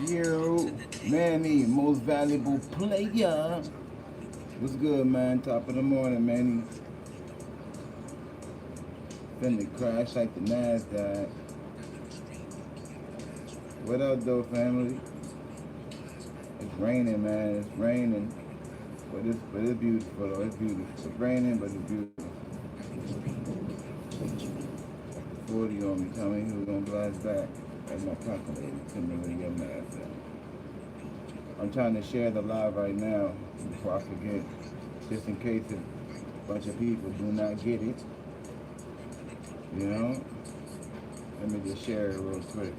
Yo, Manny, most valuable player. What's good, man? Top of the morning, Manny. Finna crash like the NASDAQ. What up, though, family? It's raining, man. It's raining. But it's beautiful, though. It's beautiful. It's raining, but it's beautiful. 40 on me. Tell me who's gonna blast back. That's my calculator. Tell me where your math at. I'm trying to share the live right now before I forget. Just in case a bunch of people do not get it. You know? Let me just share it real quick.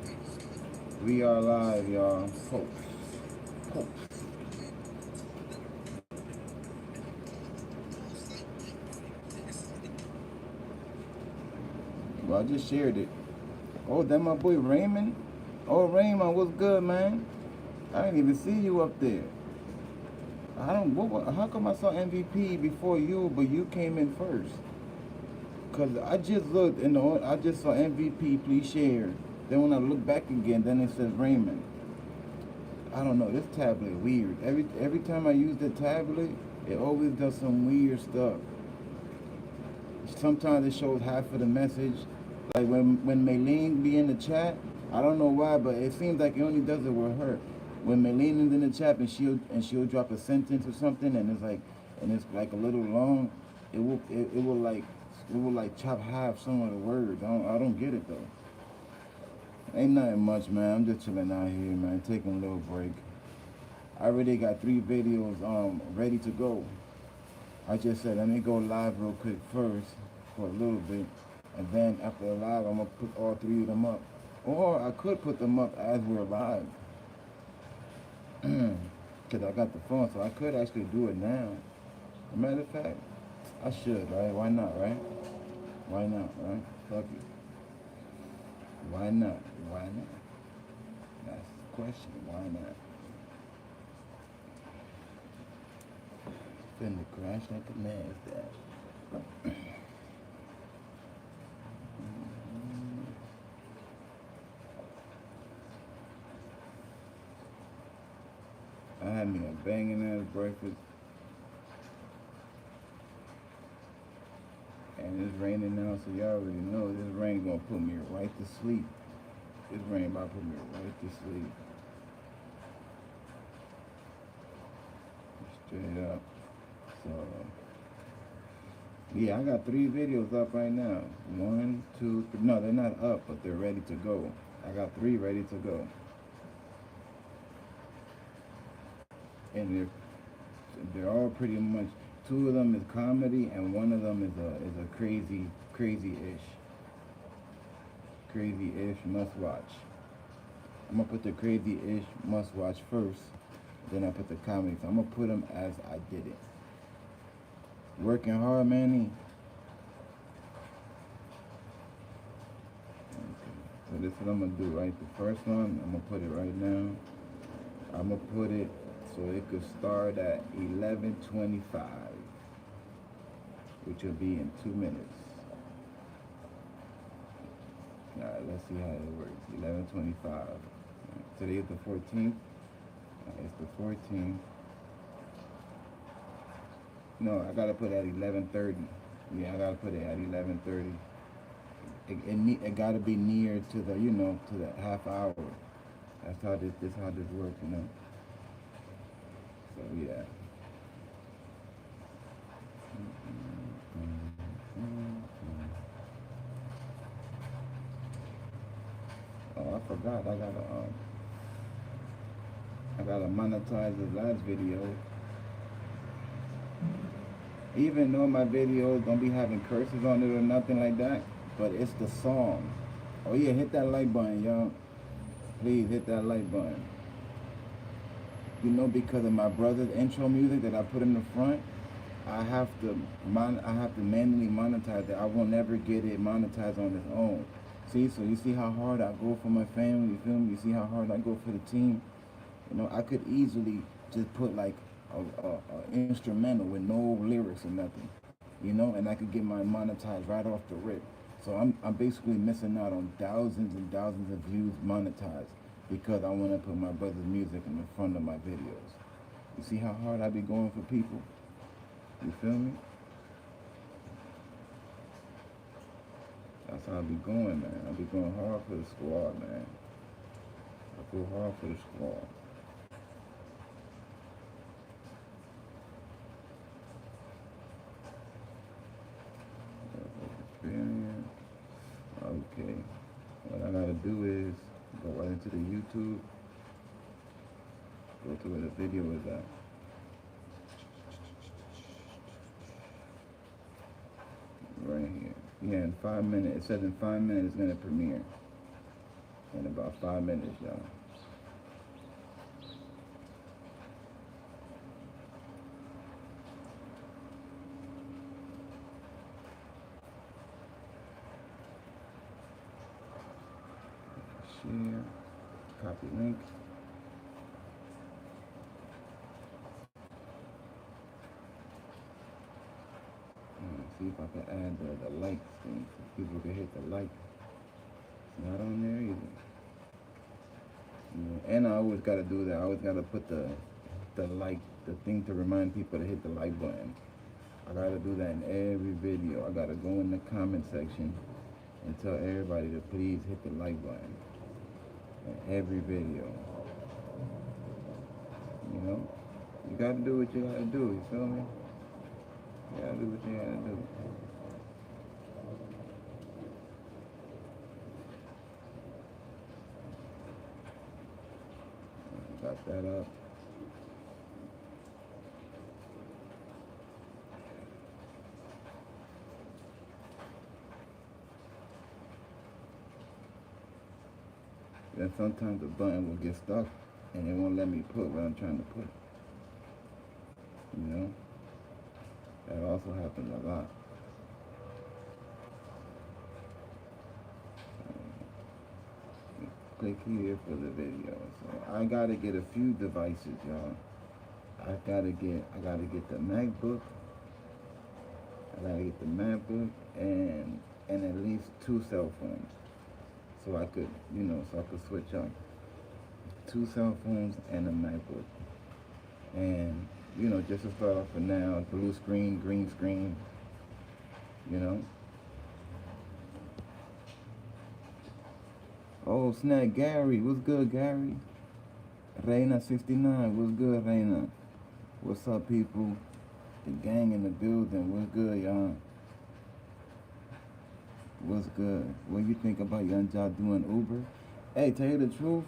We are live, y'all. Post. Well, I just shared it. Oh, that my boy Raymond? Oh, Raymond, what's good, man? I didn't even see you up there. How come I saw MVP before you, but you came in first? Cause I just looked and I just saw MVP, please share. Then when I look back again, then it says Raymond. I don't know, this tablet weird. Every time I use the tablet, it always does some weird stuff. Sometimes it shows half of the message. Like when Maylene be in the chat, I don't know why, but it seems like it only does it with her. When Maylene is in the chat and she'll drop a sentence or something and it's like a little long, it will like chop half some of the words. I don't get it though. Ain't nothing much, man. I'm just chilling out here, man, taking a little break. I already got 3 videos ready to go. I just said let me go live real quick first for a little bit, and then after the live I'm gonna put all 3 of them up. Or I could put them up as we're live. Cause I got the phone, so I could actually do it now. As a matter of fact, I should, right? Why not, right? Why not, right? Fuck it. Why not? Why not? That's the question. Why not? Finna crash like the NASDAQ. I had me a banging ass breakfast. And it's raining now, so y'all already know this rain gonna put me right to sleep. This rain about to put me right to sleep. Straight up. So, yeah, I got 3 videos up right now. 1, 2, 3. No, they're not up, but they're ready to go. I got 3 ready to go. And they're all pretty much, 2 of them is comedy and 1 of them is a crazy-ish must watch. I'm gonna put the crazy-ish must watch first, then I put the comedy. So I'm gonna put them as I did it. Working hard, Manny. Okay. So this is what I'm gonna do, right? The first one, I'm gonna put it right now. I'm gonna put it so it could start at 11:25, which will be in 2 minutes. All right, let's see how it works. 11:25. Today is the 14th. It's the 14th. No, I gotta put it at 11:30. Yeah, I gotta put it at 11:30. It gotta be near to the, to the half hour. That's how this works, So yeah. Oh, I forgot. I gotta monetize the last video. Even though my videos don't be having curses on it or nothing like that, but it's the song. Oh yeah, hit that like button, y'all. Please hit that like button. Because of my brother's intro music that I put in the front, I have to manually monetize it. I will never get it monetized on its own. See, so you see how hard I go for my family, you feel me? You see how hard I go for the team? I could easily just put like a instrumental with no lyrics or nothing, and I could get my monetized right off the rip. So I'm basically missing out on thousands and thousands of views monetized. because I want to put my brother's music in the front of my videos. You see how hard I be going for people? You feel me? That's how I be going, man. I be going hard for the squad, man. I go hard for the squad. Experience. Okay. What I gotta do is go right into the YouTube. Go to where the video is at. Right here. Yeah, in 5 minutes. It says in 5 minutes it's gonna premiere. In about 5 minutes, y'all. Share. Copy link. See if I can add the likes thing so people can hit the like. It's not on there either. Yeah, and I always gotta do that. I always gotta put the like, the thing to remind people to hit the like button. I gotta do that in every video. I gotta go in the comment section and tell everybody to please hit the like button in every video. You know, you gotta do what you gotta do. You feel me? You gotta do what you gotta do. Got that up. Then sometimes the button will get stuck and it won't let me put what I'm trying to put. You know? That also happens a lot. Click here for the video. So I gotta get a few devices, y'all. I gotta get the MacBook. I gotta get the MacBook and at least 2 cell phones. So I could, you know, so I could switch up. 2 cell phones and a MacBook. And, you know, just to start off for now, blue screen, green screen, you know. Oh, snap, Gary. What's good, Gary? Reina69. What's good, Reina? What's up, people? The gang in the building. What's good, y'all? What's good? What you think about Young Jock doing Uber? Hey, tell you the truth,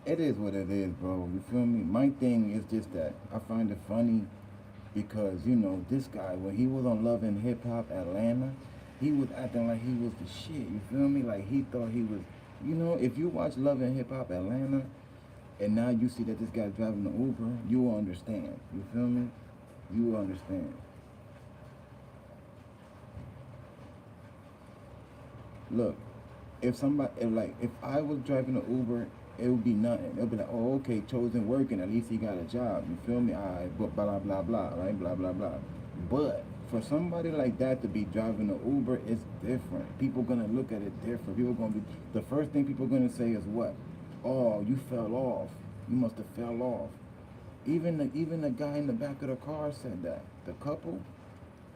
it is what it is, bro. You feel me? My thing is just that I find it funny because, you know, this guy, when he was on Love and Hip Hop Atlanta, he was acting like he was the shit. You feel me? Like he thought he was, you know, if you watch Love and Hip Hop Atlanta and now you see that this guy's driving the Uber, you will understand. You feel me? You will understand. Look, if I was driving an Uber, it would be nothing. It would be like, oh, okay, Chosen working, at least he got a job. You feel me? Alright, but blah, blah, blah, right? Blah, blah, blah. But for somebody like that to be driving an Uber, it's different. People gonna look at it different. People gonna be, the first thing people gonna say is what? Oh, you fell off. You must have fell off. Even the guy in the back of the car said that. The couple,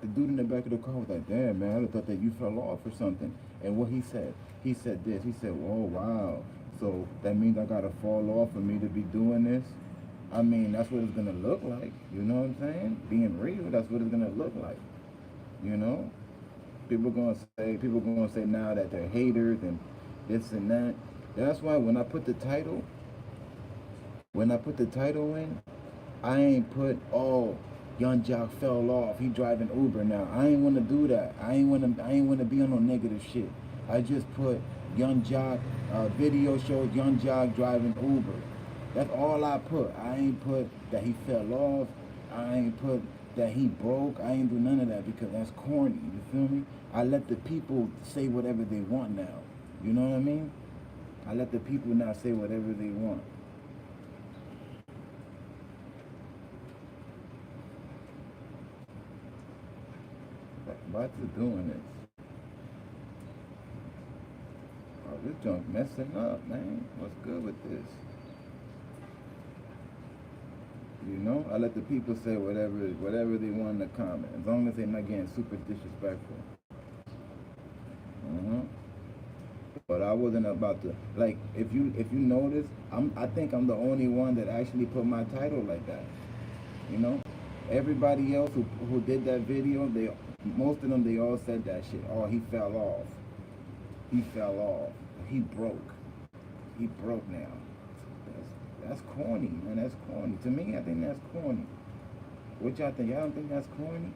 the dude in the back of the car was like, damn, man, I thought that you fell off or something. And what he said this. He said, oh, wow. So that means I got to fall off for me to be doing this? I mean, that's what it's going to look like. You know what I'm saying? Being real, that's what it's going to look like. You know? People going to say now that they're haters and this and that. That's why when I put the title in, I ain't put, oh, Young Jock fell off. He driving Uber now. I ain't want to do that. I ain't want to be on no negative shit. I just put Young Jock video shows Young Jock driving Uber. That's all I put. I ain't put that he fell off. I ain't put that he broke. I ain't do none of that because that's corny. You feel me? I let the people say whatever they want now. You know what I mean? I let the people now say whatever they want. What's it doing this? This junk messing up, man. What's good with this? You know, I let the people say whatever they want in the comment, as long as they're not getting super disrespectful. But I wasn't about to, like, if you notice, I think I'm the only one that actually put my title like that. You know, everybody else who did that video, most of them, they all said that shit. Oh, he fell off. He fell off. He broke. He broke now. That's corny, man. That's corny. To me, I think that's corny. What y'all think? Y'all don't think that's corny?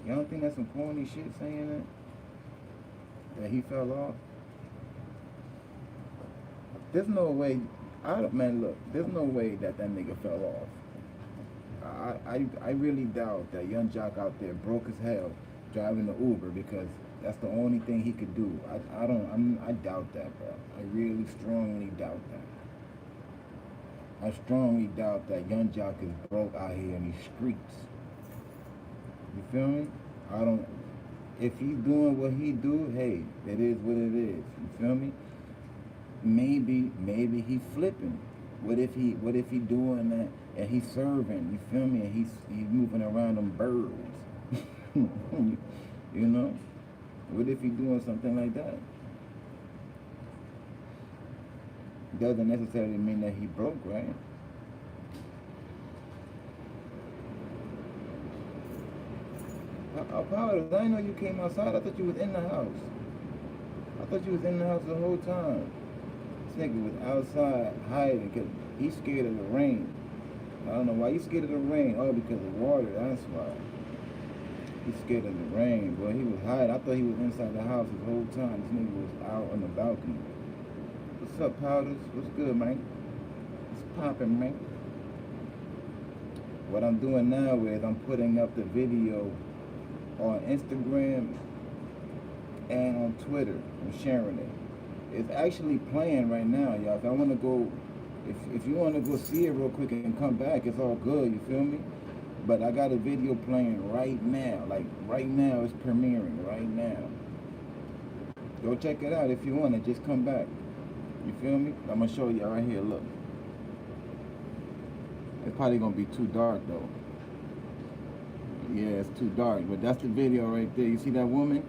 Y'all don't think that's some corny shit saying that? That he fell off? There's no way. Man, look. There's no way that nigga fell off. I really doubt that young jock out there broke as hell driving the Uber, because that's the only thing he could do. I doubt that, bro. I really strongly doubt that. I strongly doubt that young jock is broke out here in these streets. You feel me? If he's doing what he do, hey, it is what it is. You feel me? Maybe he flipping. What if he doing that and he's serving? You feel me? And he's moving around them birds. You know? What if he doing something like that? Doesn't necessarily mean that he broke, right? Powers, I didn't know you came outside. I thought you was in the house. I thought you was in the house the whole time. This nigga was outside hiding because he's scared of the rain. I don't know why you scared of the rain. Oh, because of water, that's why. He's scared of the rain. Boy, he was hiding. I thought he was inside the house the whole time. This nigga was out on the balcony. What's up, Powders? What's good, man? What's poppin', man? What I'm doing now is I'm putting up the video on Instagram and on Twitter. I'm sharing it. It's actually playing right now, y'all. If I want to go, if you want to go see it real quick and come back, it's all good. You feel me? But I got a video playing right now. Like right now, it's premiering right now. Go check it out if you want it. Just come back. You feel me? I'm gonna show you right here. Look. It's probably gonna be too dark though. Yeah, it's too dark. But that's the video right there. You see that woman?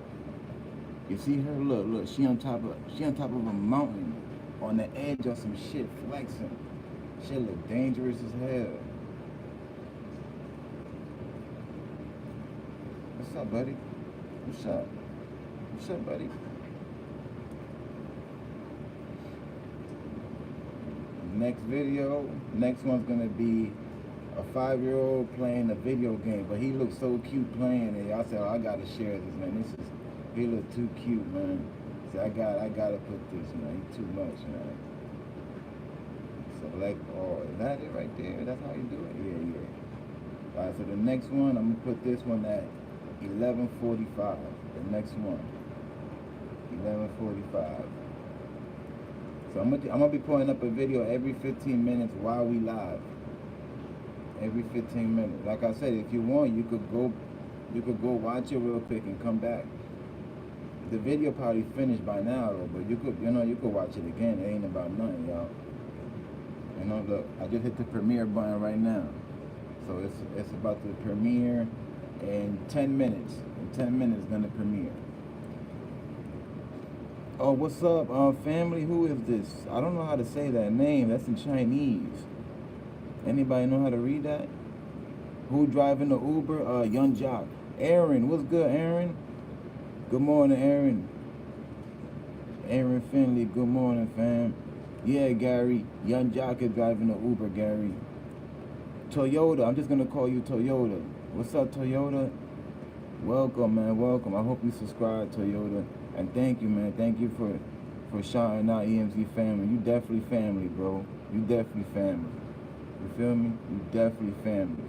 You see her? Look. She on top of a mountain, on the edge of some shit, flexing. Shit look dangerous as hell. What's up, buddy? What's up? What's up, buddy? Next video, next one's gonna be a 5-year-old playing a video game, but he looks so cute playing it. I said, oh, I gotta share this, man. He look too cute, man. So I gotta put this, man. He's too much, man. Select all. Is that it right there? That's how you do it? Yeah. All right, so the next one, I'm gonna put this one at 11:45. The next one, 11:45. So I'm gonna be putting up a video every 15 minutes while we live. Every 15 minutes. Like I said, if you want, you could go watch it real quick and come back. The video probably finished by now, though, but you could watch it again. It ain't about nothing, y'all. You know, look, I just hit the premiere button right now. So it's about to premiere in 10 minutes. In 10 minutes, it's gonna premiere. Oh, what's up, family? Who is this? I don't know how to say that name. That's in Chinese. Anybody know how to read that? Who driving the Uber? Young Jock. Aaron, what's good, Aaron? Good morning, Aaron. Aaron Finley, good morning, fam. Yeah, Gary. Young Jock is driving the Uber, Gary. Toyota, I'm just gonna call you Toyota. What's up, Toyota? Welcome, man, welcome. I hope you subscribe, Toyota. And thank you, man. Thank you for shouting out EmZ family. You definitely family, bro. You definitely family. You feel me? You definitely family.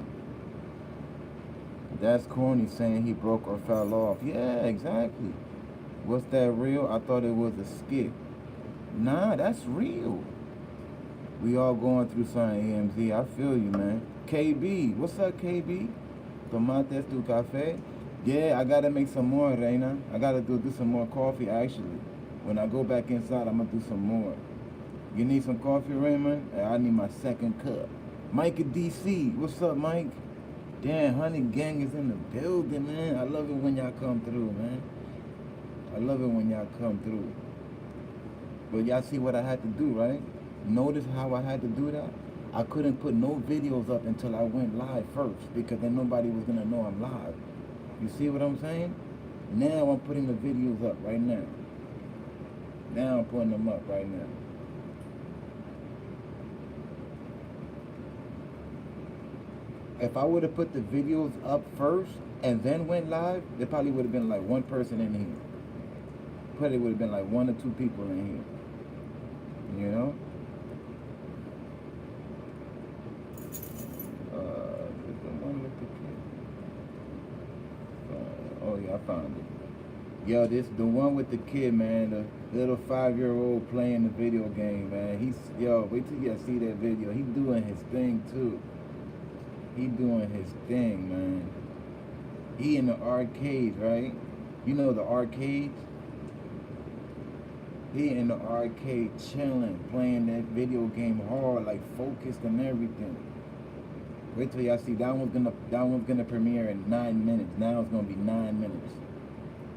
That's corny saying he broke or fell off. Yeah, exactly. What's that real? I thought it was a skit. Nah, that's real. We all going through something, EmZ. I feel you, man. KB, what's up, KB? Tomates tu café? Yeah, I gotta make some more, Reina. I gotta do some more coffee, actually. When I go back inside, I'm gonna do some more. You need some coffee, Raymond? I need my second cup. Mike at DC, what's up, Mike? Damn, Honey Gang is in the building, man. I love it when y'all come through, man. I love it when y'all come through. But y'all see what I had to do, right? Notice how I had to do that? I couldn't put no videos up until I went live first, because then nobody was gonna know I'm live. You see what I'm saying? Now I'm putting the videos up right now. Now I'm putting them up right now. If I would have put the videos up first and then went live, there probably would have been like one person in here. Probably would have been like 1 or 2 people in here. You know? The one with the kid. Oh yeah, I found it. Yo, this the one with the kid, man. The little 5-year-old playing the video game, man. Yo, wait till you see that video. He doing his thing too. He doing his thing, man. He in the arcades, right? You know the arcades? He in the arcade chilling, playing that video game hard, like focused and everything. Wait till y'all see that one's gonna premiere in 9 minutes. Now it's gonna be 9 minutes.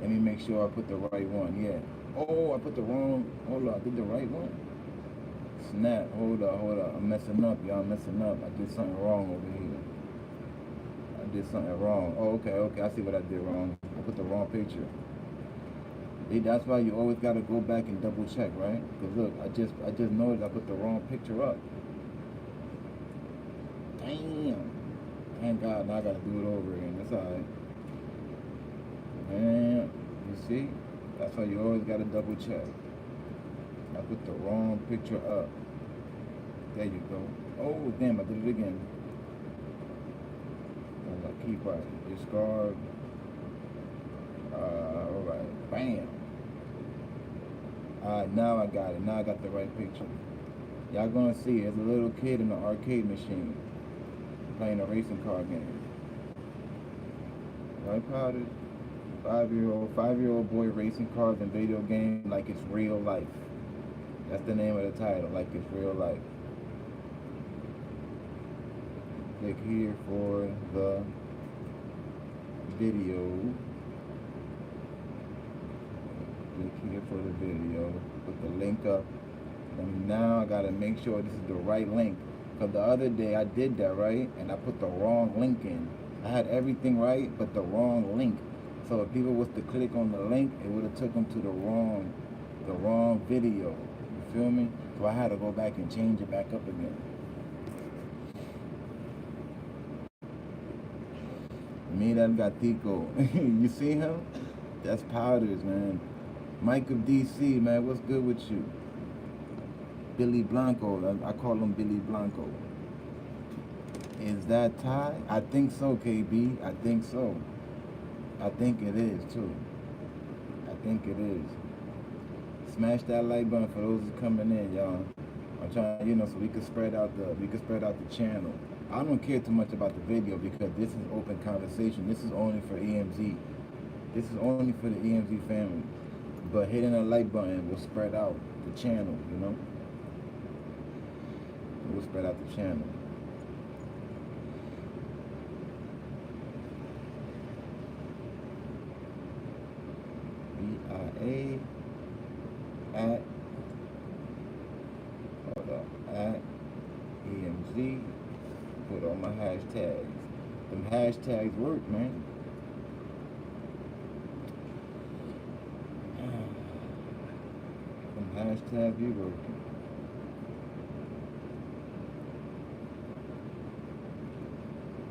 Let me make sure I put the right one. Yeah. Oh, I put the wrong. Hold on, I did the right one. Snap. Hold up. I'm messing up, y'all. I'm messing up. I did something wrong over here. Did something wrong. Oh, okay, I see what I did wrong. I put the wrong picture. That's why you always gotta go back and double check, right? Because look, I just noticed I put the wrong picture up. Damn. Thank God, now I gotta do it over again. That's alright. Man, you see? That's why you always gotta double check. I put the wrong picture up. There you go. Oh, damn, I did it again. Keep right. Discard. Alright. Bam. Alright, now I got it. Now I got the right picture. Y'all gonna see it's a little kid in the arcade machine playing a racing car game. Right, Powder? 5-year-old boy racing cars and video games like it's real life. That's the name of the title, like it's real life. Click here for the video. Click here for the video. Put the link up. And now I gotta make sure this is the right link. Because the other day I did that, right? And I put the wrong link in. I had everything right, but the wrong link. So if people was to click on the link, it would have took them to the wrong video. You feel me? So I had to go back and change it back up again. Mira el Gatico. You see him? That's Powders, man. Mike of DC, man. What's good with you? Billy Blanco. I call him Billy Blanco. Is that Ty? I think so, KB. I think so. I think it is, too. I think it is. Smash that like button for those who's coming in, y'all. I'm trying, so we can spread out the channel. I don't care too much about the video because this is open conversation. This is only for EmZ. This is only for the EmZ family. But hitting a like button will spread out the channel, It will spread out the channel. BIA at EmZ. Put all my hashtags. Them hashtags work, man. Them hashtags be working.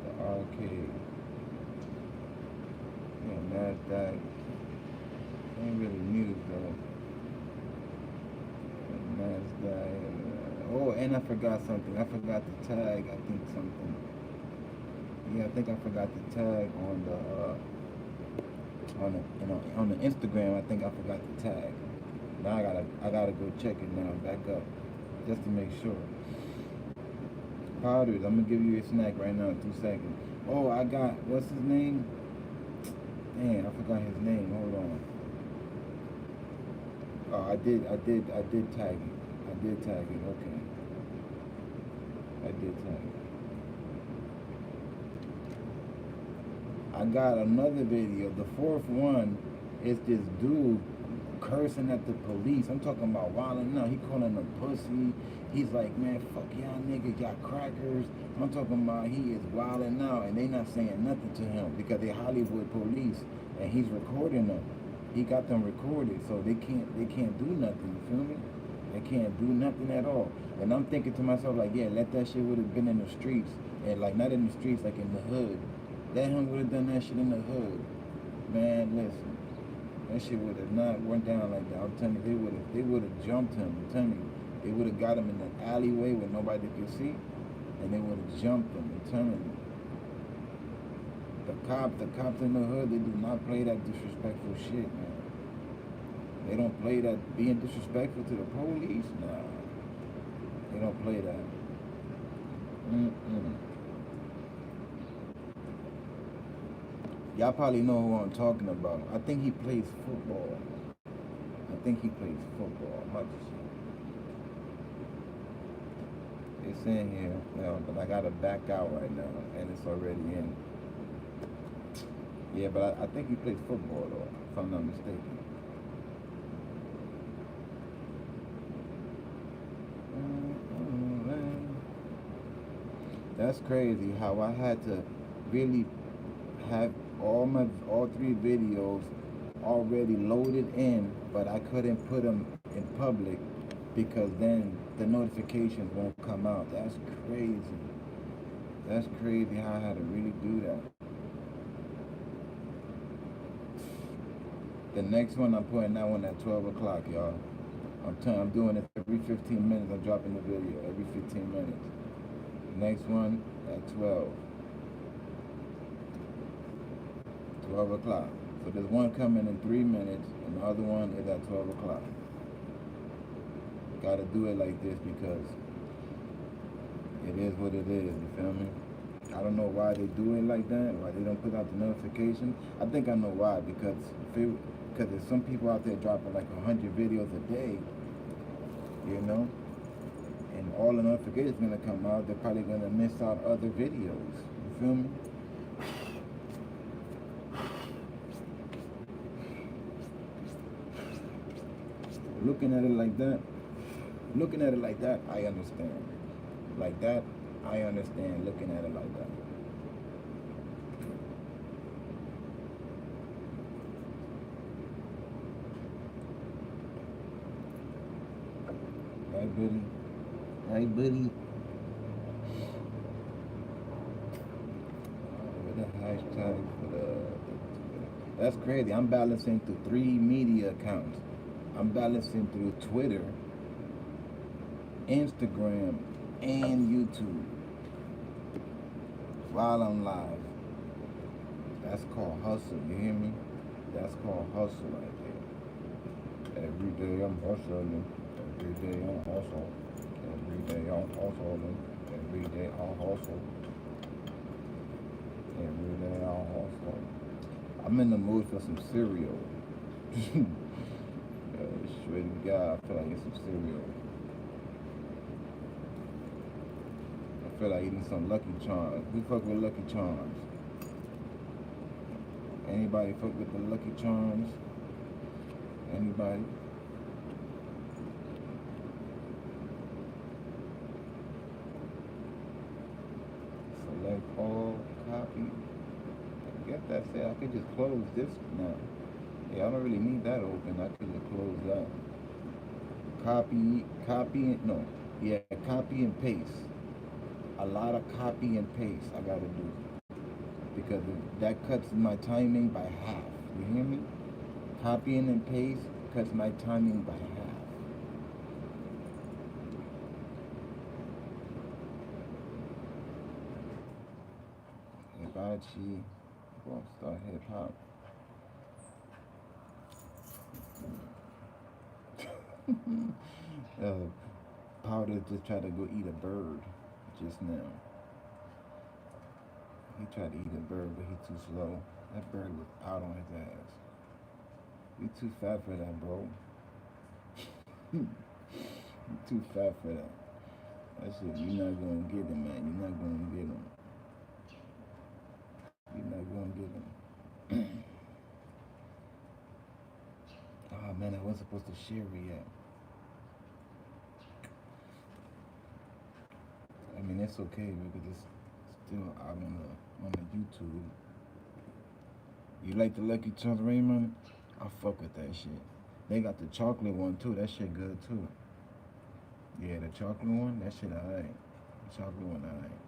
The arcade. Yeah, NASDAQ. Ain't really news though. NASDAQ. Oh, and I forgot something. I forgot to tag, I think, something. Yeah, I think I forgot to tag on the Instagram. I think I forgot to tag. Now I gotta go check it now, back up, just to make sure. Powders, I'm gonna give you a snack right now in 2 seconds. Oh, I got, what's his name? Damn, I forgot his name. Hold on. Oh, I did tag it. I did tag it. Okay, I did tag it. I got another video. The fourth one is this dude cursing at the police. I'm talking about wilding out. He calling them pussy. He's like, man, fuck y'all niggas, y'all crackers. I'm talking about he is wilding out, and they not saying nothing to him because they Hollywood police, and he's recording them. He got them recorded, so they can't do nothing. You feel me? They can't do nothing at all. And I'm thinking to myself like, yeah, let that shit would have been in the streets, and like not in the streets, like in the hood. Let him would have done that shit in the hood. Man, listen. That shit would have not went down like that. I'm telling you, they would have jumped him. I'm telling you. They would have got him in the alleyway where nobody could see, and they would have jumped him. I'm telling you. The cops in the hood, they do not play that disrespectful shit, man. They don't play that being disrespectful to the police. Nah. They don't play that. Y'all probably know who I'm talking about. I think he plays football. I think he plays football. It's in here now, but I gotta back out right now, and it's already in. Yeah, but I think he plays football though, if I'm not mistaken. That's crazy how I had to really have all three videos already loaded in, but I couldn't put them in public because then the notifications won't come out. That's crazy. That's crazy how I had to really do that. The next one, I'm putting that one at 12 o'clock, y'all. I'm doing it every 15 minutes. I'm dropping the video every 15 minutes. Next one at 12 o'clock. So there's one coming in 3 minutes, and the other one is at 12 o'clock. Gotta do it like this because it is what it is, you feel me? I don't know why they do it like that, why they don't put out the notification. I think I know why, because there's some people out there dropping like 100 videos a day, you know? And all the notifications gonna come out, they're probably gonna miss out other videos, you feel me? Looking at it like that, I understand. Like that, I understand looking at it like that. Hey, buddy. Hey, buddy. With the hashtag for the... That's crazy. I'm balancing through 3 media accounts. I'm balancing through Twitter, Instagram, and YouTube while I'm live. That's called hustle, you hear me? That's called hustle right there. Every day I'm hustling. Every day I'm hustle. Every day I'm hustling. Every day I'm hustle. Every day I'm hustle. I'm in the mood for some cereal. Swear to God, I feel like eating some cereal. I feel like eating some Lucky Charms. We fuck with Lucky Charms. Anybody fuck with the Lucky Charms? Anybody? Select all, copy. I guess that's it. I could just close this now. Yeah, I don't really need that open. I could just close that. Copy and paste. A lot of copy and paste I gotta do. Because that cuts my timing by half. You hear me? Copying and paste cuts my timing by half. Hibachi, Star Hip Hop. Powder just tried to go eat a bird just now. He tried to eat a bird, but he too slow. That bird was out on his ass. You too fat for that, bro. You're too fat for that. That shit, you're not gonna get him, man. You're not gonna get him. You're not gonna get him. Oh man, I wasn't supposed to share it yet. I mean, it's okay because it's still out on the YouTube. You like the Lucky Charms Raymond? I fuck with that shit. They got the chocolate one too. That shit good too. Yeah, the chocolate one, that shit alright. The chocolate one alright.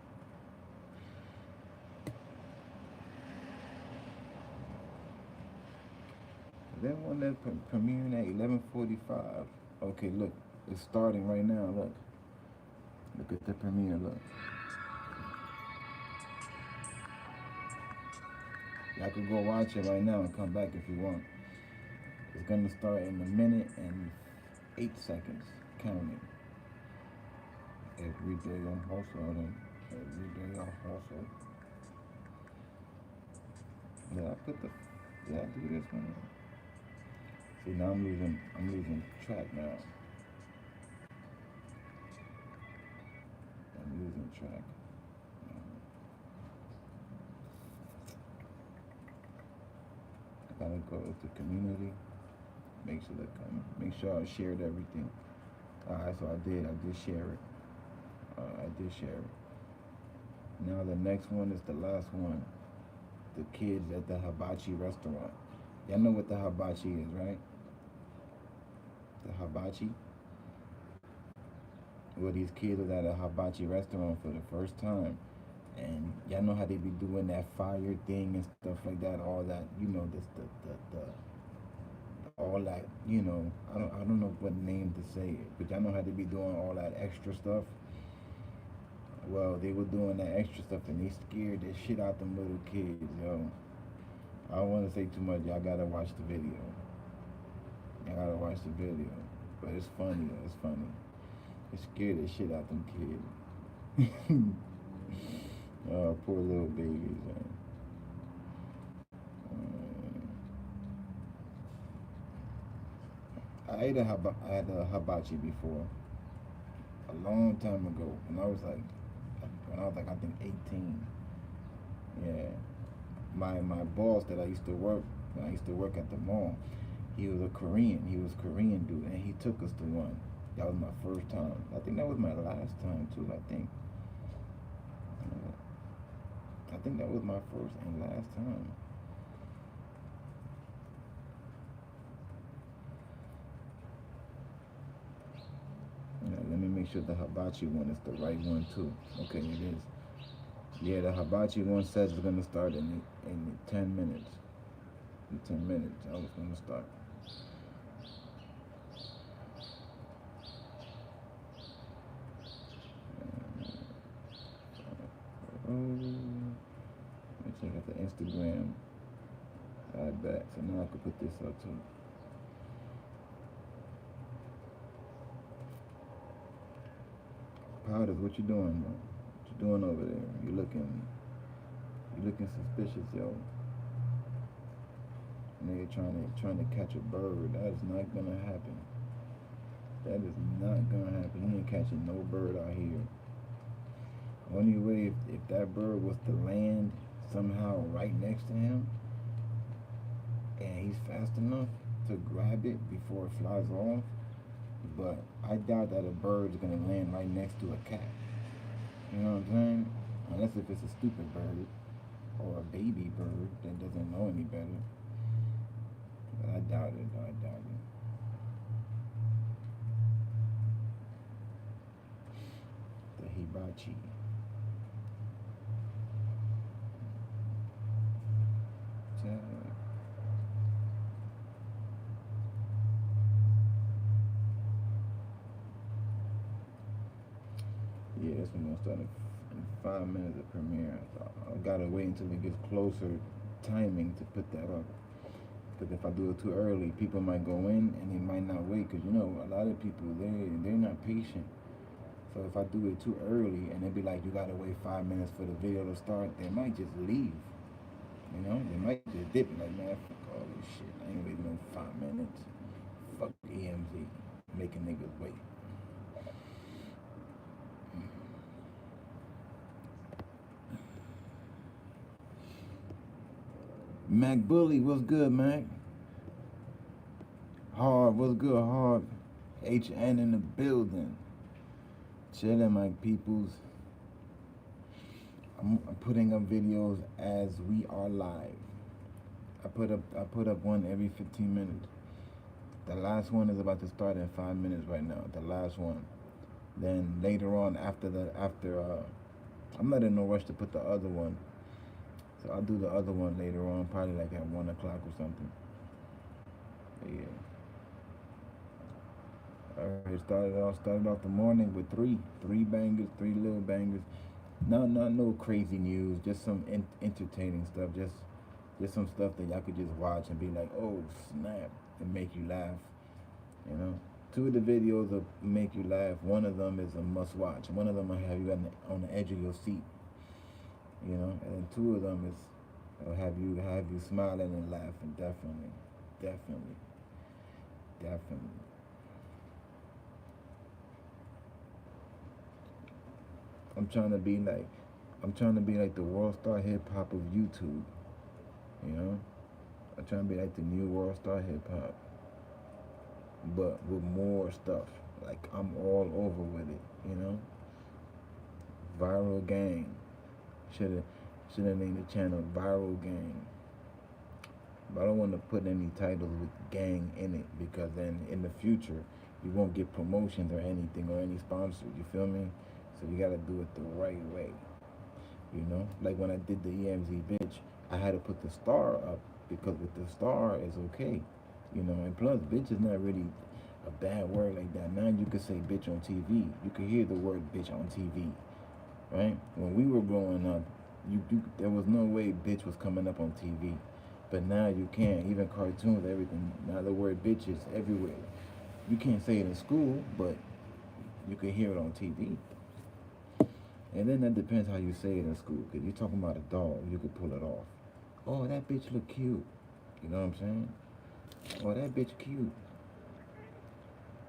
That one that's premiering at 11:45. Okay, look, it's starting right now. Look at the premiere. Look, y'all could go watch it right now and come back if you want. It's gonna start in a minute and 8 seconds, counting. Every day I'm hustling. Every day I'm hustling. Did I do this one? See, now I'm losing track now. I'm losing track. I gotta go to community. Make sure I shared everything. Alright, so I did share it. I did share it. Now the next one is the last one. The kids at the hibachi restaurant. Y'all know what the hibachi is, right? The hibachi. Well, these kids was at a hibachi restaurant for the first time, and y'all know how they be doing that fire thing and stuff like that. All that, this the all that, I don't know what name to say it, but y'all know how they be doing all that extra stuff. Well, they were doing that extra stuff, and they scared the shit out them little kids, yo. I don't want to say too much. Y'all gotta watch the video. Y'all gotta watch the video. But it's funny, though. It's funny. It scared the shit out them kids. Oh, poor little babies, man. I had a hibachi before, a long time ago, when I was like, I think 18. Yeah. My boss that I used to work at the mall, he was Korean dude, and he took us to one. That was my first time. I think that was my last time too. I think that was my first and last time. Let me make sure the hibachi one is the right one too. Okay, it is. Yeah, the hibachi one says it's gonna start in 10 minutes. In 10 minutes, I was gonna start. Let me check out the Instagram. I bet. So now I could put this up too. Powders, what you doing, bro? What you doing over there? You looking suspicious, yo. Nigga trying to catch a bird. That is not gonna happen. That is not gonna happen. He ain't catching no bird out here. Only way if that bird was to land somehow right next to him, and he's fast enough to grab it before it flies off. But I doubt that a bird's gonna land right next to a cat. You know what I'm saying? Unless if it's a stupid bird or a baby bird that doesn't know any better. But I doubt it. The hibachi. Yeah, this one gonna start in 5 minutes of premiere. I gotta wait until it gets closer timing to put that up. Because if I do it too early, people might go in and they might not wait. Because a lot of people they're not patient. So if I do it too early and they be like, you gotta wait 5 minutes for the video to start, they might just leave. They might just dip like, man, fuck all this shit. I ain't waiting no 5 minutes. Fuck EmZ. making niggas wait. Mac Bully, what's good, Mac? Hard, what's good, Hard? HN in the building. Chilling, my peoples. I'm putting up videos as we are live. I put up one every 15 minutes. The last one is about to start in 5 minutes right now. The last one. Then later on, I'm not in no rush to put the other one. So I'll do the other one later on, probably like at 1 o'clock or something. But yeah. Alright, started off the morning with three bangers, 3 little bangers. Not no crazy news, just some entertaining stuff, just some stuff that y'all could just watch and be like, oh snap, and make you laugh. You know, 2 of the videos will make you laugh. One of them is a must watch. One of them will have you on the edge of your seat. You know, and then 2 of them will have you smiling and laughing. Definitely. I'm trying to be like the world star hip hop of YouTube. You know, I'm trying to be like the new world star hip hop, but with more stuff. Like I'm all over with it. You know, Viral Gang. Shoulda named the channel Viral Gang. But I don't want to put any titles with gang in it, because then in the future you won't get promotions or anything or any sponsors. You feel me? So you gotta do it the right way. You know, like when I did the EmZ Bitch, I had to put the star up, because with the star is okay. You know, and plus bitch is not really a bad word like that. Now you could say bitch on TV. You could hear the word bitch on TV. Right? When we were growing up, there was no way bitch was coming up on TV. But now you can, even cartoons, everything. Now the word bitch is everywhere. You can't say it in school, but you can hear it on TV. And then that depends how you say it in school. Because you're talking about a dog, you could pull it off. Oh, that bitch look cute. You know what I'm saying? Oh, that bitch cute.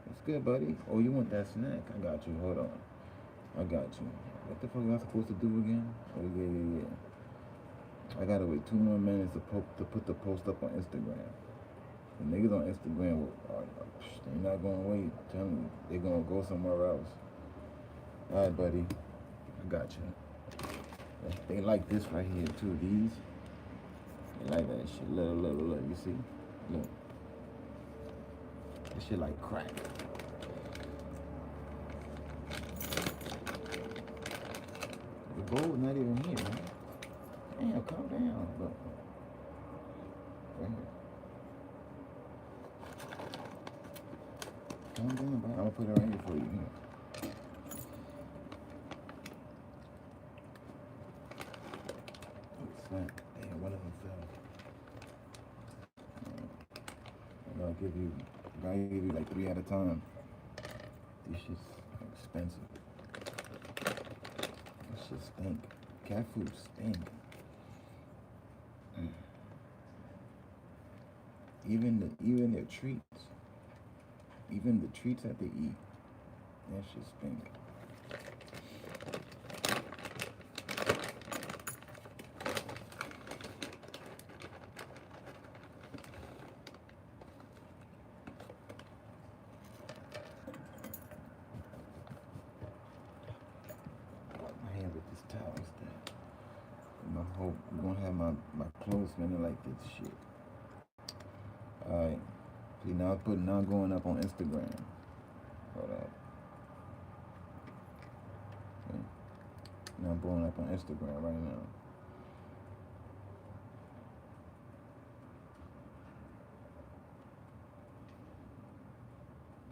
That's good, buddy. Oh, you want that snack? I got you. Hold on. I got you. What the fuck am I supposed to do again? Oh, yeah. I gotta wait 2 more minutes to put the post up on Instagram. The niggas on Instagram, they're not gonna wait. Tell me, they're gonna go somewhere else. All right, buddy. I got you. They like this right here too. These, they like that shit. Look. You see? Look. This shit like crack. The gold's not even here, man. Damn, calm down. Look. Right here. Calm down, bro. I'm gonna put it right here for you. Here. Damn, one of them fell. I gotta give you like 3 at a time. This shit's expensive. This shit stink. Cat food stink. Even their treats. Even the treats that they eat. That shit stink. I'm gonna have my clothes smelling like this shit. Alright. See, now going up on Instagram. Hold up. Okay. Now I'm going up on Instagram right now.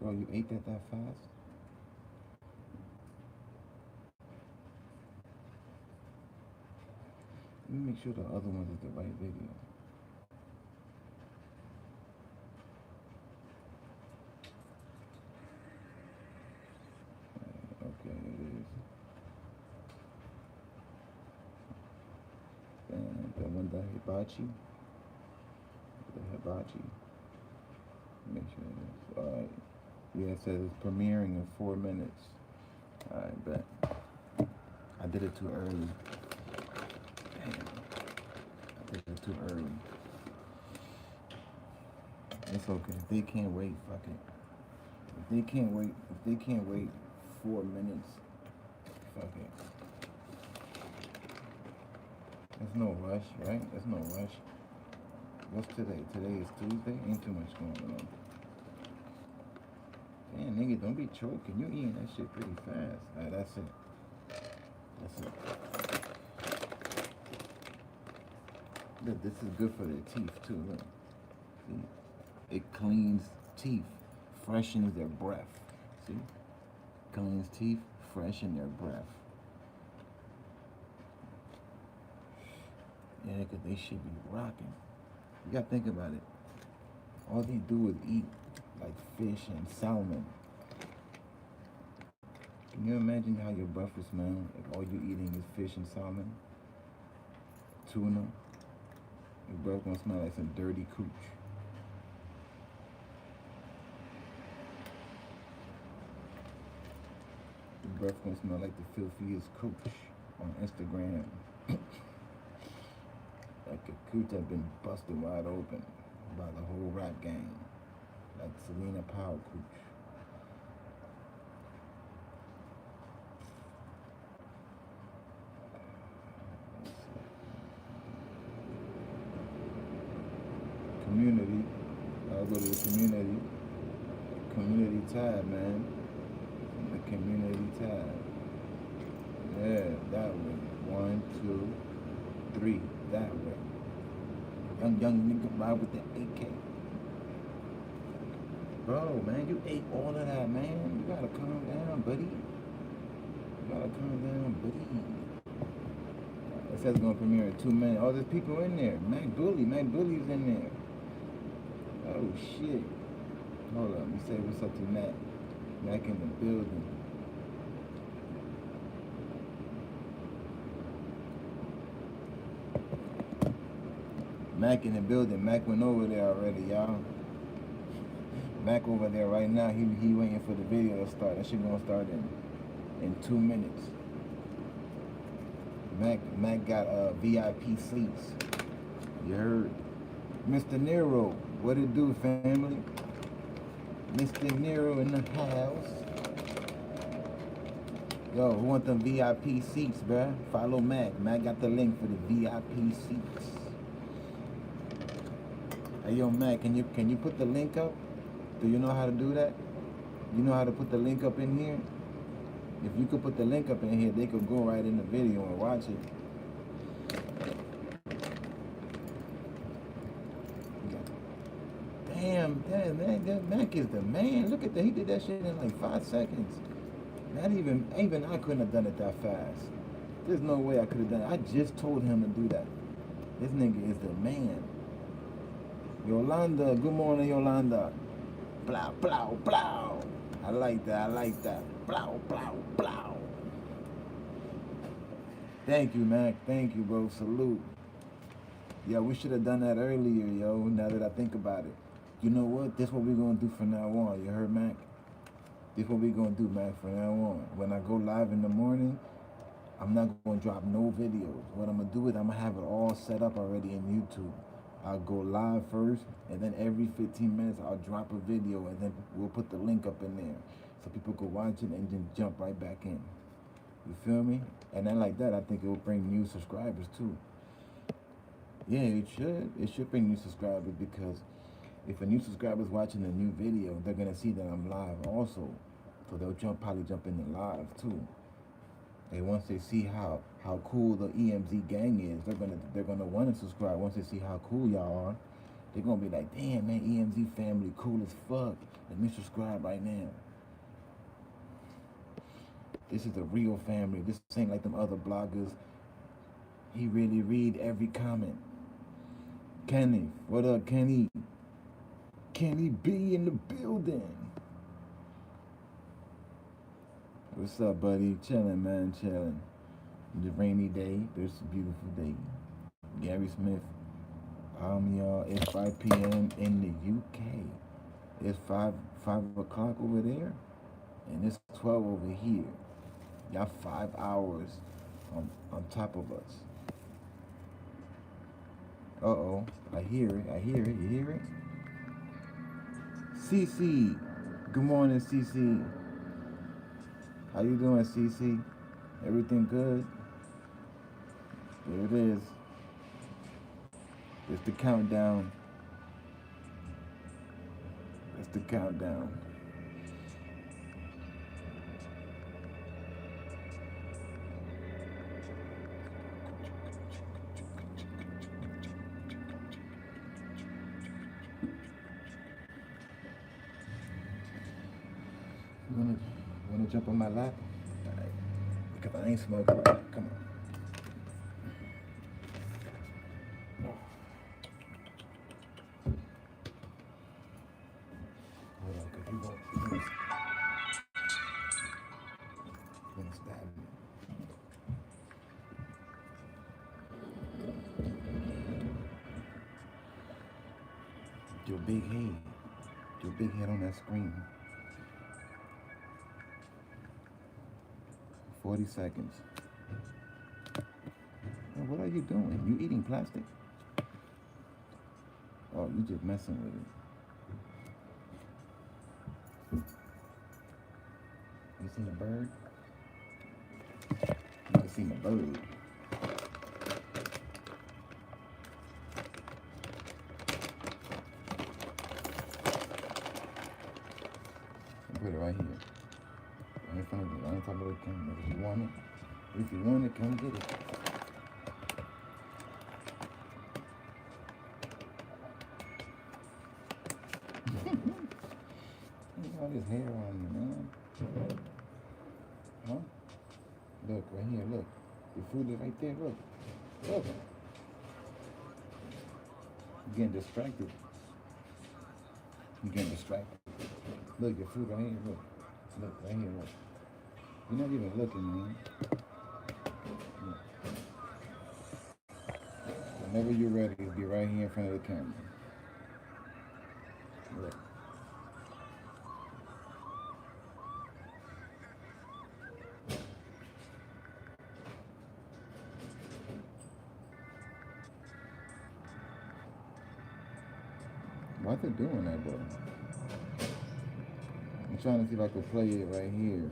Bro, you ate that fast? Let me make sure the other one is the right video. Okay, it is. And the one, the hibachi. Make sure it is. Alright. Yeah, it says it's premiering in 4 minutes. Alright, bet. I did it too early. Damn. I did it too early. It's okay. If they can't wait, fuck it. If they can't wait 4 minutes, fuck it. There's no rush, right? There's no rush. What's today? Today is Tuesday. Ain't too much going on. Damn, nigga, don't be choking. You eating that shit pretty fast. Alright, that's it. That's it. Look, this is good for their teeth too. Look. See? It cleans teeth, freshens their breath. See? Cleans teeth, freshen their breath. Yeah, because they should be rocking. You gotta think about it. All they do is eat like fish and salmon. Can you imagine how your breath would smell if all you're eating is fish and salmon? Tuna? Your breath gonna smell like some dirty cooch. Your breath gonna smell like the filthiest cooch on Instagram. Like a cooch that's been busted wide open by the whole rap gang. Like Selena Powell cooch. Community. I'll go to the community. Community tab, man. The community tab. Yeah, that way. 1, 2, 3. That way. Young nigga ride with the AK. Bro, man, you ate all of that, man. You gotta calm down, buddy. You gotta calm down, buddy. It says it's gonna premiere in 2 minutes. Oh, there's people in there. Mac Bully's in there. Oh shit. Hold up, let me say what's up to Mac. Mac in the building. Mac in the building. Mac went over there already, y'all. Mac over there right now. He waiting for the video to start. That shit gonna start in 2 minutes. Mac got VIP seats. You heard? Mr. Nero, what it do, family? Mr. Nero in the house. Yo, who want them VIP seats, bruh? Follow Mac. Mac got the link for the VIP seats. Hey, yo, Mac, can you put the link up? Do you know how to do that? You know how to put the link up in here? If you could put the link up in here, they could go right in the video and watch it. Damn, man, that Mac is the man. Look at that, he did that shit in like 5 seconds. Not even I couldn't have done it that fast. There's no way I could have done it. I just told him to do that. This nigga is the man. Yolanda, good morning, Yolanda. Blow, blow, blow. I like that. Blow, blow, blow. Thank you, Mac. Thank you, bro. Salute. Yeah, we should have done that earlier, yo, now that I think about it. You know what? This what we're going to do from now on. You heard, Mac? This what we're going to do, Mac, from now on. When I go live in the morning, I'm not going to drop no videos. What I'm going to do is I'm going to have it all set up already in YouTube. I'll go live first, and then every 15 minutes I'll drop a video, and then we'll put the link up in there so people can watch it and then jump right back in. You feel me? And then like that, I think it will bring new subscribers too. Yeah, it should. It should bring new subscribers, because if a new subscriber is watching a new video, they're gonna see that I'm live also, so they'll probably jump in the live too. And once they see how cool the EmZ gang is, they're gonna want to subscribe. Once they see how cool y'all are, they're gonna be like, damn, man, EmZ family cool as fuck. Let me subscribe right now. This is a real family. This ain't like them other bloggers. He really read every comment. Kenny, what up, Kenny? Kenny B in the building. What's up, buddy? Chilling, man, chilling. The rainy day, but it's a beautiful day. Gary Smith, y'all, it's 5 p.m. in the UK. It's five o'clock over there, and it's 12 over here. Y'all 5 hours on top of us. Uh-oh, I hear it, you hear it? CC, good morning, CC. How you doing, CC? Everything good? There it is. It's the countdown. It's the countdown. You wanna jump on my lap? All right. Because I ain't smoking. Come on. Hold on, because you're gonna stab me. Your big head on that screen. 40 seconds. Now, what are you doing? You eating plastic? Oh, you just messing with it. You seen a bird? You seen a bird. Put it right here. Right in front of the, right on top of the camera. If you want it, come get it. Look at all this hair on you, man. Huh? Look, right here, look. Your food is right there, look. Look. You're getting distracted. You're getting distracted. Look, your food right here, look. Look, right here, look. You're not even looking, man. Look. Whenever you're ready, it'll be right here in front of the camera. Look. Why they doing that, though? I'm trying to see if I can play it right here.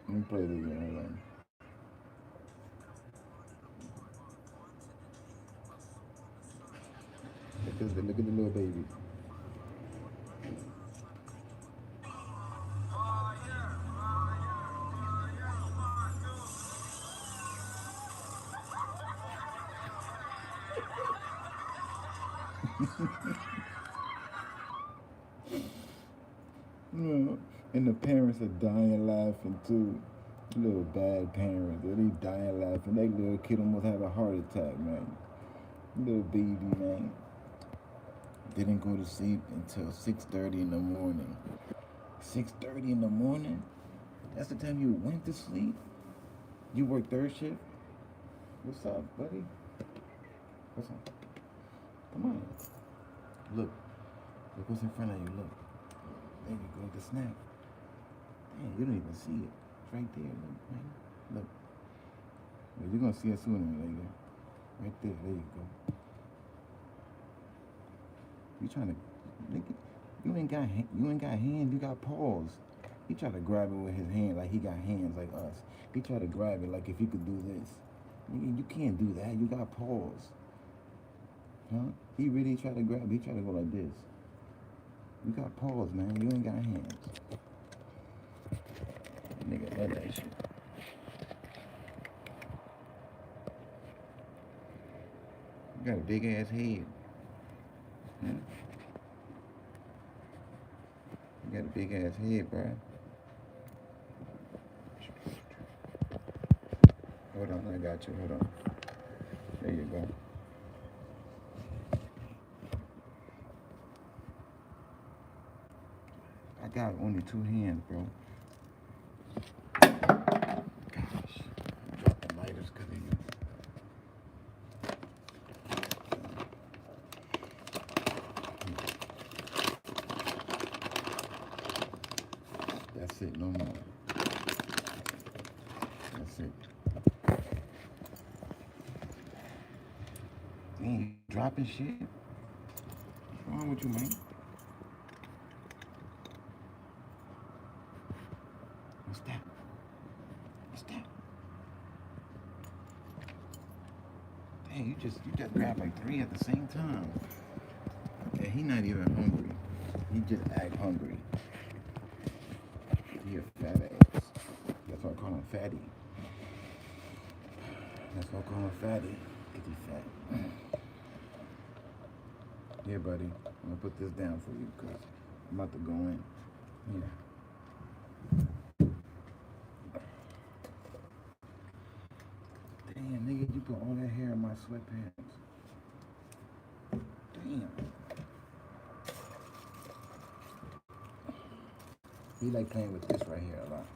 Let me play it again. Hold on. Look at the little baby. No. And the parents are dying laughing too. Little bad parents. They dying laughing. That little kid almost had a heart attack, man. Little baby, man. Didn't go to sleep until 6:30 in the morning. 6:30 in the morning? That's the time you went to sleep? You work third shift? What's up, buddy? What's up? Come on. Look. Look what's in front of you. Look. There you go. The snack. Damn, you don't even see it. It's right there. Look, man. Look. Well, you're going to see it sooner or later. Right there. There you go. You trying to... You ain't got hands. You got paws. He tried to grab it with his hand like he got hands like us. He tried to grab it like if he could do this. You can't do that. You got paws. Huh? He really tried to grab it. He tried to go like this. You got paws, man. You ain't got hands. Nigga, love that shit. You got a big ass head. Yeah. You got a big ass head, bro. Hold on, I got you. Hold on. There you go. I got only 2 hands, bro. Gosh. Drop the lighters because of you. That's it, no more. That's it. Dang, you dropping shit? What's wrong with you, man? What's that? What's that? Dang, you just grabbed like 3 at the same time. Yeah, he not even hungry. He just act hungry. He a fat ass. That's why I call him fatty. That's why I call him fatty. Cause he fat. Here, buddy. I'm gonna put this down for you because I'm about to go in. Here. Damn, nigga, you put all that hair in my sweatpants. Damn. He like playing with this right here a lot.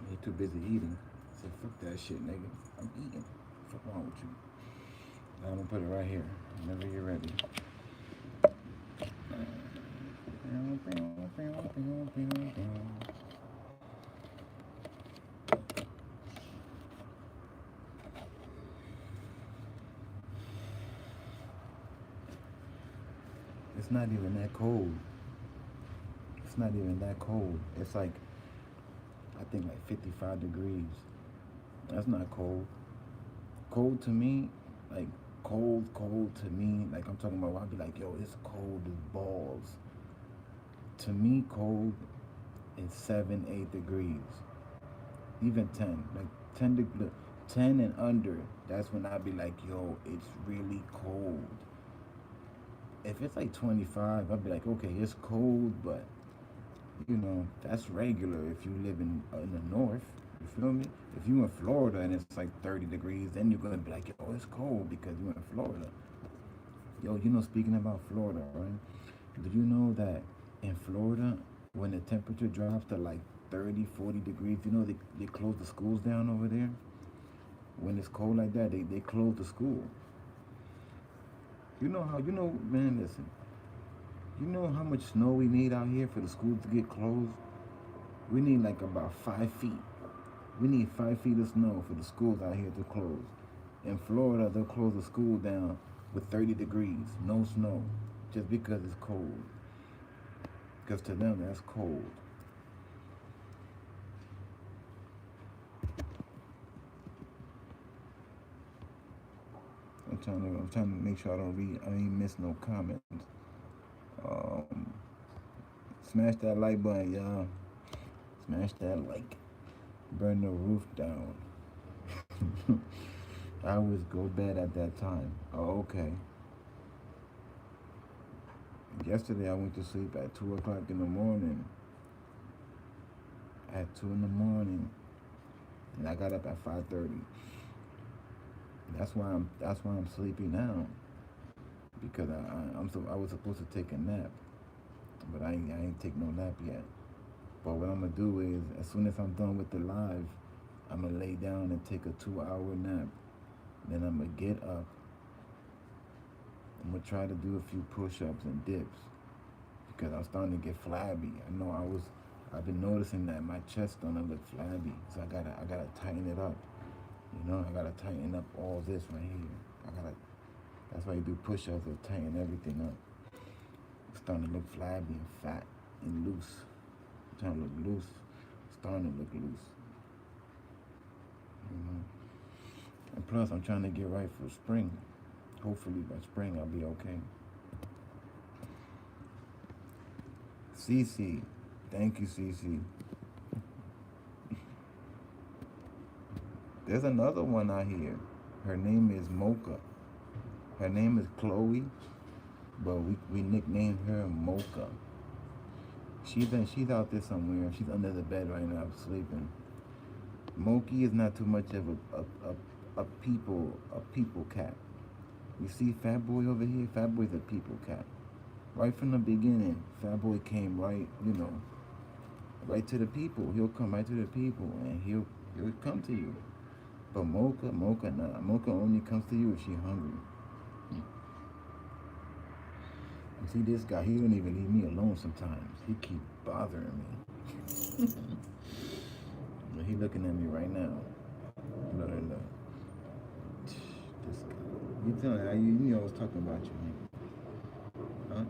He too busy eating. So fuck that shit, nigga. I'm eating. What's wrong with you? Now I'm gonna put it right here. Whenever you're ready. It's not even that cold. It's not even that cold. It's like, I think like 55 degrees. That's not cold. Cold to me, like cold to me, like I'm talking about, I'll be like, yo, it's cold as balls. To me, cold is 7, 8 degrees. Even 10, like 10 and under, that's when I'll be like, yo, it's really cold. If it's like 25, I'll be like, okay, it's cold, but you know, that's regular if you live in the north. You feel me? If you in Florida and it's like 30 degrees, then you're gonna be like, yo, it's cold because you're in Florida. Yo, you know, speaking about Florida, right? Do you know that in Florida, when the temperature drops to like 30, 40 degrees, you know, they close the schools down over there? When it's cold like that, they close the school. You know how, man, listen. You know how much snow we need out here for the schools to get closed? We need like about 5 feet. We need 5 feet of snow for the schools out here to close. In Florida, they'll close the school down with 30 degrees, no snow, just because it's cold. Because to them, that's cold. I'm trying to make sure I ain't miss no comments. Smash that like button, y'all. Smash that like. Burn the roof down. I always go bed at that time. Oh, okay. Yesterday I went to sleep at 2 o'clock in the morning. At 2 in the morning, and I got up at 5:30. That's why I'm sleepy now. Because I was supposed to take a nap, but I ain't take no nap yet. But what I'm gonna do is, as soon as I'm done with the live, I'm gonna lay down and take a 2-hour nap. Then I'm gonna get up. I'm gonna try to do a few push-ups and dips because I'm starting to get flabby. I know I've been noticing that my chest starting to look flabby, so I gotta tighten it up. You know, I gotta tighten up all this right here. That's why you do push-ups to tighten everything up. It's starting to look flabby and fat and loose. I'm trying to look loose. Starting to look loose. You know. And plus, I'm trying to get right for spring. Hopefully by spring I'll be okay. CC, thank you, CC. There's another one out here. Her name is Mocha. Her name is Chloe, but we nicknamed her Mocha. She's out there somewhere. She's under the bed right now, sleeping. Moki is not too much of a people cat. You see Fat Boy over here? Fat Boy's a people cat. Right from the beginning, Fat Boy came right, right to the people. He'll come right to the people, and he'll come to you. But Mocha, nah. Mocha only comes to you if she's hungry. You see this guy? He don't even leave me alone sometimes. He keep bothering me. But he looking at me right now. Look. This guy. You tell me how you knew I was talking about you, man. Huh?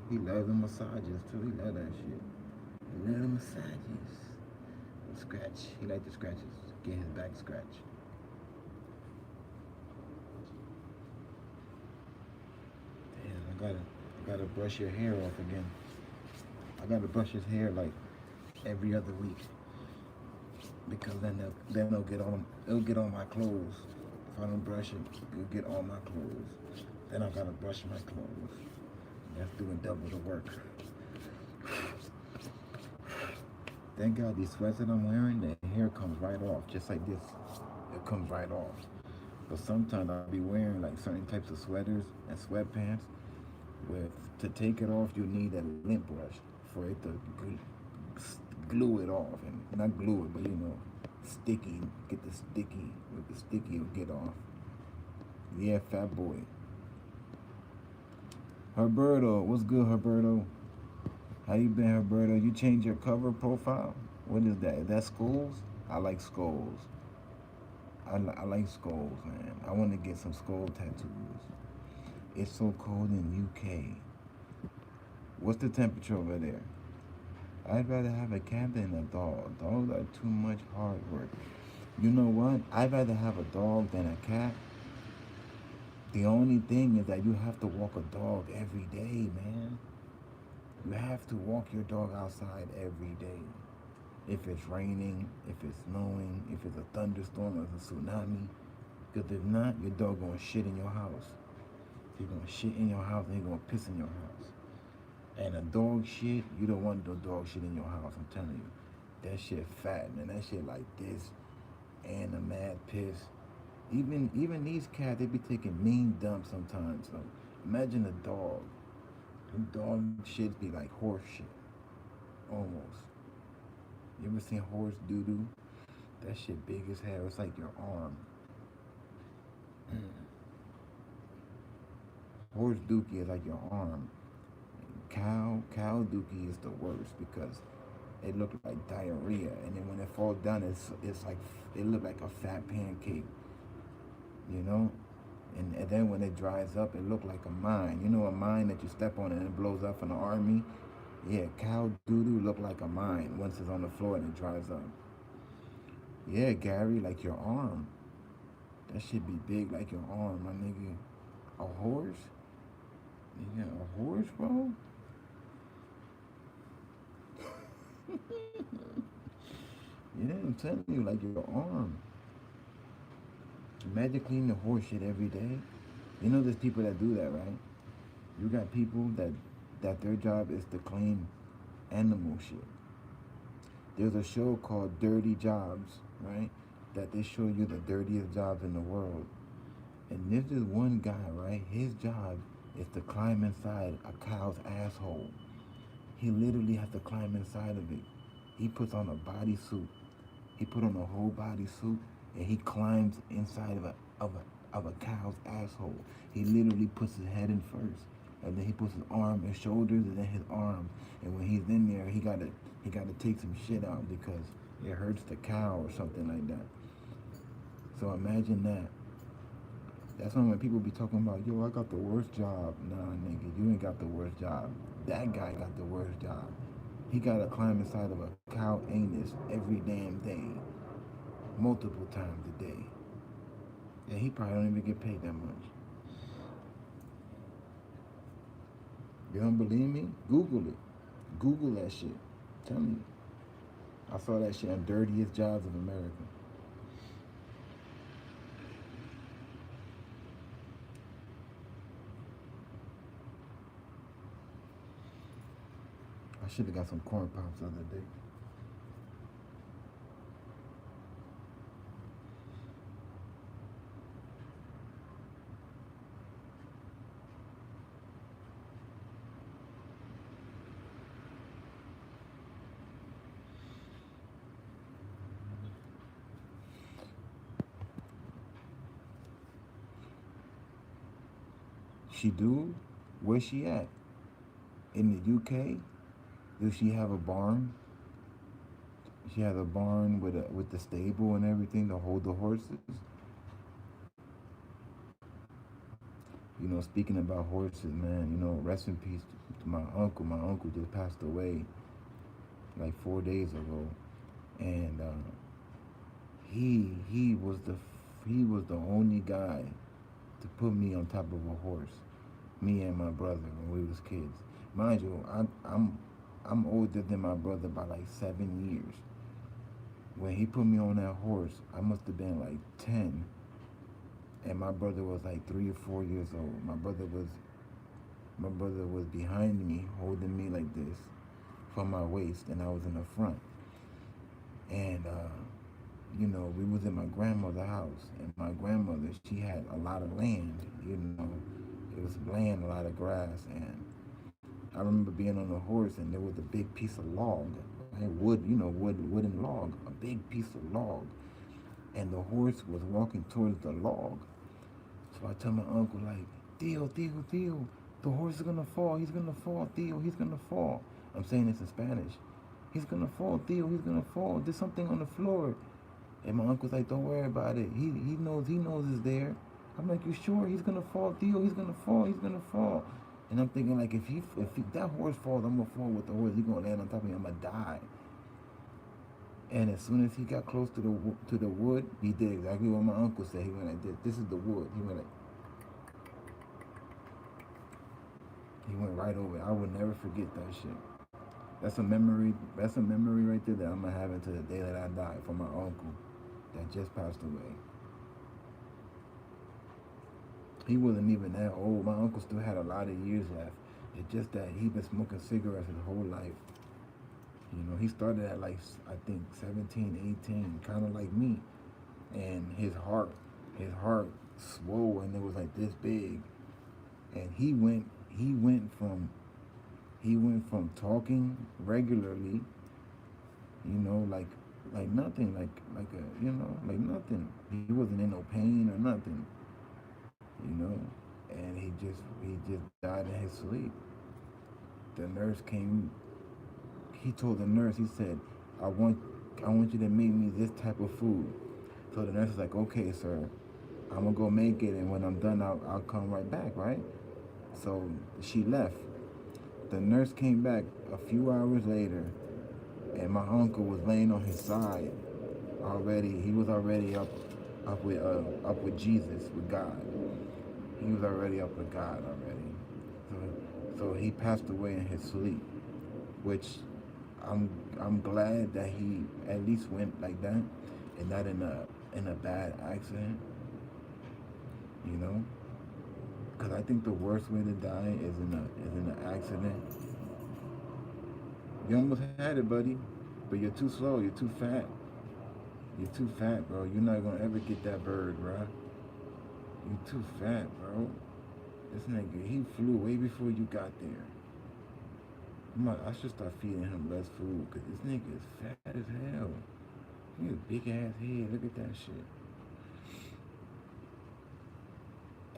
He loves the massages too. He loves that shit. He loves the massages. Scratch. He likes the scratches. Get his back scratched. Damn, I gotta brush your hair off again. I gotta brush his hair like every other week, because then it'll get on my clothes. If I don't brush it, it'll get on my clothes. Then I gotta brush my clothes. That's doing double the work. Thank God these sweats that I'm wearing, the hair comes right off, just like this. It comes right off. But sometimes I'll be wearing like certain types of sweaters and sweatpants. To take it off, you need a lint brush for it to glue it off, and not glue it, but sticky. Get the sticky. With the sticky, it'll get off. Yeah, Fat Boy. Herberto, what's good, Herberto? How you been, Herberto? You changed your cover profile? What is that? Is that skulls? I like skulls. I like skulls, man. I want to get some skull tattoos. It's so cold in UK. What's the temperature over there? I'd rather have a cat than a dog. Dogs are too much hard work. You know what? I'd rather have a dog than a cat. The only thing is that you have to walk a dog every day, man. You have to walk your dog outside every day. If it's raining, if it's snowing, if it's a thunderstorm or it's a tsunami. Because if not, your dog gonna shit in your house. He's gonna shit in your house and he's gonna piss in your house. And a dog shit, you don't want no dog shit in your house, I'm telling you. That shit fat, man. That shit like this. And a mad piss. Even these cats, they be taking mean dumps sometimes. So imagine a dog. Dog shit be like horse shit. Almost. You ever seen horse doo-doo? That shit big as hell. It's like your arm. Horse dookie is like your arm. Cow dookie is the worst because it look like diarrhea, and then when it falls down, it's like it look like a fat pancake, and then when it dries up, it look like a mine. You know, a mine that you step on and it blows up in the army. Yeah, cow doo-doo look like a mine once it's on the floor and it dries up. Yeah, Gary, like your arm. That should be big like your arm, my nigga. A horse? Yeah, a horse, bro? Yeah, I'm telling you, like your arm. Imagine cleaning the horse shit every day. You know there's people that do that, right? You got people that their job is to clean animal shit. There's a show called Dirty Jobs, right? That they show you the dirtiest jobs in the world. And there's this one guy, right? His job is to climb inside a cow's asshole. He literally has to climb inside of it. He puts on a bodysuit. He put on a whole bodysuit, and he climbs inside of a cow's asshole. He literally puts his head in first, and then he puts his arm, his shoulders, and then his arms. And when he's in there, he gotta take some shit out because it hurts the cow or something like that. So imagine that. That's when people be talking about, yo, I got the worst job. Nah, nigga, you ain't got the worst job. That guy got the worst job. He gotta climb inside of a cow anus every damn day, multiple times a day. And he probably don't even get paid that much. You don't believe me? Google it. Google that shit. Tell me. I saw that shit on Dirtiest Jobs of America. should have got some corn pops the other day. She do? Where's she at? In the UK? Does she have a barn? She has a barn with the stable and everything to hold the horses. You know, speaking about horses, man, you know, rest in peace to my uncle. My uncle just passed away like 4 days ago, and he was the only guy to put me on top of a horse. Me and my brother when we was kids. Mind you, I'm older than my brother by like 7 years. When he put me on that horse, I must have been like 10, and my brother was like 3 or 4 years old. My brother was behind me, holding me like this from my waist, and I was in the front. And you know, we was in my grandmother's house, and my grandmother, she had a lot of land. You know, it was land, a lot of grass, and I remember being on a horse, and there was a big piece of log, right? Wood, you know, wooden log, a big piece of log, and the horse was walking towards the log. So I tell my uncle, like, Theo, the horse is gonna fall. He's gonna fall, Theo. He's gonna fall. I'm saying this in Spanish. He's gonna fall, Theo. He's gonna fall. There's something on the floor. And my uncle's like, don't worry about it. He knows it's there. I'm like, you sure? He's gonna fall, Theo. He's gonna fall. He's gonna fall. And I'm thinking, like, if that horse falls, I'm gonna fall with the horse. He's gonna land on top of me. I'm gonna die. And as soon as he got close to the wood, he did exactly what my uncle said. He went like this. This is the wood. He went right over it. I will never forget that shit. That's a memory. That's a memory right there that I'm gonna have until the day that I die for my uncle that just passed away. He wasn't even that old. My uncle still had a lot of years left. It's just that he been smoking cigarettes his whole life. You know, he started at like, I think 17, 18, kind of like me. And his heart swole, and it was like this big. And he went from talking regularly, you know, like nothing, like a, you know, like nothing. He wasn't in no pain or nothing, you know. And he just died in his sleep. The nurse came. He told the nurse, he said, I want you to make me this type of food. So the nurse was like, okay, sir, I'm gonna go make it, and when I'm done, I'll come right back, right? So she left. The nurse came back a few hours later, and my uncle was laying on his side already. He was already up with Jesus, with God. He was already up with God already. So he passed away in his sleep, which I'm glad that he at least went like that, and not in a bad accident. You know, because I think the worst way to die is in an accident. You almost had it, buddy, but you're too slow. You're too fat. You're too fat, bro. You're not gonna ever get that bird, bro. You're too fat, bro. This nigga, he flew way before you got there. I should start feeding him less food, because this nigga is fat as hell. He has a big ass head. Look at that shit.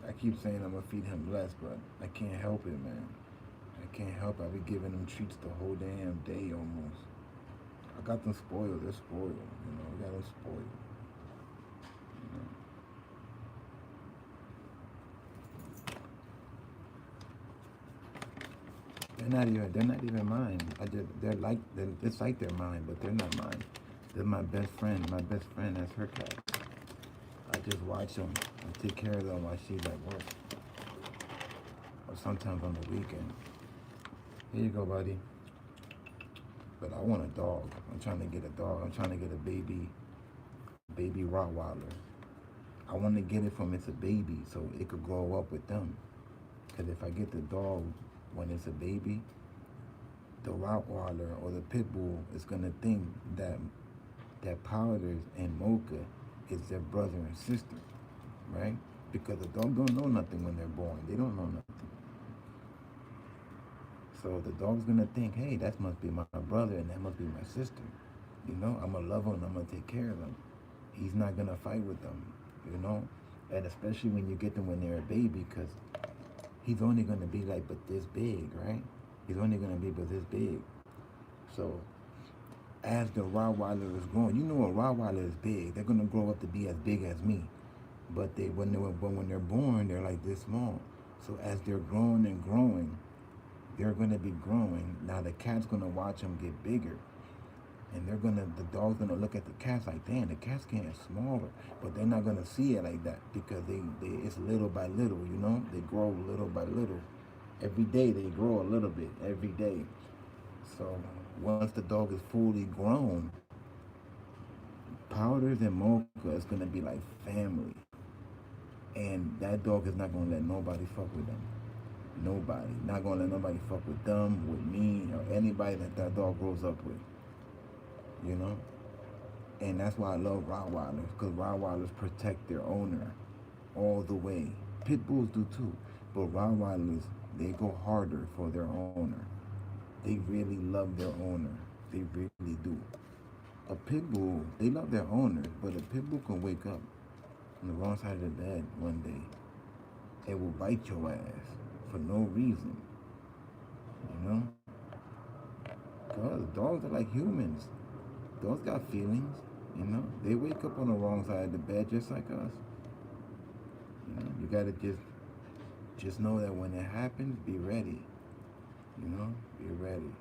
I keep saying I'm gonna feed him less, but I can't help it, man. I can't help it. I be giving them treats the whole damn day almost. I got them spoiled. They're spoiled. You know, I got them spoiled. You know. They're not even mine. It's like they're mine, but they're not mine. They're my best friend. My best friend, that's her cat. I just watch them. I take care of them while she's at work. Or sometimes on the weekend. Here you go, buddy. But I want a dog. I'm trying to get a dog. I'm trying to get a baby Rottweiler. I want to get it from it's a baby so it could grow up with them. Because if I get the dog when it's a baby, the Rottweiler or the pit bull is gonna think that Powders and Mocha is their brother and sister, right? Because the dog don't know nothing when they're born. They don't know nothing. So the dog's gonna think, hey, that must be my brother and that must be my sister. You know, I'm gonna love them, I'm gonna take care of them. He's not gonna fight with them, you know? And especially when you get them when they're a baby, because he's only gonna be like but this big, right? He's only gonna be but this big. So as the Rottweiler is growing, you know a Rottweiler is big. They're gonna grow up to be as big as me. But when they're born, they're like this small. So as they're growing and growing, they're gonna be growing. Now the cat's gonna watch them get bigger. And the dog's gonna look at the cats like, damn, the cat's getting smaller. But they're not gonna see it like that because it's little by little, you know? They grow little by little. Every day they grow a little bit, every day. So once the dog is fully grown, Powders and Mocha is gonna be like family. And that dog is not gonna let nobody fuck with them. Nobody. Not gonna let nobody fuck with them, with me, or anybody that dog grows up with. You know? And that's why I love Rottweilers, because Rottweilers protect their owner all the way. Pit Bulls do too, but Rottweilers, they go harder for their owner. They really love their owner. They really do. A Pit Bull, they love their owner, but a Pit Bull can wake up on the wrong side of the bed one day. It will bite your ass for no reason. You know? Because dogs are like humans. Dogs got feelings, you know? They wake up on the wrong side of the bed just like us. You know, you gotta just know that when it happens, be ready. You know? Be ready.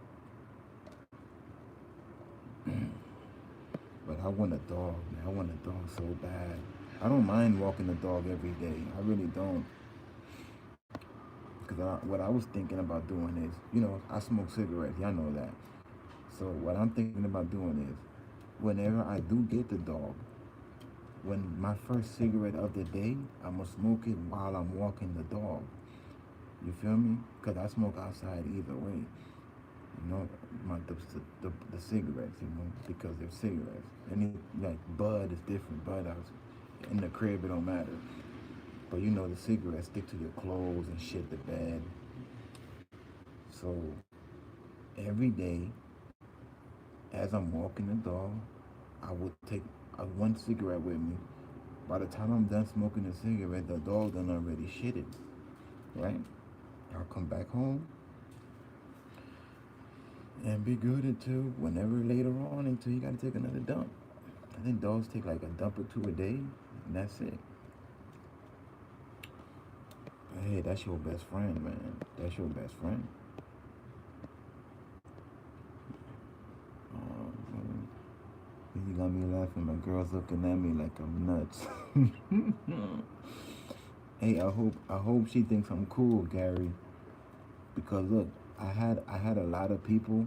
But I want a dog, man. I want a dog so bad. I don't mind walking the dog every day. I really don't. Because what I was thinking about doing is, you know, I smoke cigarettes. Y'all know that. So what I'm thinking about doing is, whenever I do get the dog, when my first cigarette of the day, I'm going to smoke it while I'm walking the dog. You feel me? Because I smoke outside either way. You know, the cigarettes, you know, because they're cigarettes. Any, like, bud is different. Bud out in the crib, it don't matter. But, you know, the cigarettes stick to your clothes and shit, the bed. So, every day, as I'm walking the dog, I would take one cigarette with me. By the time I'm done smoking the cigarette, the dog done already shitted, right? I'll come back home and be good until whenever later on until you gotta take another dump. I think dogs take like a dump or two a day, and that's it. But hey, that's your best friend, man. That's your best friend. You got me laughing. My girl's looking at me like I'm nuts. Hey, I hope she thinks I'm cool, Gary. Because look, I had a lot of people,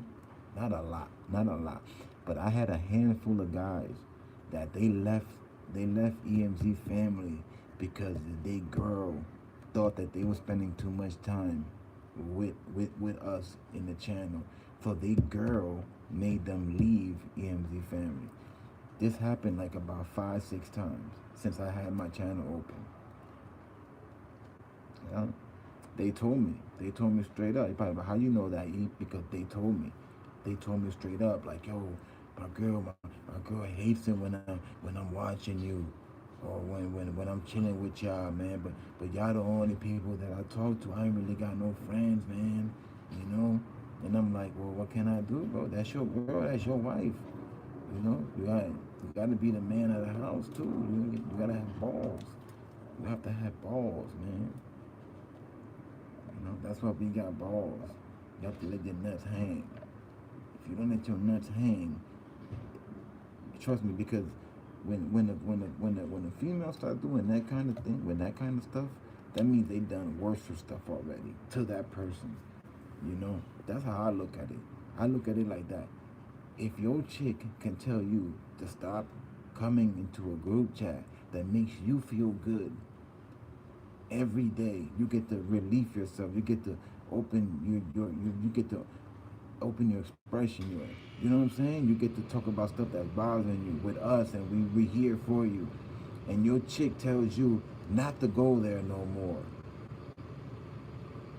not a lot, but I had a handful of guys that they left EmZ Family because they girl thought that they were spending too much time with us in the channel. So they girl made them leave EmZ Family. This happened like about 5-6 times since I had my channel open. Yeah. They told me straight up. Probably, how you know that? Because they told me. They told me straight up, like, yo, my girl hates it when I'm watching you, or when I'm chilling with y'all, man. But y'all the only people that I talk to. I ain't really got no friends, man. You know. And I'm like, well, what can I do, bro? That's your girl. That's your wife. You know. You gotta be the man of the house too. You gotta have balls. You have to have balls, man. You know, that's why we got balls. You have to let your nuts hang. If you don't let your nuts hang, trust me, because when the female start doing that kind of thing, with that kind of stuff, that means they done worse stuff already to that person. You know, that's how I look at it. I look at it like that. If your chick can tell you to stop coming into a group chat that makes you feel good every day, you get to relieve yourself. You get to open you get to open your expression. You know what I'm saying? You get to talk about stuff that's bothering you with us, and we here for you. And your chick tells you not to go there no more.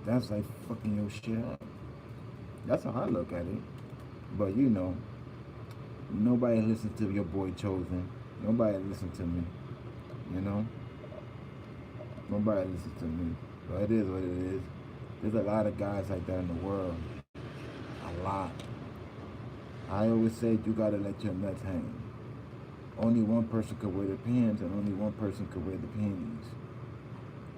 That's like fucking your shit up. That's how I look at it. But you know, nobody listens to your boy Chosen. Nobody listens to me. You know? Nobody listens to me. But it is what it is. There's a lot of guys like that in the world. A lot. I always said you gotta let your nuts hang. Only one person could wear the pants and only one person could wear the panties.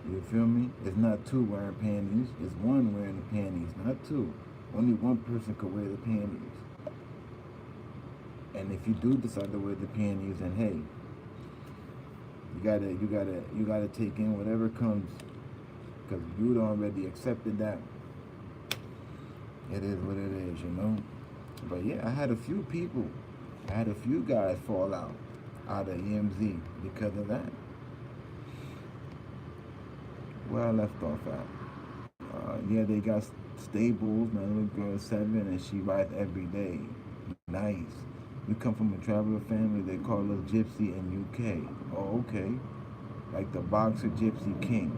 You feel me? It's not two wearing panties. It's one wearing the panties, not two. Only one person could wear the panties. And if you do decide to wear the panties, then hey, you gotta take in whatever comes, because you already accepted that. It is what it is, you know. But yeah, I had a few guys fall out of EmZ because of that. Where I left off at. Yeah, they got stables. My little girl is 7 and she rides every day. Nice. We come from a traveler family. They call us Gypsy in UK. Oh, okay. Like the boxer Gypsy King.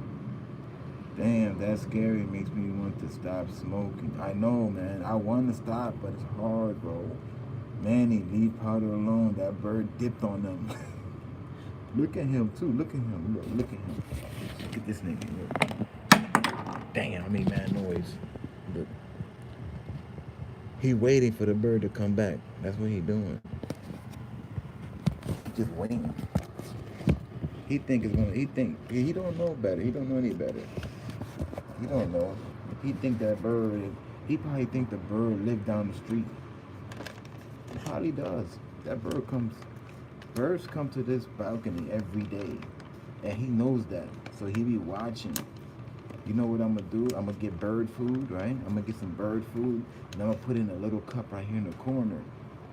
Damn, that's scary. It makes me want to stop smoking. I know, man. I want to stop, but it's hard, bro. Manny, leave powder alone. That bird dipped on them. Look at him, too. Look at him. Look at him. Look at this nigga. Look. Damn, I made mad noise. Look. He waiting for the bird to come back. That's what he doing. Just waiting. He don't know better. He don't know any better. He don't know. He probably think the bird lived down the street. He probably does. Birds come to this balcony every day. And he knows that. So he be watching. You know what I'm gonna do? I'm gonna get bird food, right? I'm gonna get some bird food, and I'm gonna put in a little cup right here in the corner.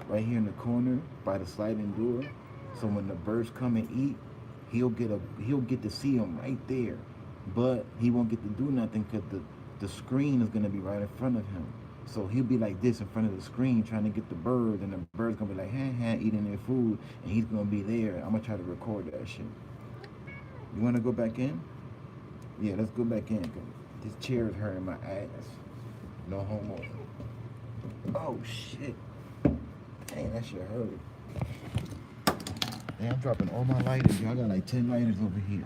Right here in the corner by the sliding door. So when the birds come and eat, he'll get to see them right there. But he won't get to do nothing because the screen is gonna be right in front of him. So he'll be like this in front of the screen trying to get the bird, and the bird's gonna be like, eating their food, and he's gonna be there. I'm gonna try to record that shit. You wanna go back in? Yeah, let's go back in, cause this chair is hurting my ass. No homo. Oh shit. Dang, that shit hurt. Damn, I'm dropping all my lighters. Y'all got like 10 lighters over here.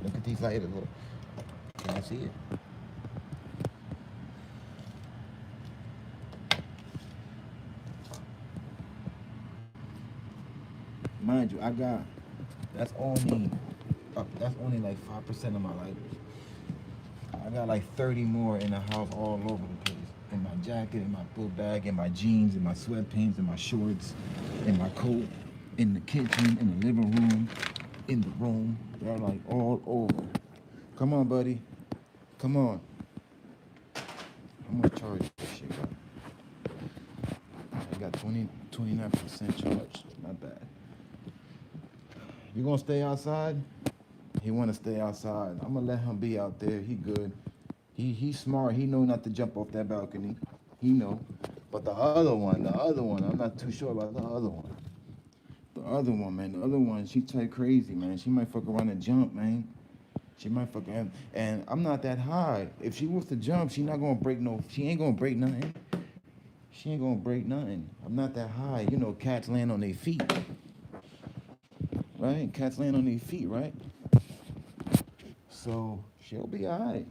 Look at these lighters. Look. Can I see it? Mind you, that's only like 5% of my lighters. I got like 30 more in the house all over the place. In my jacket, in my book bag, in my jeans, in my sweatpants, in my shorts, in my coat, in the kitchen, in the living room, in the room. They're like all over. Come on, buddy. Come on. I'm gonna charge this shit up. I got 29% charge. Not bad. You gonna stay outside? He wanna stay outside. I'm gonna let him be out there. He good. He's smart. He know not to jump off that balcony. He know. But the other one, I'm not too sure about the other one. The other one, man. The other one, she type crazy, man. She might fuck around and jump, man. She might fuck around. And I'm not that high. If she wants to jump, she ain't gonna break nothing. She ain't gonna break nothing. I'm not that high. You know, cats land on their feet. Right? Cats land on their feet, right? So she'll be alright.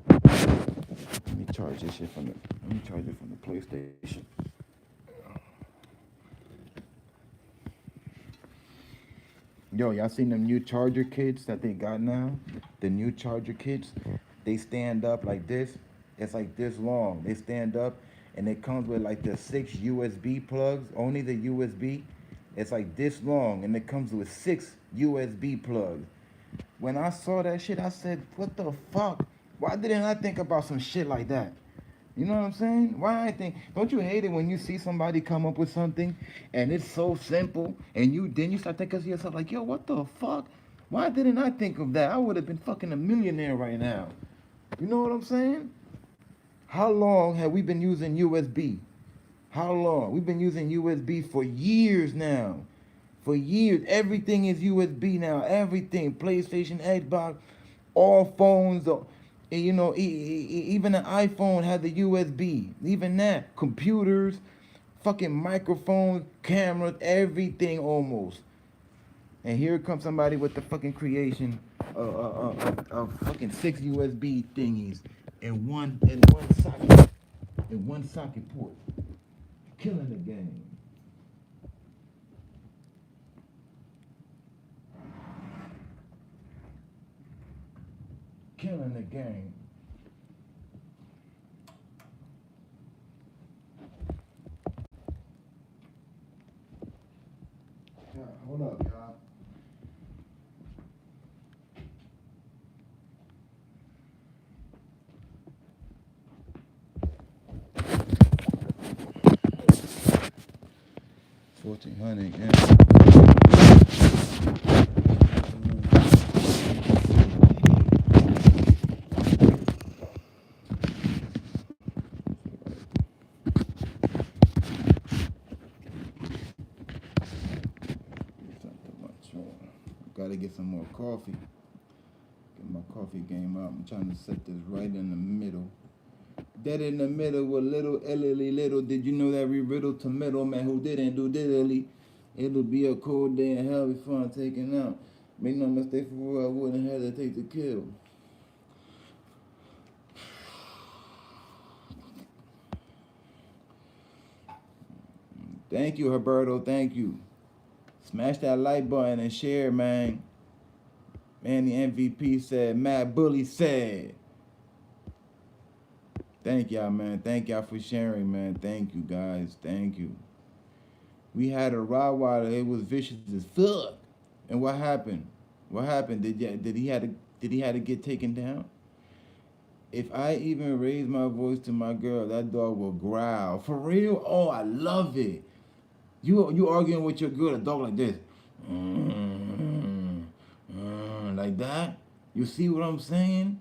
Let me charge it from the PlayStation. Yo, y'all seen them new charger kits that they got now? The new charger kits, they stand up like this. It's like this long. They stand up, and it comes with like the 6 USB plugs, only the USB. It's like this long, and it comes with 6 USB plugs. When I saw that shit, I said, what the fuck? Why didn't I think about some shit like that? You know what I'm saying? Don't you hate it when you see somebody come up with something and it's so simple, and then you start thinking to yourself like, yo, what the fuck? Why didn't I think of that? I would have been fucking a millionaire right now. You know what I'm saying? How long have we been using USB? How long? We've been using USB for years now. For years, everything is USB now. Everything, PlayStation, Xbox, all phones. You know, even an iPhone had the USB. Even that, computers, fucking microphones, cameras, everything almost. And here comes somebody with the fucking creation of fucking 6 USB thingies in one socket port, killing the game. Killing the game. Yeah, hold up, y'all. $1,400. Yeah. Gotta get some more coffee. Get my coffee game up. I'm trying to set this right in the middle. Dead in the middle with little Ellie little. Did you know that we riddle to middleman who didn't do diddly? It'll be a cold day in hell before I'm taken out. Make no mistake for what I wouldn't hesitate to kill. Thank you, Herberto. Thank you. Smash that like button and share, man. Man, the MVP said, Matt Bully said. Thank y'all, man. Thank y'all for sharing, man. Thank you, guys. Thank you. We had a Rottweiler. It was vicious as fuck. And what happened? What happened? Did he had to get taken down? If I even raise my voice to my girl, that dog will growl. For real? Oh, I love it. You arguing with your girl, a dog like this. Like that? You see what I'm saying?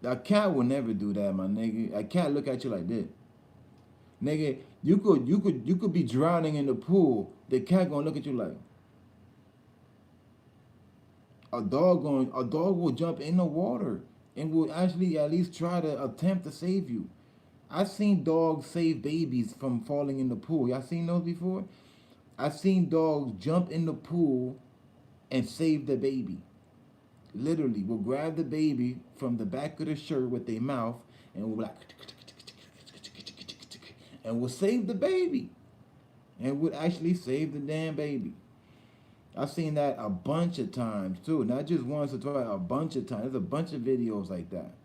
A cat will never do that, my nigga. A cat look at you like this. Nigga, you could be drowning in the pool. The cat gonna look at you like. A dog will jump in the water and will actually at least try to attempt to save you. I've seen dogs save babies from falling in the pool. Y'all seen those before? I've seen dogs jump in the pool and save the baby. Literally, will grab the baby from the back of the shirt with their mouth and will like and will save the baby. And would actually save the damn baby. I've seen that a bunch of times too. Not just once or twice, a bunch of times. There's a bunch of videos like that.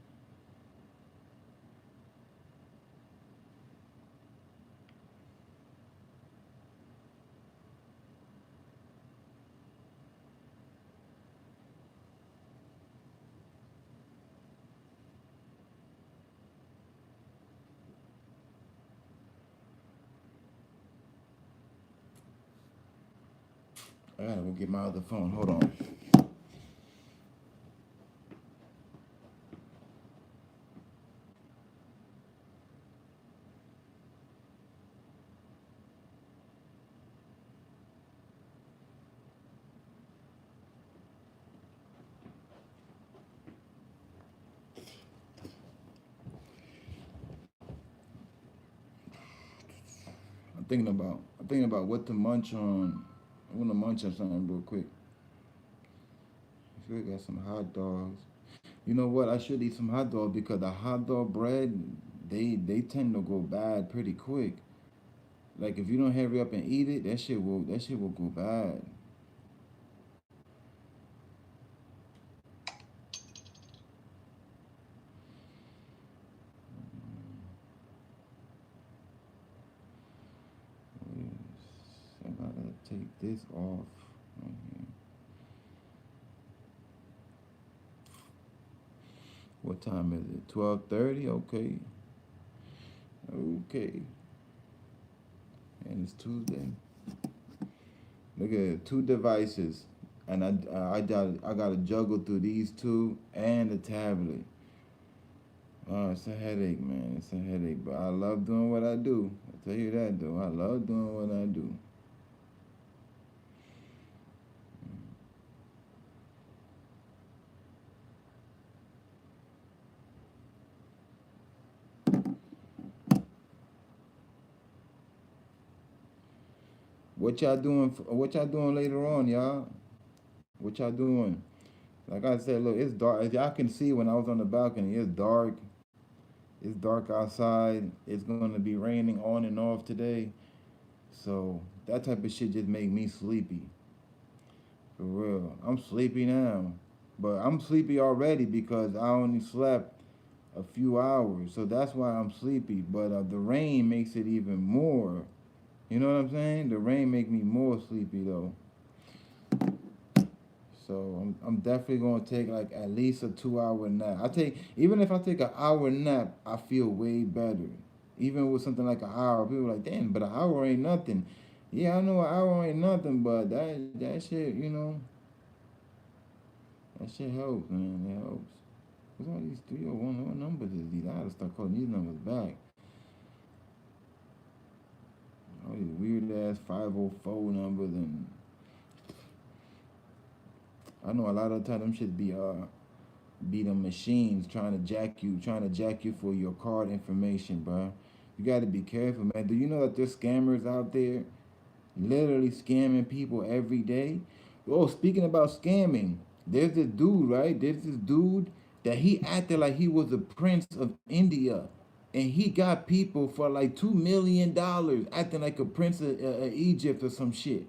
I gotta go get my other phone. Hold on. I'm thinking about what to munch on. I want to munch on something real quick. I got some hot dogs. You know what? I should eat some hot dogs because the hot dog bread, they tend to go bad pretty quick. Like if you don't hurry up and eat it, that shit will go bad. I gotta take this off right here. What time is it? 12:30? Okay. Okay. And it's Tuesday. Look at it, 2 devices. And I gotta juggle through these 2 and the tablet. Oh, it's a headache, man. It's a headache. But I love doing what I do. I tell you that, though. I love doing what I do. What y'all doing? What y'all doing later on, y'all? What y'all doing? Like I said, look, it's dark. As y'all can see, when I was on the balcony, it's dark. It's dark outside. It's going to be raining on and off today. So that type of shit just make me sleepy. For real. I'm sleepy now. But I'm sleepy already because I only slept a few hours. So that's why I'm sleepy. But the rain makes it even more. You know what I'm saying? The rain make me more sleepy though. So I'm definitely gonna take like at least a 2 hour nap. Even if I take an hour nap, I feel way better. Even with something like an hour, people are like, damn, but an hour ain't nothing. Yeah, I know an hour ain't nothing, but that shit, that shit helps, man. It helps. What's all these 301? What numbers is these? I gotta start calling these numbers back. All these weird ass 504 numbers, and I know a lot of the time them shit be the machines trying to jack you for your card information, bro. You got to be careful, man. Do you know that there's scammers out there literally scamming people every day? Oh, speaking about scamming, there's this dude, right? There's this dude that he acted like he was a prince of India. And he got people for like $2 million acting like a prince of Egypt or some shit.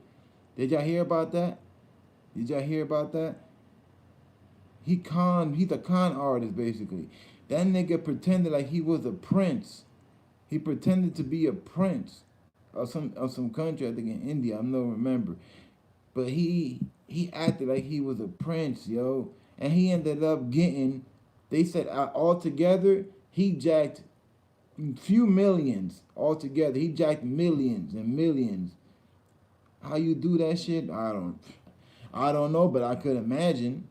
Did y'all hear about that? Did y'all hear about that? He's a con artist basically. That nigga pretended like he was a prince. He pretended to be a prince of some country, I think in India, I don't remember. But he acted like he was a prince, yo. And he ended up getting, they said altogether, he jacked few millions altogether. He jacked millions and millions. How you do that shit? I don't know, but I could imagine.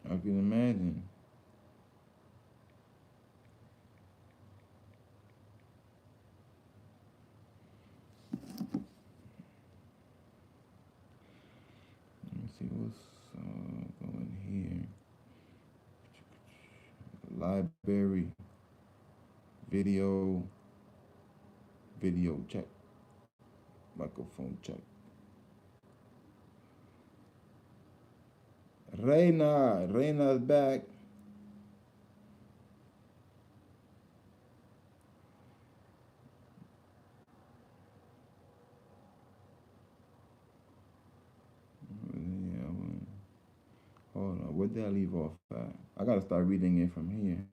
I can imagine. Let me see what's going here. Library, video, video check, microphone check. Reina's back. Yeah, hold on, where did I leave off at? I gotta start reading it from here.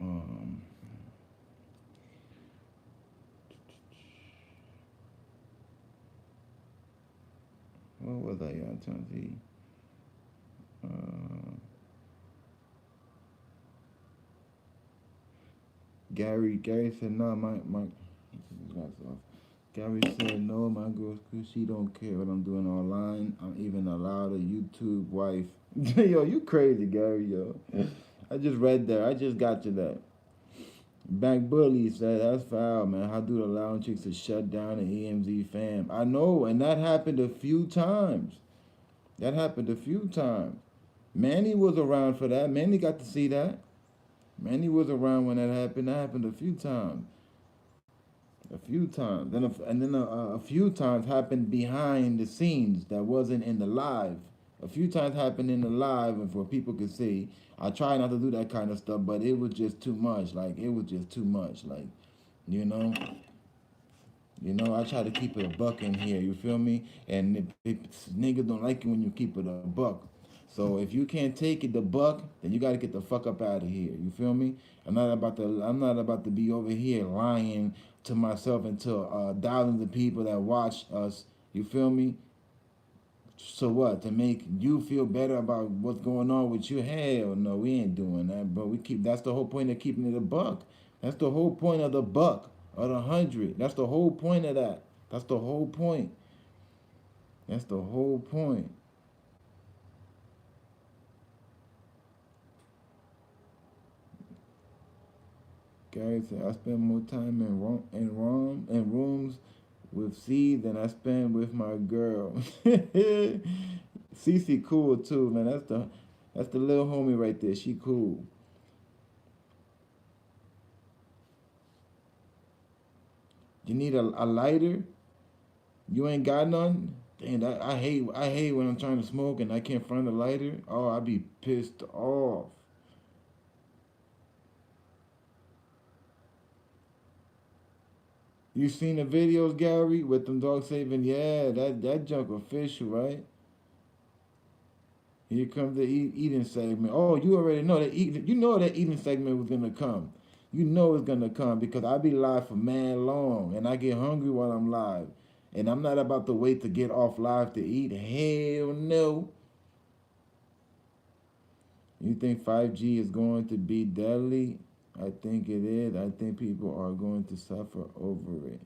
Um, what was I trying to see? Uh, Gary said no, my Gary said no, my girl, cause she don't care what I'm doing online. I'm even allowed a YouTube wife. Yo, you crazy, Gary, yo. I just read that. I just got to that. Back Bully said, that's foul, man. How do the allowing chicks to shut down the EmZ fam? I know, and that happened a few times. That happened a few times. Manny was around for that. Manny got to see that. Manny was around when that happened. That happened a few times. A few times, and then a few times happened behind the scenes that wasn't in the live. A few times happened in the live, and for people could see. I try not to do that kind of stuff, but it was just too much. Like it was just too much. Like, you know, I try to keep it a buck in here. You feel me? And if niggas don't like it when you keep it a buck. So if you can't take it the buck, then you got to get the fuck up out of here. You feel me? I'm not about to be over here lying to myself and to thousands of people that watch us. You feel me? So what? To make you feel better about what's going on with you? Hell no, we ain't doing that, bro. That's the whole point of keeping it a buck. That's the whole point of the buck or the 100. That's the whole point of that. That's the whole point. That's the whole point. Gary said, I spend more time in rooms with C than I spend with my girl. Cece cool too, man. That's the little homie right there. She cool. You need a lighter? You ain't got none? Damn, I hate when I'm trying to smoke and I can't find a lighter. Oh, I be pissed off. You seen the videos, Gary, with them dogs saving? Yeah, that junk official, right? Here comes the eating segment. Oh, you already know that eating. You know that eating segment was gonna come. You know it's gonna come because I be live for man long, and I get hungry while I'm live, and I'm not about to wait to get off live to eat. Hell no. You think 5G is going to be deadly? I think it is. I think people are going to suffer over it.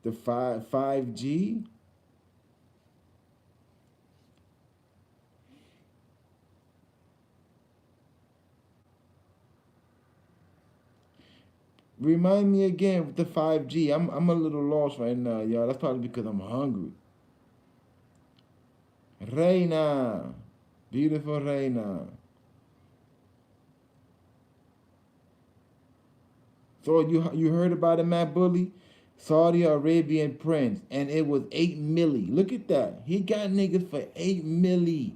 The 5G. Remind me again with the 5G. I'm a little lost right now, y'all. That's probably because I'm hungry. Reina. Beautiful Reina. So you heard about it, Matt Bully? Saudi Arabian prince, and it was 8 milli. Look at that. He got niggas for 8 milli.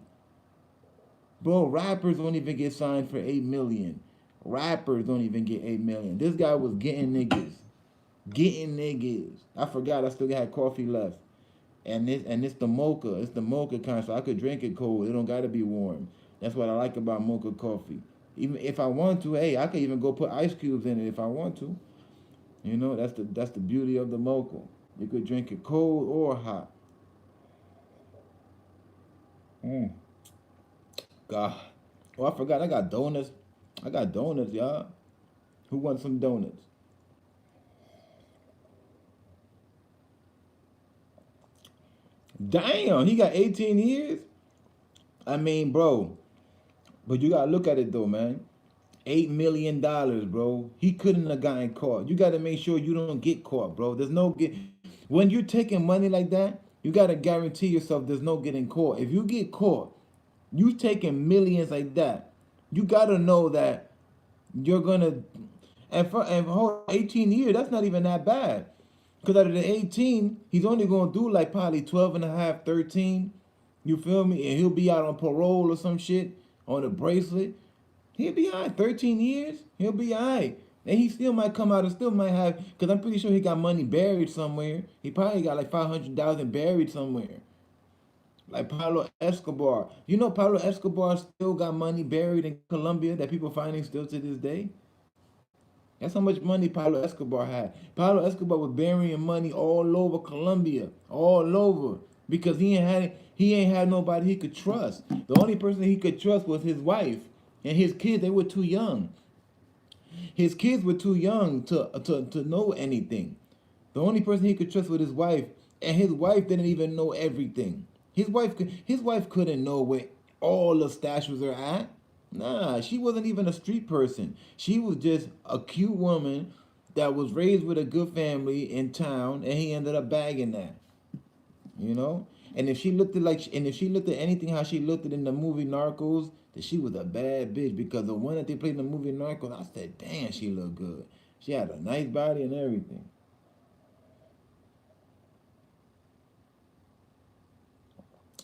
Bro, rappers don't even get signed for 8 million. Rappers don't even get 8 million. This guy was getting niggas. Getting niggas. I forgot I still had coffee left. And it's the mocha. It's the mocha kind, so I could drink it cold. It don't gotta be warm. That's what I like about mocha coffee. Even if I want to, hey, I could even go put ice cubes in it if I want to. You know, that's the beauty of the mocha. You could drink it cold or hot. Mm. God. Oh, I forgot. I got donuts. I got donuts, y'all. Who wants some donuts? Damn, he got 18 years? I mean, bro, but you gotta look at it though, man. $8 million, bro. He couldn't have gotten caught. You gotta make sure you don't get caught, bro. There's no get when you're taking money like that, you gotta guarantee yourself there's no getting caught. If you get caught, you taking millions like that, you gotta know that you're gonna and for 18 years, that's not even that bad. Because out of the 18, he's only gonna do like probably 12 and a half, 13. You feel me? And he'll be out on parole or some shit on a bracelet. He'll be all right. 13 years, he'll be all right. And he still might come out and still might have, because I'm pretty sure he got money buried somewhere. He probably got like 500,000 buried somewhere. Like Pablo Escobar. You know Pablo Escobar still got money buried in Colombia that people finding still to this day? That's how much money Pablo Escobar had. Pablo Escobar was burying money all over Colombia, all over, because he ain't had nobody he could trust. The only person he could trust was his wife and his kids. They were too young. His kids were too young to know anything. The only person he could trust was his wife, and his wife didn't even know everything. His wife couldn't know where all the stashes are at. Nah, she wasn't even a street person. She was just a cute woman that was raised with a good family in town, and he ended up bagging that. You know. And if she looked at anything how she looked at in the movie Narcos, that she was a bad bitch because the one that they played in the movie Narcos, I said, damn, she looked good. She had a nice body and everything.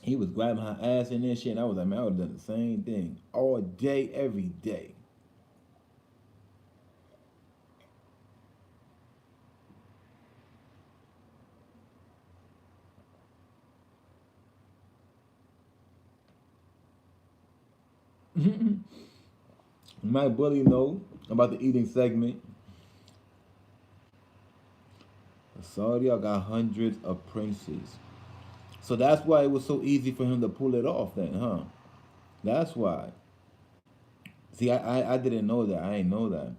He was grabbing her ass and that shit, and I was like, man, I would have done the same thing all day, every day. My bully know about the eating segment. Saudi got hundreds of princes. So that's why it was so easy for him to pull it off then, huh? That's why. See, I didn't know that. I didn't know that.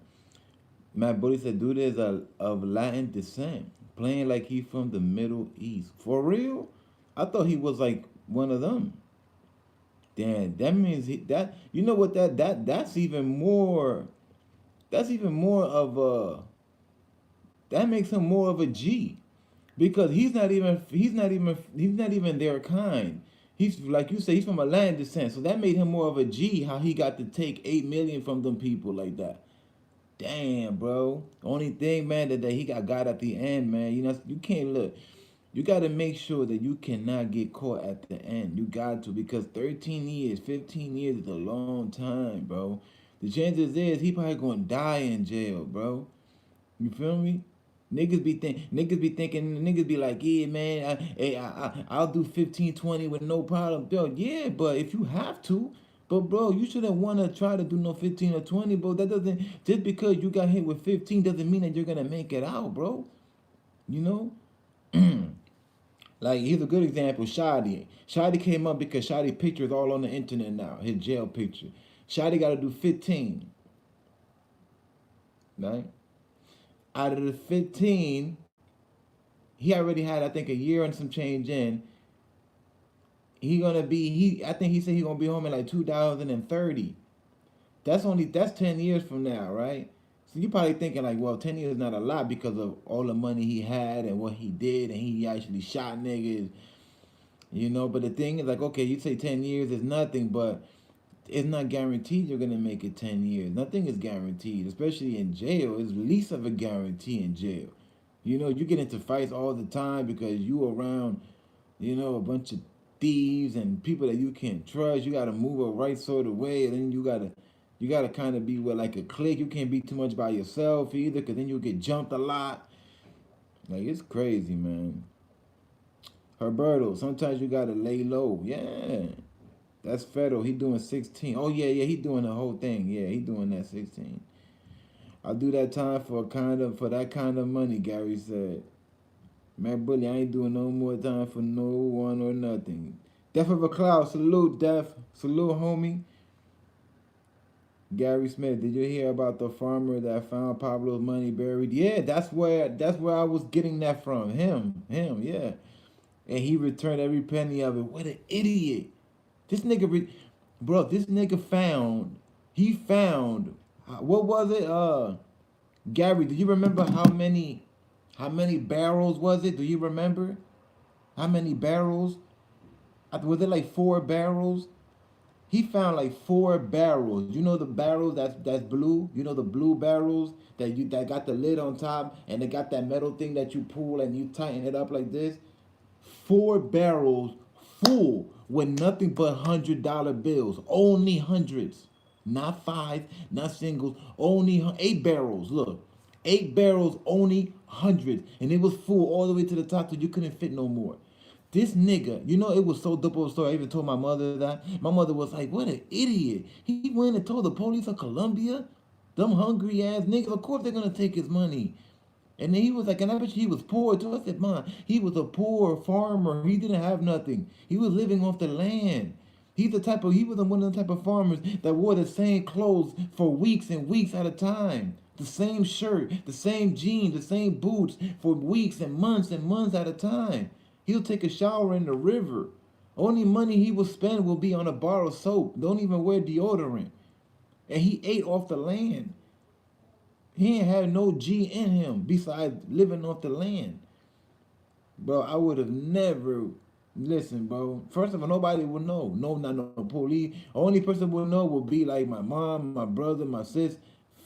My buddy said, dude is of Latin descent, playing like he from the Middle East. For real? I thought he was like one of them. Damn, that means that you know what that's even more. That's even more of a. That makes him more of a G, because he's not even their kind. He's like you say, he's from a land descent, so that made him more of a G. How he got to take 8 million from them people like that. Damn, bro. Only thing, man, that he got at the end, man. You know, you can't look. You got to make sure that you cannot get caught at the end. You got to, because 13 years, 15 years is a long time, bro. The chances is he probably gonna die in jail, bro. You feel me? Niggas be like, yeah, man, I'll do 15, 20 with no problem. Yo, yeah, but if you have to, but bro, you shouldn't want to try to do no 15 or 20, bro. That doesn't, just because you got hit with 15 doesn't mean that you're gonna make it out, bro. You know? Like, here's a good example, Shadi. Shadi came up because Shadi pictures all on the internet now, his jail picture. Shadi got to do 15, right? Out of the 15, he already had, I think, a year and some change in. I think he said he gonna be home in like 2030. That's 10 years from now, right? So you probably thinking like, well, 10 years is not a lot because of all the money he had and what he did, and he actually shot niggas, you know. But the thing is, like, okay, you say 10 years is nothing, but it's not guaranteed you're gonna make it 10 years. Nothing is guaranteed, especially in jail. It's least of a guarantee in jail. You know, you get into fights all the time because you around, you know, a bunch of thieves and people that you can't trust. You gotta move a right sort of way, and then you gotta kind of be with like a clique. You can't be too much by yourself either, because then you get jumped a lot. Like, it's crazy, man. Herberto, sometimes you gotta lay low. Yeah. That's federal. He doing 16. Oh yeah, yeah, he doing the whole thing. Yeah, he doing that 16. I do that time for that kind of money, Gary said. Man, bully, I ain't doing no more time for no one or nothing. Death of a cloud, salute, Death. Salute, homie. Gary Smith, did you hear about the farmer that found Pablo's money buried? Yeah, that's where I was getting that from. Him, yeah. And he returned every penny of it. What an idiot. This nigga, bro, this nigga he found, what was it? Gary, do you remember how many barrels was it? Do you remember? How many barrels? Was it like 4 barrels? He found like 4 barrels. You know the barrels that's blue? You know the blue barrels that got the lid on top and they got that metal thing that you pull and you tighten it up like this? 4 barrels full with nothing but $100 bills. Only hundreds. Not five, not singles. Only 8 barrels. Look. 8 barrels, only hundreds. And it was full all the way to the top so you couldn't fit no more. This nigga, you know, it was so dope of a story. I even told my mother that. My mother was like, what an idiot. He went and told the police of Colombia. Them hungry ass niggas. Of course they're gonna take his money. And then he was like, and I bet you he was poor too. I said, man, he was a poor farmer. He didn't have nothing. He was living off the land. He was one of the type of farmers that wore the same clothes for weeks and weeks at a time. The same shirt, the same jeans, the same boots for weeks and months at a time. He'll take a shower in the river. Only money he will spend will be on a bar of soap. Don't even wear deodorant. And he ate off the land. He ain't had no G in him besides living off the land. Bro, I would have never, listen, bro. First of all, nobody would know. No, not no police. Only person would know would be like my mom, my brother, my sis,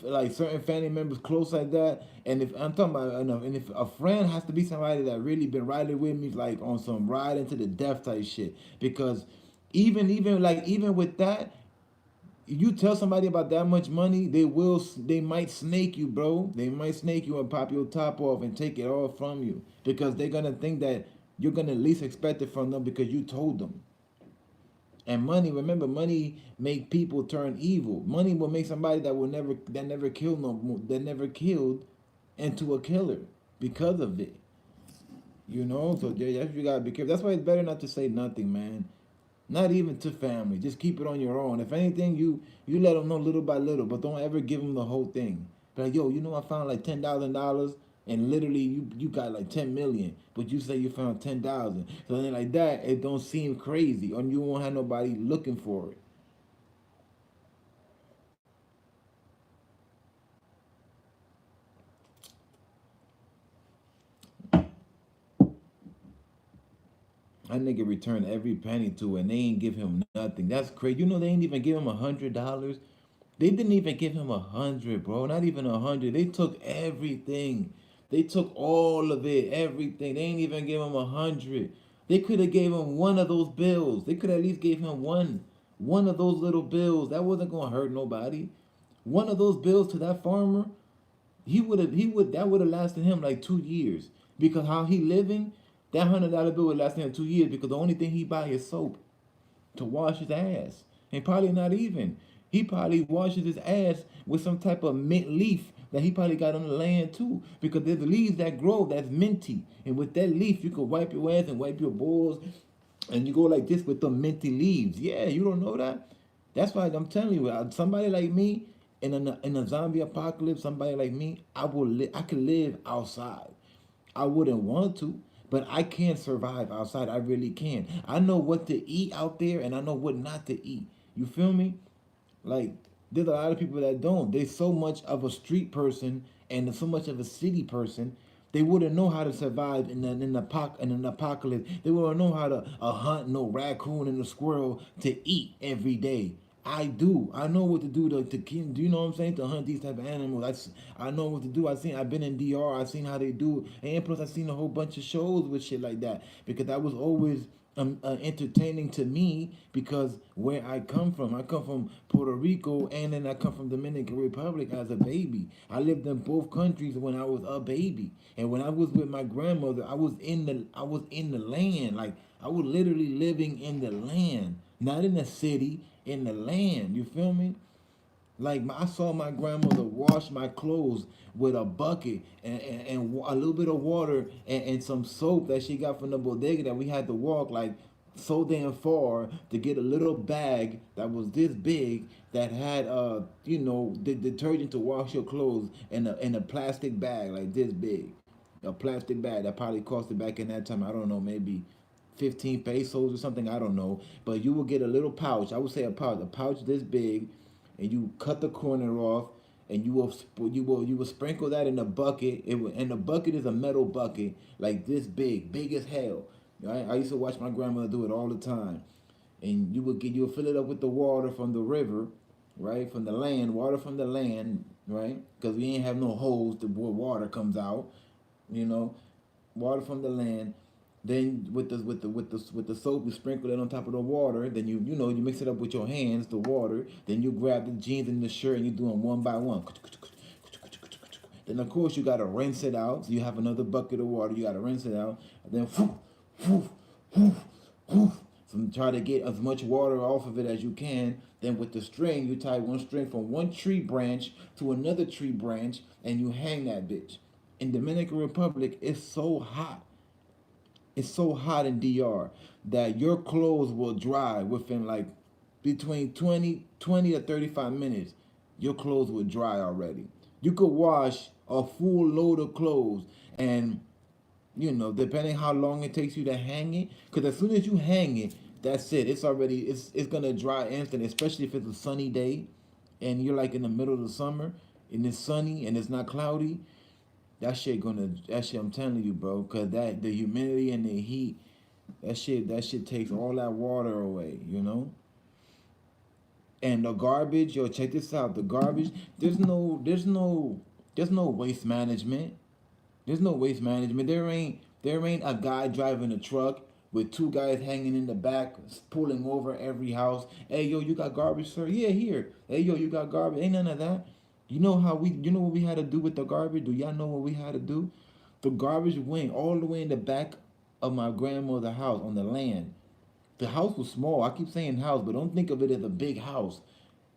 like certain family members close like that. And if I'm talking about enough, and if a friend has to be somebody that really been riding with me, like on some riding to the death type shit. Because even with that, you tell somebody about that much money, they might snake you, bro. They might snake you and pop your top off and take it all from you because they're gonna think that you're gonna least expect it from them because you told them. And money, remember, money make people turn evil. Money will make somebody that never killed that never killed into a killer because of it. You know, so that's you gotta be careful. That's why it's better not to say nothing, man. Not even to family. Just keep it on your own. If anything, you let them know little by little, but don't ever give them the whole thing. But like, yo, you know, I found like $10,000, and literally you got like 10 million, but you say you found 10,000. So then like that, it don't seem crazy, or you won't have nobody looking for it. That nigga returned every penny to it, and they ain't give him nothing. That's crazy. You know they ain't even give him $100. They didn't even give him 100, bro. Not even 100. They took everything. They took all of it, everything. They ain't even give him 100. They could have gave him one of those bills. They could at least gave him one of those little bills. That wasn't gonna hurt nobody. One of those bills to that farmer, that would have lasted him like 2 years. Because how he living, that $100 bill would last him 2 years because the only thing he buy is soap to wash his ass. And probably not even. He probably washes his ass with some type of mint leaf that he probably got on the land too. Because there's leaves that grow that's minty. And with that leaf, you could wipe your ass and wipe your balls. And you go like this with the minty leaves. Yeah, you don't know that? That's why I'm telling you, somebody like me in a zombie apocalypse, somebody like me, I could live outside. I wouldn't want to, but I can survive outside. I really can. I know what to eat out there and I know what not to eat. You feel me? Like there's a lot of people that don't. They're so much of a street person and so much of a city person. They wouldn't know how to survive in an apocalypse. They wouldn't know how to hunt no raccoon and a squirrel to eat every day. I do. I know what to do do you know what I'm saying? To hunt these type of animals. I know what to do. I've been in DR. I've seen how they do it. And plus I've seen a whole bunch of shows with shit like that. Because that was always entertaining to me because where I come from Puerto Rico and then I come from Dominican Republic as a baby. I lived in both countries when I was a baby, and when I was with my grandmother, I was in the land, like I was literally living in the land, not in the city, in the land. You feel me? Like I saw my grandmother wash my clothes with a bucket and a little bit of water and some soap that she got from the bodega that we had to walk like so damn far to get a little bag that was this big that had the detergent to wash your clothes in a plastic bag like this big. A plastic bag that probably costed back in that time, I don't know, maybe 15 pesos or something, I don't know. But you will get a little pouch. I would say a pouch this big, and you cut the corner off, and you will sprinkle that in a bucket. And the bucket is a metal bucket like this big as hell. Right? I used to watch my grandmother do it all the time. And you'll fill it up with the water from the river, right? From the land, water from the land, right? Because we ain't have no holes where water comes out, you know, water from the land. Then with the soap, you sprinkle it on top of the water. Then you mix it up with your hands, the water. Then you grab the jeans and the shirt and you do them one by one. Then of course you gotta rinse it out. So you have another bucket of water. You gotta rinse it out. And then whoof, whoof, whoof, whoof. So try to get as much water off of it as you can. Then with the string, you tie one string from one tree branch to another tree branch, and you hang that bitch. In Dominican Republic, it's so hot. It's so hot in DR that your clothes will dry within like between 20 to 35 minutes. Your clothes will dry already. You could wash a full load of clothes and depending how long it takes you to hang it, because as soon as you hang it, that's it. It's gonna dry instant, especially if it's a sunny day and you're like in the middle of the summer and it's sunny and it's not cloudy. That shit I'm telling you, bro, cause the humidity and the heat, that shit takes all that water away, And the garbage, yo, check this out. The garbage, there's no waste management. There's no waste management. There ain't a guy driving a truck with two guys hanging in the back, pulling over every house. Hey yo, you got garbage, sir? Yeah, here. Hey yo, you got garbage? Ain't none of that. You know what we had to do with the garbage? Do y'all know what we had to do? The garbage went all the way in the back of my grandmother's house on the land. The house was small. I keep saying house, but don't think of it as a big house.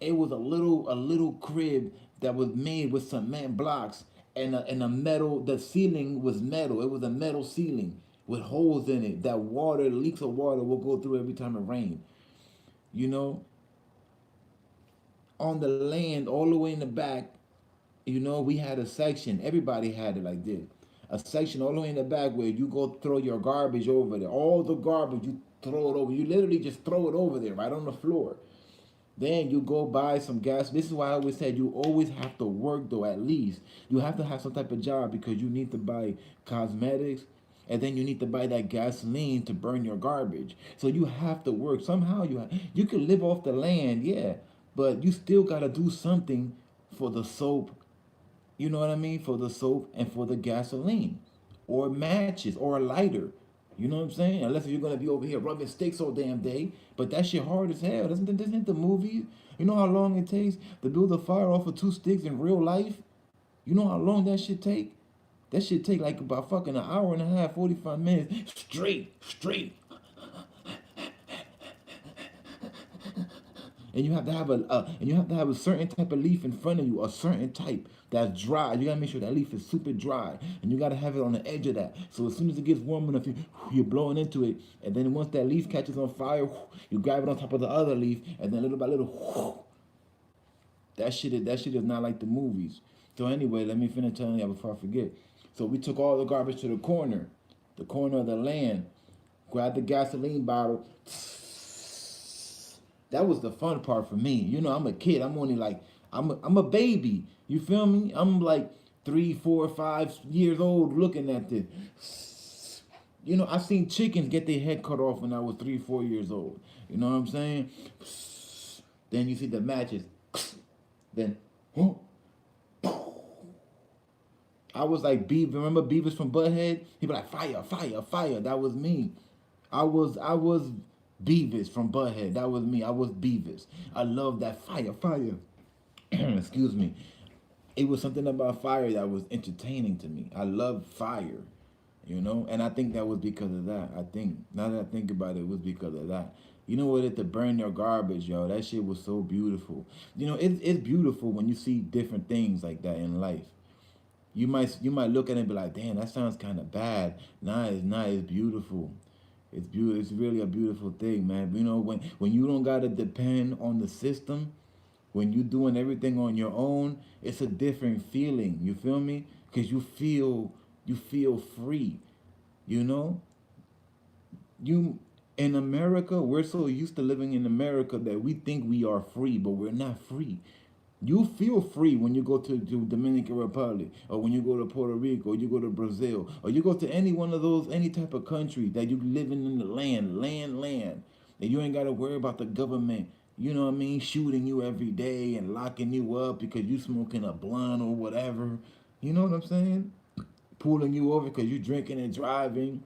It was a little crib that was made with cement blocks and a metal. The ceiling was metal. It was a metal ceiling with holes in it that leaks of water will go through every time it rained. You know, on the land all the way in the back, we had a section. Everybody had it like this. A section all the way in the back where you go throw your garbage over there. All the garbage you throw it over. You literally just throw it over there, right on the floor. Then you go buy some gas. This is why I always said you always have to work though. At least you have to have some type of job because you need to buy cosmetics, and then you need to buy that gasoline to burn your garbage. So you have to work somehow. You can live off the land, yeah, but you still gotta do something for the soap. You know what I mean? For the soap and for the gasoline, or matches, or a lighter. You know what I'm saying? Unless you're gonna be over here rubbing sticks all damn day, but that shit hard as hell. Doesn't the movie? You know how long it takes to build a fire off of two sticks in real life? You know how long that shit take? That shit take like about fucking an hour and a half, 45 minutes straight. And you have to have a certain type of leaf in front of you, a certain type that's dry. You gotta make sure that leaf is super dry, and you gotta have it on the edge of that. So as soon as it gets warm enough, you're blowing into it, and then once that leaf catches on fire, you grab it on top of the other leaf, and then little by little, that shit is not like the movies. So anyway, let me finish telling you before I forget. So we took all the garbage to the corner of the land, grabbed the gasoline bottle. That was the fun part for me. I'm a kid. I'm only like I'm a baby. You feel me? I'm like 3, 4, 5 years old looking at this. I seen chickens get their head cut off when I was 3, 4 years old. You know what I'm saying? Then you see the matches. Then I was like Beavis. Remember Beavis from Butthead? He be like fire, fire, fire. That was me. I was Beavis from Butthead. That was me. I was Beavis. I love that fire, fire. Excuse me. It was something about fire that was entertaining to me. I love fire, and I think that was because of that. I think now that I think about it, it was because of that. You know what? To burn your garbage, yo. That shit was so beautiful. It's beautiful when you see different things like that in life. You might look at it and be like, damn, that sounds kind of bad. Nah, it's not. It's beautiful. It's beautiful. It's really a beautiful thing, man. When you don't gotta depend on the system, when you doing everything on your own, it's a different feeling. You feel me? Cause you feel free. You know, you in America, we're so used to living in America that we think we are free, but we're not free. You feel free when you go to Dominican Republic, or when you go to Puerto Rico, or you go to Brazil, or you go to any one of those, any type of country that you living in the land, and you ain't got to worry about the government, shooting you every day and locking you up because you smoking a blunt or whatever. You know what I'm saying? Pulling you over because you drinking and driving.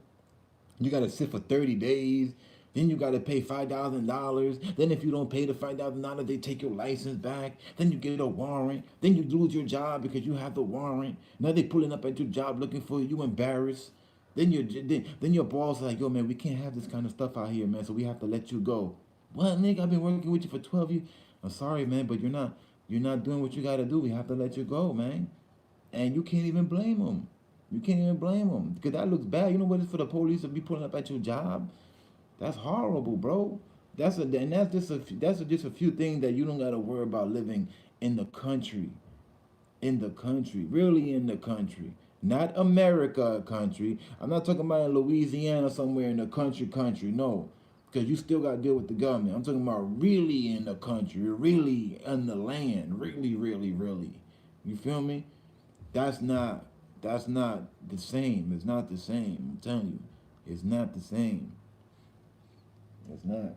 You got to sit for 30 days. Then you got to pay $5,000. Then if you don't pay the $5,000, they take your license back. Then you get a warrant. Then you lose your job because you have the warrant. Now they pulling up at your job looking for you. You embarrassed. Then your boss is like, yo, man, we can't have this kind of stuff out here, man, so we have to let you go. What, nigga? I've been working with you for 12 years. I'm sorry, man, but you're not doing what you got to do. We have to let you go, man. And you can't even blame them. You can't even blame them because that looks bad. You know what it's for the police to be pulling up at your job? That's horrible, bro. That's just a few things that you don't gotta worry about living in the country. In the country. Really in the country. Not America country. I'm not talking about in Louisiana somewhere in the country. No. Because you still gotta deal with the government. I'm talking about really in the country, really in the land. Really, really, really. You feel me? That's not the same. It's not the same. I'm telling you. It's not the same. It's not.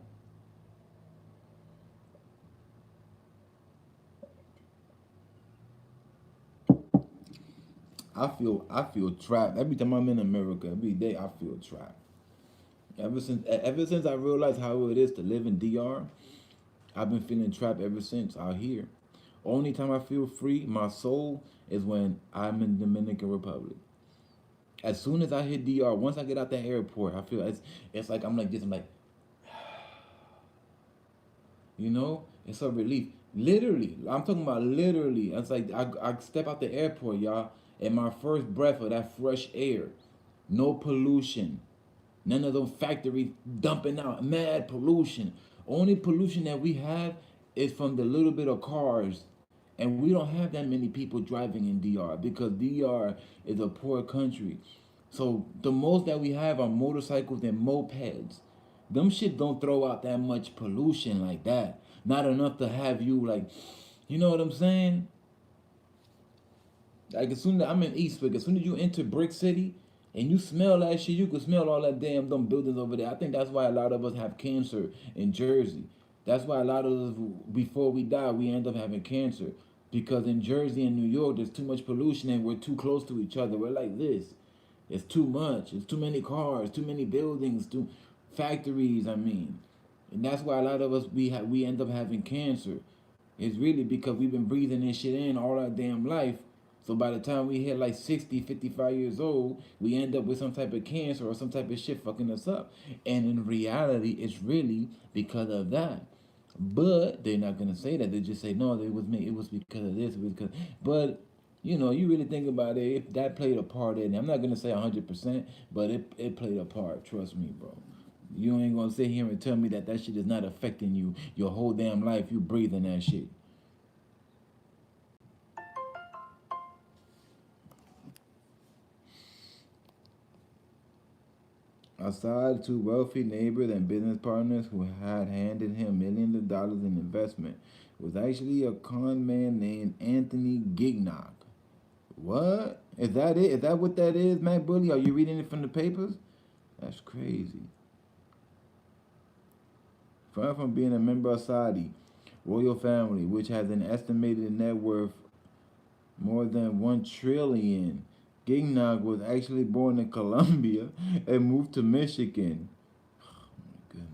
I feel trapped every time I'm in America. Every day I feel trapped. Ever since I realized how it is to live in DR, I've been feeling trapped ever since out here. Only time I feel free, my soul, is when I'm in Dominican Republic. As soon as I hit DR, once I get out that airport, I feel it's like I'm like this. I'm like, it's a relief. Literally, I'm talking about literally. It's like I step out the airport, y'all, and my first breath of that fresh air, no pollution, none of those factories dumping out mad pollution. Only pollution that we have is from the little bit of cars, and we don't have that many people driving in DR because DR is a poor country. So the most that we have are motorcycles and mopeds. Them shit don't throw out that much pollution like that. Not enough to have you like, you know what I'm saying? Like as soon as I'm in Eastwick, as soon as you enter Brick City and you smell that shit, you can smell all that damn dumb buildings over there. I think that's why a lot of us have cancer in Jersey. That's why a lot of us, before we die, we end up having cancer. Because in Jersey and New York, there's too much pollution and we're too close to each other. We're like this. It's too much. It's too many cars, too many buildings, too factories. I mean, and that's why a lot of us we end up having cancer. It's really because we've been breathing this shit in all our damn life. So by the time we hit like 60, 55 years old, we end up with some type of cancer or some type of shit fucking us up. And in reality, it's really because of that. But they're not gonna say that. They just say no. It was me. It was because of this. It was because. But you really think about it. If that played a part in it, I'm not gonna say 100%, but it played a part. Trust me, bro. You ain't gonna sit here and tell me that that shit is not affecting you your whole damn life. You breathing that shit. Aside to wealthy neighbors and business partners who had handed him millions of dollars in investment, was actually a con man named Anthony Gignock. What? Is that it? Is that what that is, Matt Bully? Are you reading it from the papers? That's crazy. Far from being a member of Saudi royal family, which has an estimated net worth more than 1 trillion, Gignock was actually born in Colombia and moved to Michigan. Goodness.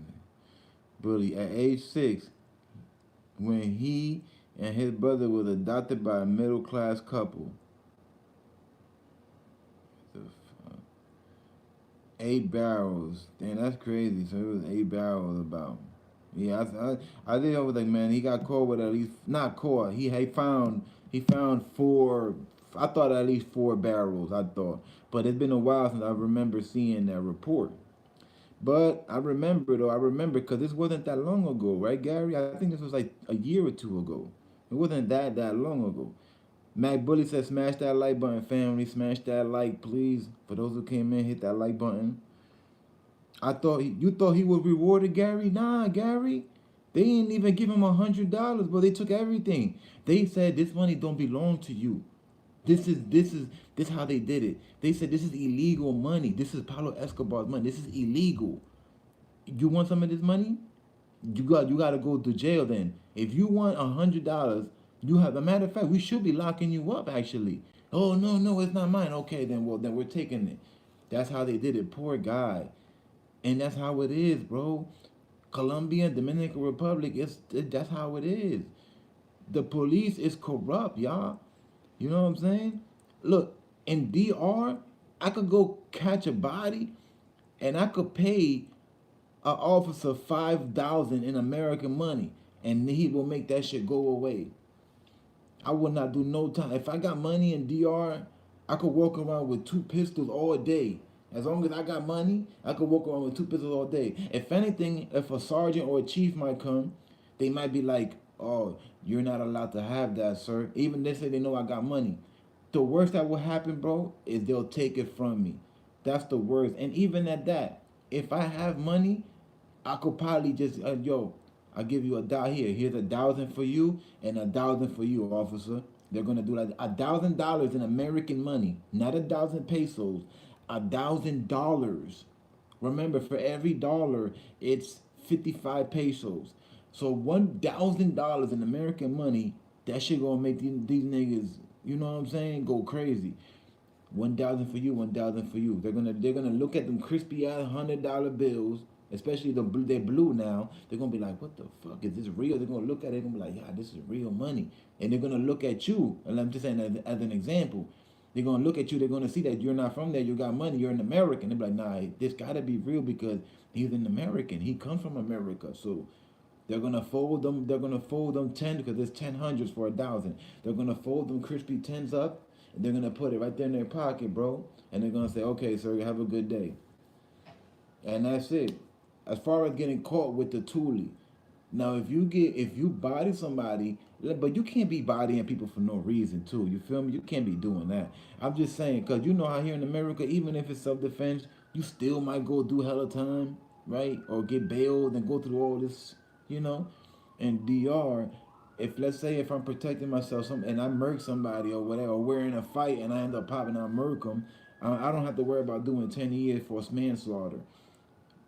Bully at age 6, when he and his brother was adopted by a middle class couple. The 8 barrels. Damn, that's crazy. So it was 8 barrels about. Yeah, I think I was like, man, he got caught with at least not caught. He found four. I thought at least 4 barrels. I thought, but it's been a while since I remember seeing that report. But I remember though. I remember because this wasn't that long ago, right, Gary? I think this was like a year or two ago. It wasn't that long ago. Mac Bully said, smash that like button, family. Smash that like, please. For those who came in, hit that like button. You thought he was rewarded, Gary? Nah, Gary. They didn't even give him $100, but they took everything. They said this money don't belong to you. This how they did it. They said this is illegal money. This is Pablo Escobar's money. This is illegal. You want some of this money? You got to go to jail then. If you want $100, you have. A matter of fact, we should be locking you up actually. Oh no, it's not mine. Okay, then we're taking it. That's how they did it. Poor guy. And that's how it is, bro. Colombia, Dominican Republic, that's how it is. The police is corrupt, y'all. You know what I'm saying? Look, in DR, I could go catch a body and I could pay an officer 5,000 in American money and he will make that shit go away. I would not do no time. If I got money in DR, I could walk around with 2 pistols all day. As long as I got money, I could walk around with 2 pistols all day. If anything, if a sergeant or a chief might come, they might be like, "Oh, you're not allowed to have that, sir." Even they say they know I got money. The worst that will happen, bro, is they'll take it from me. That's the worst. And even at that, if I have money, I could probably just, yo, I'll give you $1 here. Here's 1,000 for you and 1,000 for you, officer. They're gonna do like $1,000 in American money, not 1,000 pesos, $1,000. Remember, for every dollar, it's 55 pesos. So $1,000 in American money, that shit gonna make these niggas, you know what I'm saying, go crazy. 1,000 for you, 1,000 for you. They're gonna look at them crispy ass $100 bills, especially they're blue now. They're gonna be like, what the fuck is this real? They're gonna look at it and be like, yeah, this is real money. And they're gonna look at you, and I'm just saying as an example. They're gonna look at you. They're gonna see that you're not from there. You got money. You're an American. They're like, nah, this gotta be real because he's an American. He comes from America. So they're gonna fold them. They're gonna fold them 10 because there's 10 hundreds for 1,000. They're gonna fold them crispy tens up, and they're gonna put it right there in their pocket, bro. And they're gonna say, "Okay, sir, have a good day." And that's it. As far as getting caught with the toolie, now if you body somebody, but you can't be bodying people for no reason too. You feel me? You can't be doing that. I'm just saying, cause you know how here in America, even if it's self defense, you still might go do hella time, right? Or get bailed and go through all this, you know. And DR, if let's say if I'm protecting myself, and I murk somebody or whatever, or we're in a fight and I end up popping out murk them, I don't have to worry about doing 10 years for manslaughter.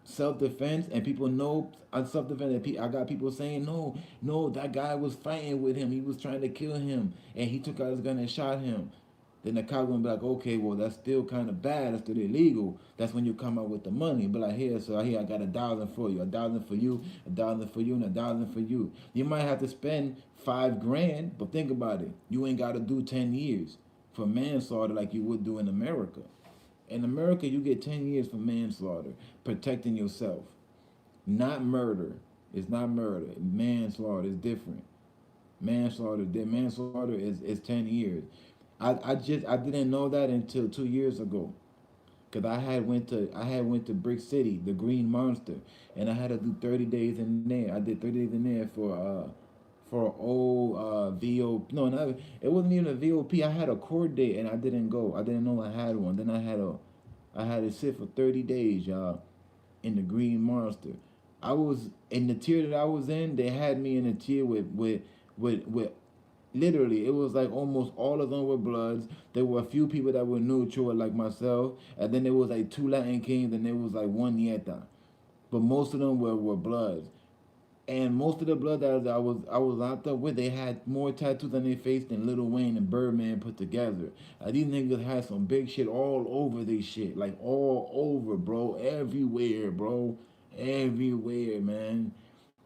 Self-defense, and people know on self-defense, I got people saying no, that guy was fighting with him, he was trying to kill him and he took out his gun and shot him. Then the cop gonna be like, okay, well that's still kind of bad, that's still illegal. That's when you come out with the money, be like, here, so here I got 1,000 for you, 1,000 for you, 1,000 for you, and 1,000 for you. You might have to spend 5 grand, but think about it, you ain't got to do 10 years for manslaughter like you would do in America. In America, you get 10 years for manslaughter, protecting yourself. Not murder. It's not murder. Manslaughter is different. Manslaughter is 10 years. I didn't know that until 2 years ago. Cause I had went to Brick City, the Green Monster, and I had to do 30 days in there. I did 30 days in there for old VO. No, not it wasn't even a VOP. I had a court date and I didn't go. I didn't know I had one. Then I had to sit for 30 days, y'all, in the Green Monster. I was in the tier that I was in. They had me in a tier with literally, it was like almost all of them were Bloods. There were a few people that were neutral, like myself, and then there was like 2 Latin Kings, and there was like 1 Nieta. But most of them were Bloods. And most of the blood that I was out there with, they had more tattoos on their face than Lil Wayne and Birdman put together. These niggas had some big shit all over this shit, like all over, bro, everywhere, bro, everywhere, man.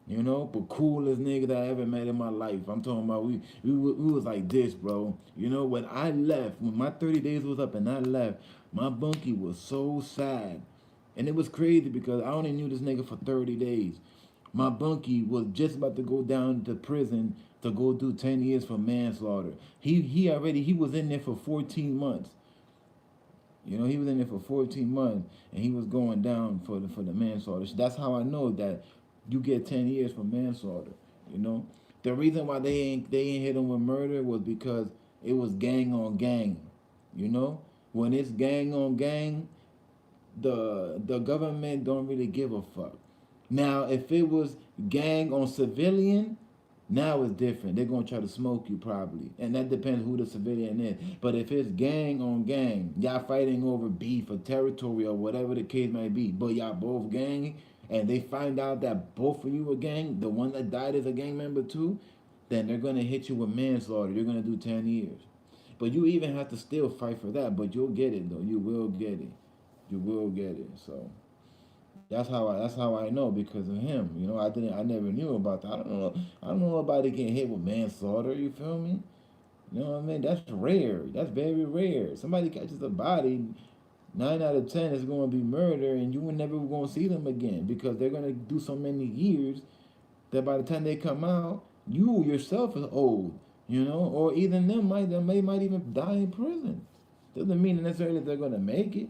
You know, but coolest nigga that I ever met in my life. I'm talking about we was like this, bro. You know, when I left, when my 30 days was up and I left, my bunkie was so sad. And it was crazy because I only knew this nigga for 30 days. My bunkie was just about to go down to prison to go do 10 years for manslaughter. He was in there for 14 months. You know, he was in there for 14 months and he was going down for the manslaughter. That's how I know that you get 10 years for manslaughter, you know? The reason why they ain't hit him with murder was because it was gang on gang, you know? When it's gang on gang, the government don't really give a fuck. Now, if it was gang on civilian, now it's different. They're gonna try to smoke you probably, and that depends who the civilian is. But if it's gang on gang, y'all fighting over beef or territory or whatever the case may be, but y'all both gang, and they find out that both of you are gang, the one that died is a gang member too, then they're gonna hit you with manslaughter. You're gonna do 10 years. But you even have to still fight for that. But you'll get it though. You will get it. You will get it. So. That's how I know because of him. You know, I never knew about that. I don't know about it getting hit with manslaughter, you feel me? You know what I mean? That's rare. That's very rare. Somebody catches a body, 9 out of 10 is gonna be murder and you never gonna see them again because they're gonna do so many years that by the time they come out, you yourself is old, you know, or even they might even die in prison. Doesn't mean necessarily that they're gonna make it.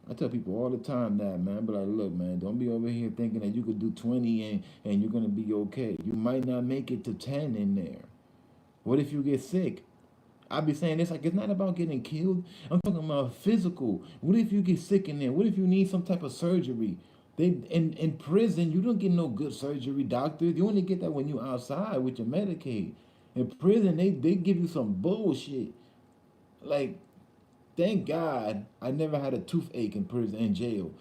I tell people all the time that, man. But like, look, man, don't be over here thinking that you could do 20 and you're gonna be okay. You might not make it to 10 in there. What if you get sick? I be saying this like it's not about getting killed. I'm talking about physical. What if you get sick in there? What if you need some type of surgery? They in prison, you don't get no good surgery, doctor. You only get that when you outside with your Medicaid. In prison, they give you some bullshit. Like thank God I never had a toothache in prison in jail.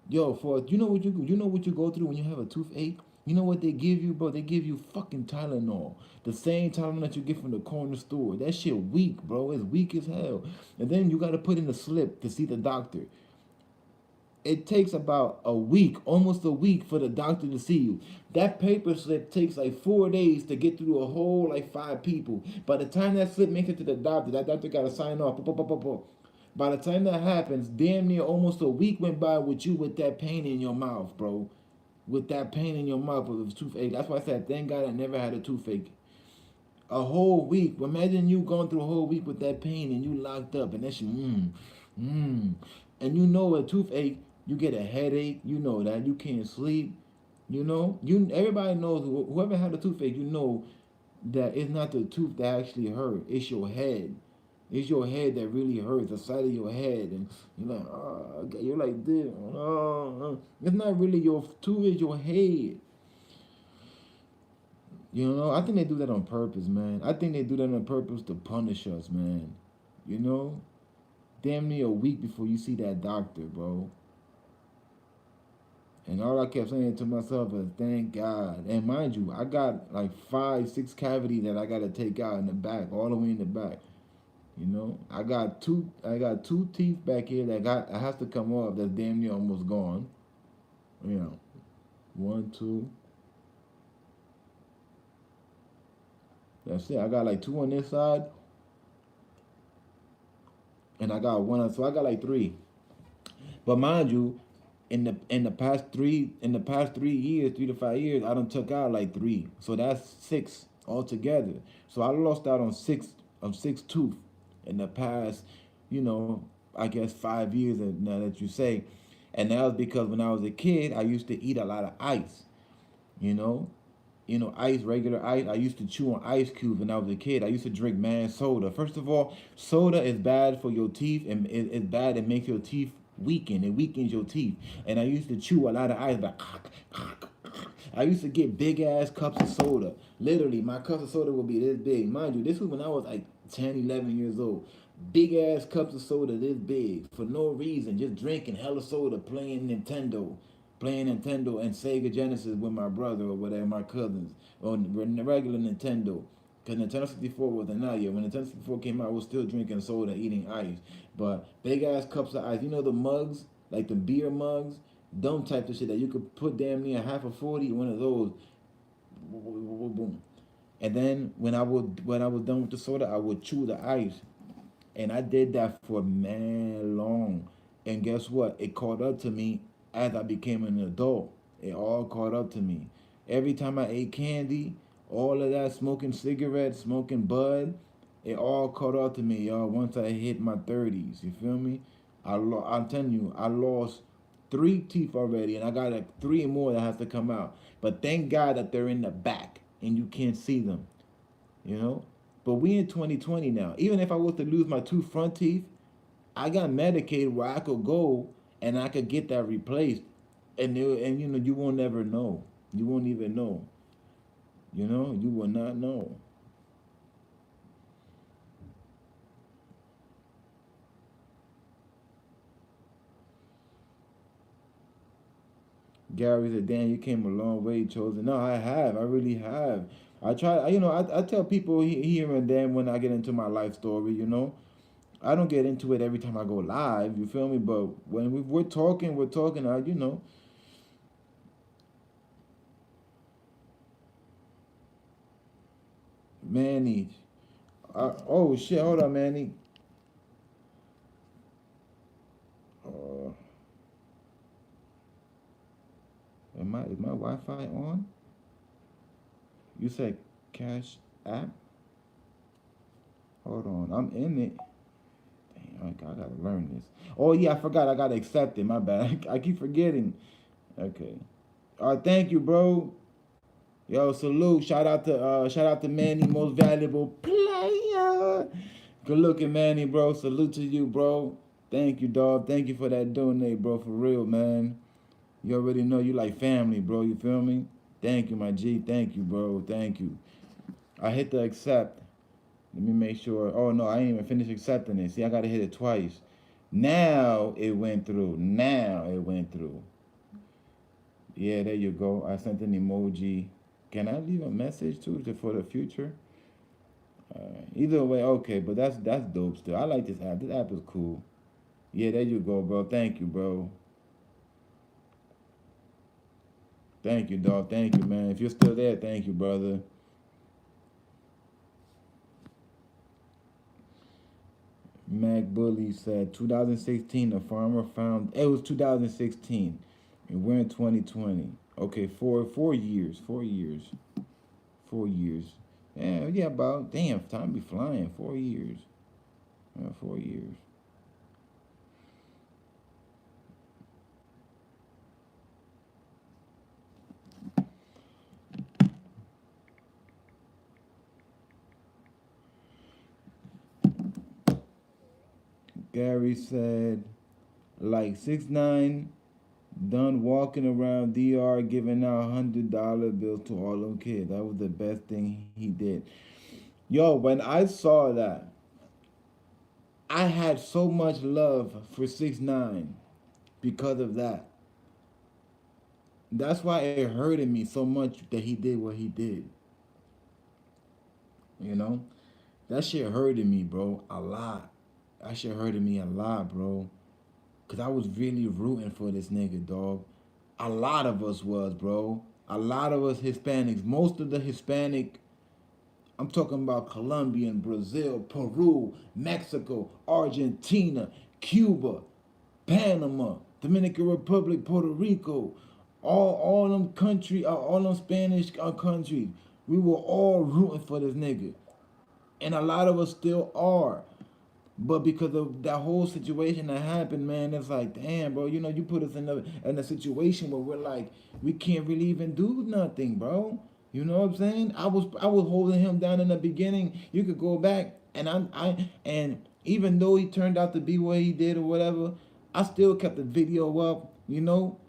Yo, for you know what you go through when you have a toothache? You know what they give you, bro? They give you fucking Tylenol. The same Tylenol that you get from the corner store. That shit weak, bro. It's weak as hell. And then you got to put in a slip to see the doctor. It takes about a week, almost a week, for the doctor to see you. That paper slip takes like 4 days to get through a whole like 5 people. By the time that slip makes it to the doctor, that doctor got to sign off. By the time that happens, damn near almost a week went by with you with that pain in your mouth, bro. With that pain in your mouth with a toothache. That's why I said, thank God I never had a toothache. A whole week. Imagine you going through a whole week with that pain and you locked up and that's and you know a toothache, you get a headache, you know that, you can't sleep, you know. Everybody knows, whoever had a toothache, you know that it's not the tooth that actually hurt, it's your head. It's your head that really hurts, the side of your head, and you're like, oh, okay. You're like this. Oh. It's not really your tooth, it's your head. You know, I think they do that on purpose, man. I think they do that on purpose to punish us, man. You know, damn near a week before you see that doctor, bro. And all I kept saying to myself is, thank God. And mind you, I got like 5, 6 cavities that I got to take out in the back, all the way in the back. You know, I got two teeth back here that has to come off. That's damn near almost gone. You know, 1, 2. That's it. I got like 2 on this side, and I got 1. So I got like 3. But mind you, in the past 3 years, 3 to 5 years, I done took out like 3. So that's 6 altogether. So I lost out on 6 tooth in the past, you know, I guess 5 years now that you say. And that was because when I was a kid, I used to eat a lot of ice, you know. Ice, regular ice. I used to chew on ice cubes when I was a kid. I used to drink mad soda. First of all, soda is bad for your teeth, and it's bad. It makes your teeth weaken. It weakens your teeth. And I used to chew a lot of ice, like I used to get big ass cups of soda. Literally, my cups of soda would be this big. Mind you, this was when I was like 10, 11 years old. Big ass cups of soda this big for no reason, just drinking hella soda, playing Nintendo and Sega Genesis with my brother or whatever, my cousins, or regular Nintendo. Because Nintendo 64 wasn't out yet. When Nintendo 64 came out, I was still drinking soda, eating ice. But big ass cups of ice. You know the mugs, like the beer mugs? Dumb type of shit that you could put damn near half a 40, one of those. Boom. And then when I was done with the soda, I would chew the ice. And I did that for man long. And guess what? It caught up to me as I became an adult. It all caught up to me. Every time I ate candy, all of that, smoking cigarettes, smoking bud, it all caught up to me, y'all, once I hit my 30s. You feel me? I'm telling you, I lost 3 teeth already, and I got like 3 more that has to come out. But thank God that they're in the back, and you can't see them, you know? But we in 2020 now. Even if I was to lose my 2 front teeth, I got medicated where I could go and I could get that replaced, and you know, you won't never know. You won't even know. You know, you will not know. Gary said, "Dan, you came a long way, chosen." No, I have. I really have. I try. You know, I tell people here and then when I get into my life story. You know, I don't get into it every time I go live. You feel me? But when we're talking. You know. Manny. Oh shit! Hold on, Manny. Uh, is my Wi-Fi on? You said Cash App? Hold on, I'm in it. Dang, I gotta learn this. Oh yeah, I forgot. I gotta accept it. My bad. I keep forgetting. Okay. Thank you, bro. Yo, salute. Shout out to Manny, most valuable player. Good looking Manny, bro. Salute to you, bro. Thank you, dog. Thank you for that donate, bro. For real, man. You already know you like family, bro. You feel me? Thank you, my G. Thank you, bro. Thank you. I hit the accept. Let me make sure. Oh no, I ain't even finished accepting it. See, I gotta hit it twice. Now it went through. Now it went through. Yeah, there you go. I sent an emoji. Can I leave a message too for the future? Either way, okay. But that's dope still. I like this app. This app is cool. Yeah, there you go, bro. Thank you, bro. Thank you, dog. Thank you, man. If you're still there, thank you, brother. Mac Bully said 2016, a farmer found it was 2016. And we're in 2020. Okay, 4 years. 4 years. 4 years. Yeah, about damn, time be flying. 4 years. 4 years. Gary said like 6ix9ine done walking around DR giving out $100 bills to all them kids. That was the best thing he did. Yo, when I saw that, I had so much love for 6ix9ine because of that. That's why it hurted me so much that he did what he did. You know? That shit hurted me, bro, a lot. That shit hurted me a lot, bro. Cause I was really rooting for this nigga, dog. A lot of us was, bro. A lot of us Hispanics. Most of the Hispanic, I'm talking about Colombian, Brazil, Peru, Mexico, Argentina, Cuba, Panama, Dominican Republic, Puerto Rico, all them all them Spanish countries. We were all rooting for this nigga, and a lot of us still are. But because of that whole situation that happened, man, it's like, damn, bro, you put us in a situation where we're like, we can't really even do nothing, bro. You know what I'm saying? I was holding him down in the beginning. You could go back and even though he turned out to be what he did or whatever, I still kept the video up,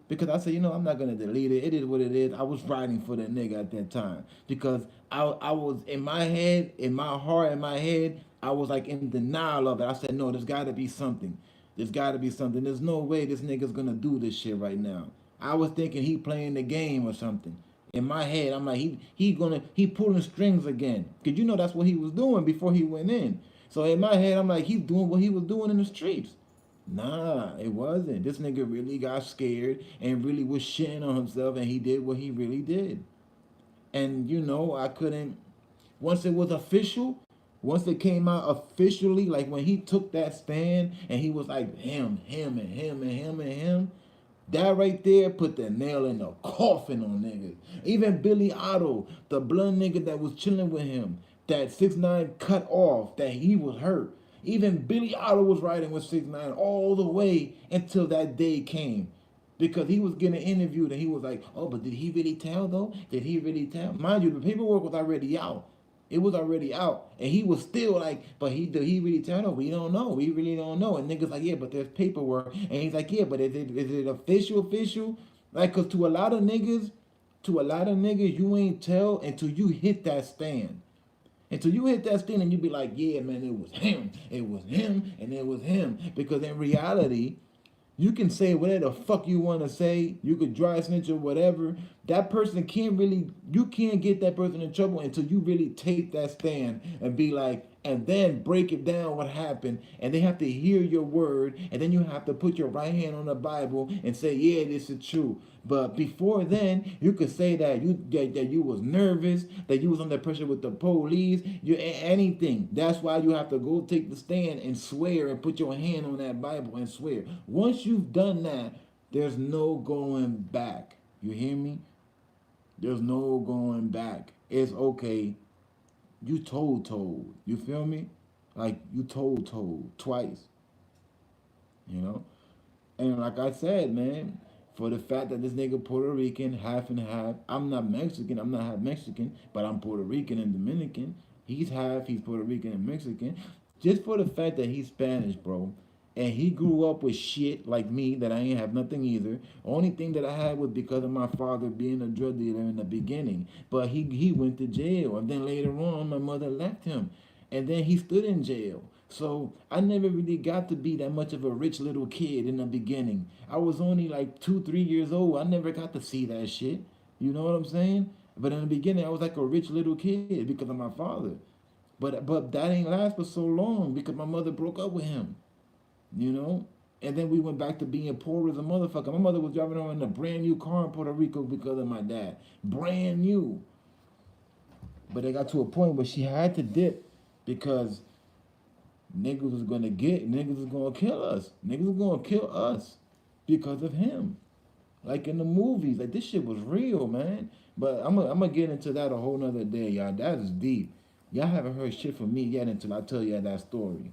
because I said, I'm not gonna delete it. It is what it is. I was riding for that nigga at that time because I was in my head, in my heart, in my head, I was like in denial of it. I said, no, there's gotta be something. There's gotta be something. There's no way this nigga's gonna do this shit right now. I was thinking he playing the game or something. In my head, I'm like, he pulling strings again. Cause that's what he was doing before he went in. So in my head, I'm like, he's doing what he was doing in the streets. Nah, it wasn't. This nigga really got scared and really was shitting on himself, and he did what he really did. And I couldn't. Once it was official, once it came out officially, like when he took that stand and he was like him, and him, and him, and him, that right there put the nail in the coffin on niggas. Even Billy Otto, the blood nigga that was chilling with him, that 6ix9ine cut off, that he was hurt. Even Billy Otto was riding with 6ix9ine all the way until that day came. Because he was getting interviewed and he was like, oh, but did he really tell though? Did he really tell? Mind you, the paperwork was already out. It was already out. And he was still like, but did he really tell them? We don't know. We really don't know. And niggas like, yeah, but there's paperwork. And he's like, yeah, but is it official? Like, cause to a lot of niggas, you ain't tell until you hit that stand. Until you hit that stand and you be like, yeah, man, it was him. It was him and it was him. Because in reality, you can say whatever the fuck you want to say. You could dry snitch or whatever. That person you can't get that person in trouble until you really take that stand and be like, and then break it down what happened. And they have to hear your word. And then you have to put your right hand on the Bible and say, yeah, this is true. But before then, you could say that you was nervous, that you was under pressure with the police, anything. That's why you have to go take the stand and swear and put your hand on that Bible and swear. Once you've done that, there's no going back. You hear me? There's no going back. It's okay. You told. You feel me? Like you told twice. You know? And like I said, man, for the fact that this nigga Puerto Rican, half and half. I'm not Mexican. I'm not half Mexican, but I'm Puerto Rican and Dominican. He's Puerto Rican and Mexican. Just for the fact that he's Spanish, bro. And he grew up with shit like me that I ain't have nothing either. Only thing that I had was because of my father being a drug dealer in the beginning. But he went to jail. And then later on, my mother left him. and then he stood in jail. So I never really got to be that much of a rich little kid in the beginning. I was only like 2, 3 years old. I never got to see that shit. You know what I'm saying? But in the beginning, I was like a rich little kid because of my father. But that ain't last for so long because my mother broke up with him. You know? And then we went back to being poor as a motherfucker. My mother was driving around in a brand new car in Puerto Rico because of my dad. Brand new. But it got to a point where she had to dip because niggas was gonna kill us. Niggas was gonna kill us because of him. Like in the movies. Like this shit was real, man. But I'm gonna get into that a whole nother day, y'all. That is deep. Y'all haven't heard shit from me yet until I tell you that story.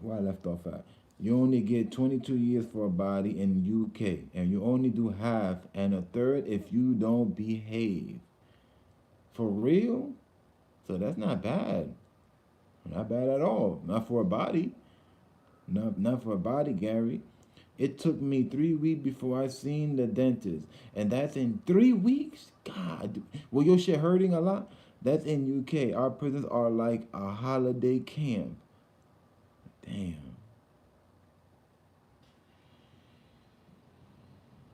Where I left off at. You only get 22 years for a body in UK, and you only do half and a third if you don't behave. For real? So that's not bad. Not bad at all. Not for a body. Not for a body, Gary. It took me 3 weeks before I seen the dentist. And that's in 3 weeks? God. Well, your shit hurting a lot? That's in UK. Our prisons are like a holiday camp. Damn.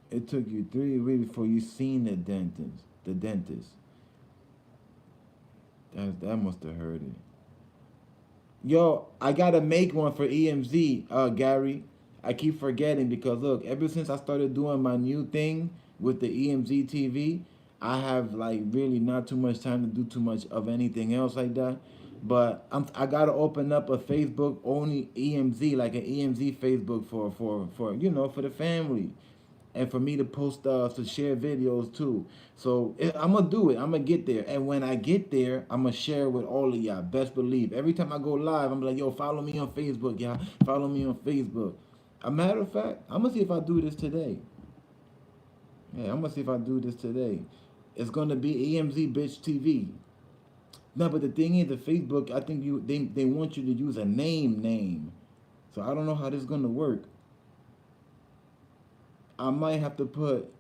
It took you 3 weeks before you seen the dentist. The dentist. That must have hurt it. Yo, I gotta make one for EmZ, Gary. I keep forgetting because look, ever since I started doing my new thing with the EmZ TV, I have like really not too much time to do too much of anything else like that. But I gotta open up a Facebook only EmZ, like an EmZ Facebook for for the family and for me to post to share videos too. So I'm gonna do it. I'm gonna get there, and when I get there, I'm gonna share with all of y'all. Best believe. Every time I go live, I'm like, yo, follow me on Facebook, y'all. Follow me on Facebook. A matter of fact, I'm gonna see if I do this today. Yeah, I'm gonna see if I do this today. It's gonna be EmZ Bitch TV. No, but the thing is, the Facebook, I think they want you to use a name. So I don't know how this is gonna work. I might have to put,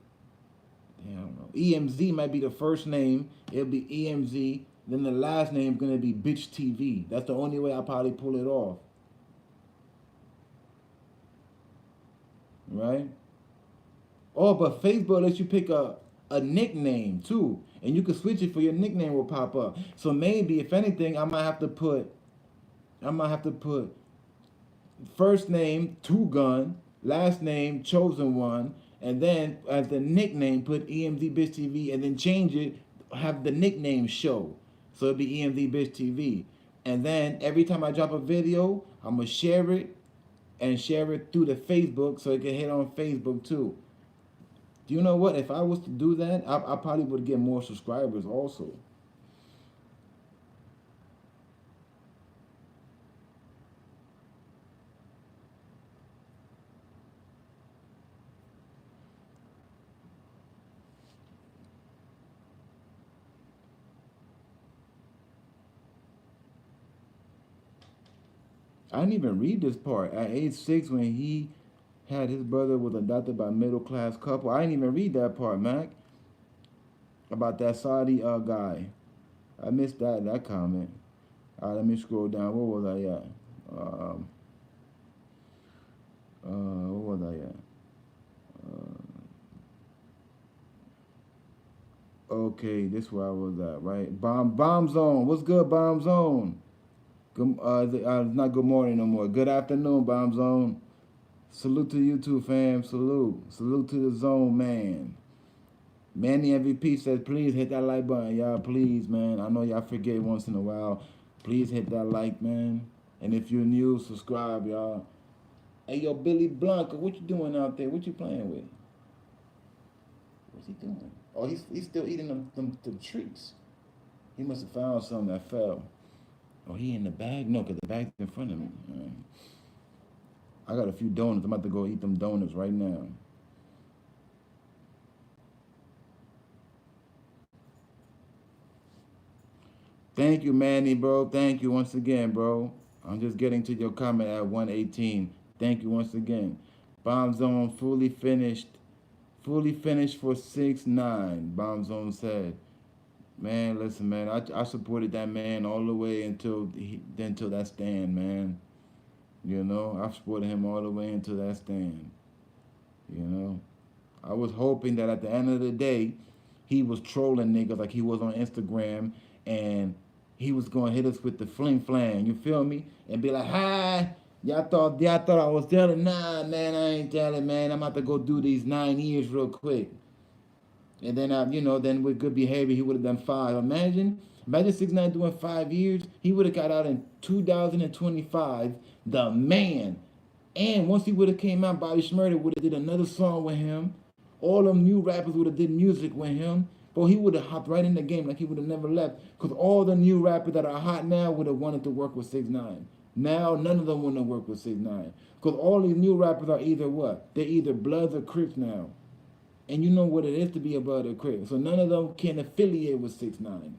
I don't know. EmZ might be the first name. It'll be EmZ. Then the last name is gonna be Bitch TV. That's the only way I'll probably pull it off. Right? Oh, but Facebook lets you pick a nickname too. And you can switch it for your nickname will pop up. So maybe if anything, I might have to put first name Two Gun, last name Chosen One, and then as the nickname put EmZ Bitch TV, and then change it, have the nickname show, so it'll be EmZ Bitch TV. And then every time I drop a video, I'm gonna share it and share it through the Facebook so it can hit on Facebook too. Do you know what? If I was to do that, I probably would get more subscribers also. I didn't even read this part. At age 6, when he had his brother was adopted by a middle class couple. I didn't even read that part, Mac. About that Saudi guy. I missed that comment. All right, let me scroll down. Where was I at? Where was I at? Okay, this where I was at, right? Bomb Zone. What's good, Bomb Zone? Good, not good morning no more. Good afternoon, Bomb Zone. Salute to you too, fam. Salute. Salute to the zone, man. Manny MVP says, please hit that like button, y'all. Please, man. I know y'all forget once in a while. Please hit that like, man. And if you're new, subscribe, y'all. Hey, yo, Billy Blanca, what you doing out there? What you playing with? What's he doing? Oh, he's still eating them treats. He must have found something that fell. Oh, he in the bag? No, because the bag's in front of me. I got a few donuts. I'm about to go eat them donuts right now. Thank you, Manny, bro. Thank you once again, bro. I'm just getting to your comment at 118. Thank you once again. Bomb Zone fully finished Fully finished for 6ix9ine, Bomb Zone said. Man, listen, man, I supported that man all the way until that stand, man. You know, I supported him all the way until that stand. You know, I was hoping that at the end of the day, he was trolling niggas like he was on Instagram, and he was gonna hit us with the fling flang. You feel me? And be like, hi. Y'all thought I was telling. Nah, man, I ain't telling, man. I'm about to go do these 9 years real quick. And then, then with good behavior, he would have done 5. Imagine 6ix9ine doing 5 years. He would have got out in 2025. The man. And once he would have came out, Bobby Shmurda would have did another song with him. All them new rappers would have did music with him. But he would have hopped right in the game like he would have never left. Because all the new rappers that are hot now would have wanted to work with 6ix9ine. Now, none of them want to work with 6ix9ine. Because all these new rappers are either what? They're either Bloods or Crips now. And you know what it is to be a Blood or Crip. So none of them can affiliate with 6ix9ine.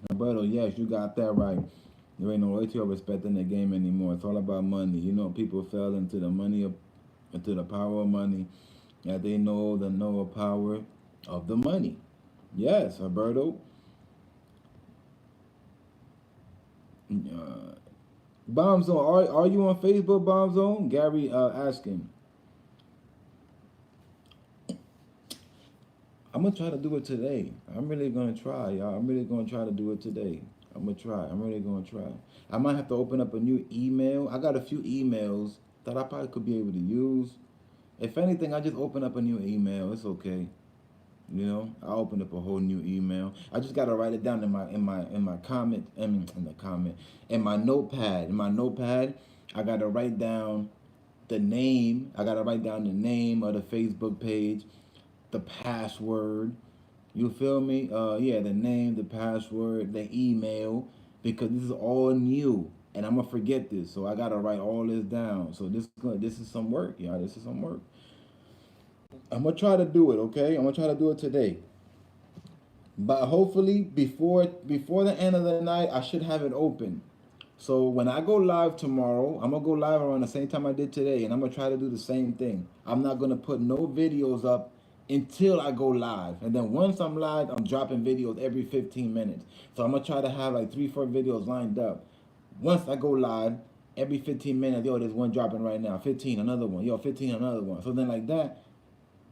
Roberto, yes, you got that right. There ain't no loyalty or respect in the game anymore. It's all about money. You know, people fell into the into the power of money, that they know the power of the money. Yes, Roberto. Bomb Zone, are you on Facebook, Bomb Zone? Gary asking. I'm gonna try to do it today. I'm really gonna try, y'all. I'm really gonna try to do it today. I'm gonna try. I'm really gonna try. I might have to open up a new email. I got a few emails that I probably could be able to use. If anything, I just open up a new email. It's okay. You know, I opened up a whole new email. I just gotta write it down in my comment, in the comment, in my notepad. In my notepad, I gotta write down the name. I gotta write down the name of the Facebook page, the password. You feel me? Yeah, the name, the password, the email, because this is all new, and I'm gonna forget this, so I gotta write all this down. So this is some work, y'all. This is some work. I'm gonna try to do it, okay? I'm gonna try to do it today. But hopefully before the end of the night, I should have it open. So when I go live tomorrow, I'm gonna go live around the same time I did today, and I'm gonna try to do the same thing. I'm not gonna put no videos up until I go live. And then once I'm live, I'm dropping videos every 15 minutes. So I'm gonna try to have like 3-4 videos lined up. Once I go live, every 15 minutes, yo, there's one dropping right now. 15, another one. Yo, 15, another one. So then like that,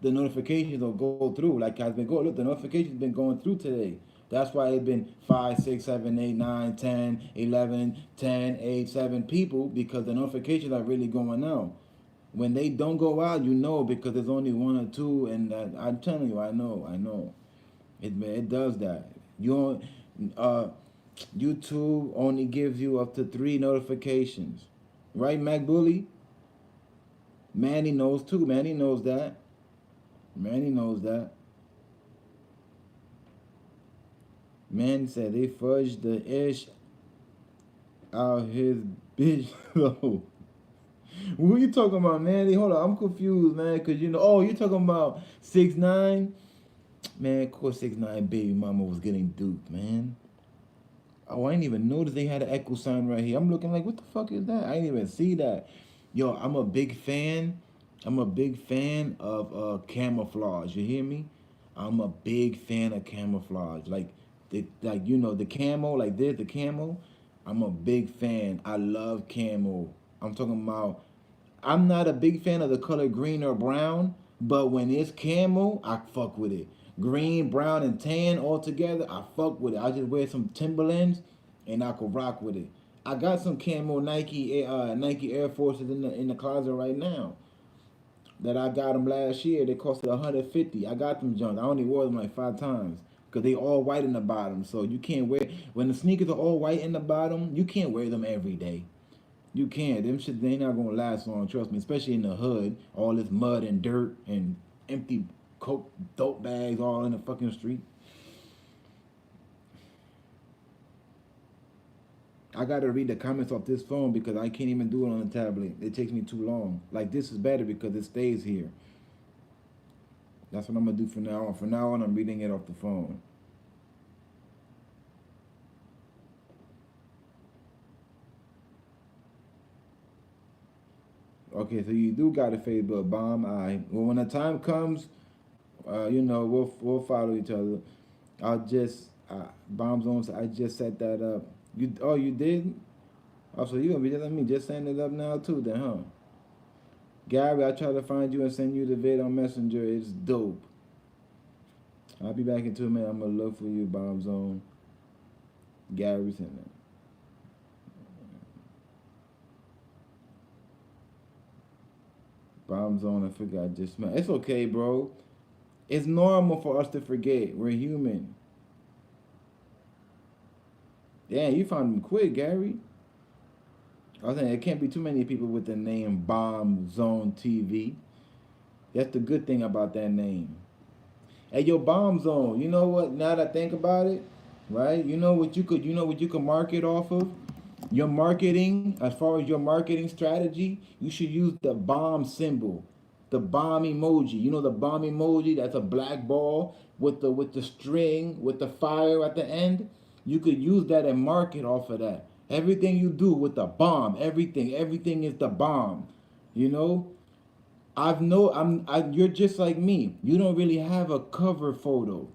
the notifications will go through. Like I've been going, look, the notifications been going through today. That's why it's been 5, 6, 7, 8, 9, 10, 11, 10, 8, 7 people, because the notifications are really going out. When they don't go out, you know, because there's only 1 or 2, and I'm telling you, I know. It does that. YouTube only gives you up to 3 notifications. Right, Mac Bully? Manny knows too. Manny knows that. Manny knows that. Man said they fudged the ish out his bitch though. Who you talking about, Manny? Hold on, I'm confused, man, because you're talking about 6ix9ine? Man, of course 6ix9ine baby mama was getting duped, man. Oh, I didn't even notice they had an echo sign right here. I'm looking like, what the fuck is that? I didn't even see that. Yo, I'm a big fan. I'm a big fan of camouflage. You hear me? I'm a big fan of camouflage. The camo, like this, the camo. I'm a big fan. I love camo. I'm talking about. I'm not a big fan of the color green or brown, but when it's camo, I fuck with it. Green, brown, and tan all together, I fuck with it. I just wear some Timberlands, and I could rock with it. I got some camo Nike Air Forces in the closet right now. That I got them last year. They costed 150. I got them junk. I only wore them like 5 times because they all white in the bottom. So you can't wear when the sneakers are all white in the bottom. You can't wear them every day. You can't. Them shit, they not gonna last long. Trust me. Especially in the hood, all this mud and dirt and empty coke dope bags all in the fucking street. I gotta read the comments off this phone because I can't even do it on the tablet. It takes me too long. Like this is better because it stays here. That's what I'm gonna do from now on. From now on, I'm reading it off the phone. Okay, so you do got a Facebook bomb. I well, when the time comes, we'll follow each other. I'll just bomb zones. I just set that up. You did? Oh, so you gonna be just like me, just setting it up now too, then, huh? Gary, I try to find you and send you the vid on Messenger. It's dope. I'll be back in 2 minutes. I'm gonna look for you, bomb zone. Gary sent that. Bomb zone. I forgot. I just smelled. It's okay, bro. It's normal for us to forget. We're human. Damn, you found him quick, Gary. I was saying there can't be too many people with the name Bomb Zone TV. That's the good thing about that name. Hey, your Bomb Zone. You know what? Now that I think about it, right? You know what you could market off of. Your marketing, as far as your marketing strategy, you should use the bomb symbol, the bomb emoji. You know the bomb emoji? That's a black ball with the string with the fire at the end. You could use that and market off of that. Everything you do with the bomb, everything is the bomb. You know, you're just like me. You don't really have a cover photo.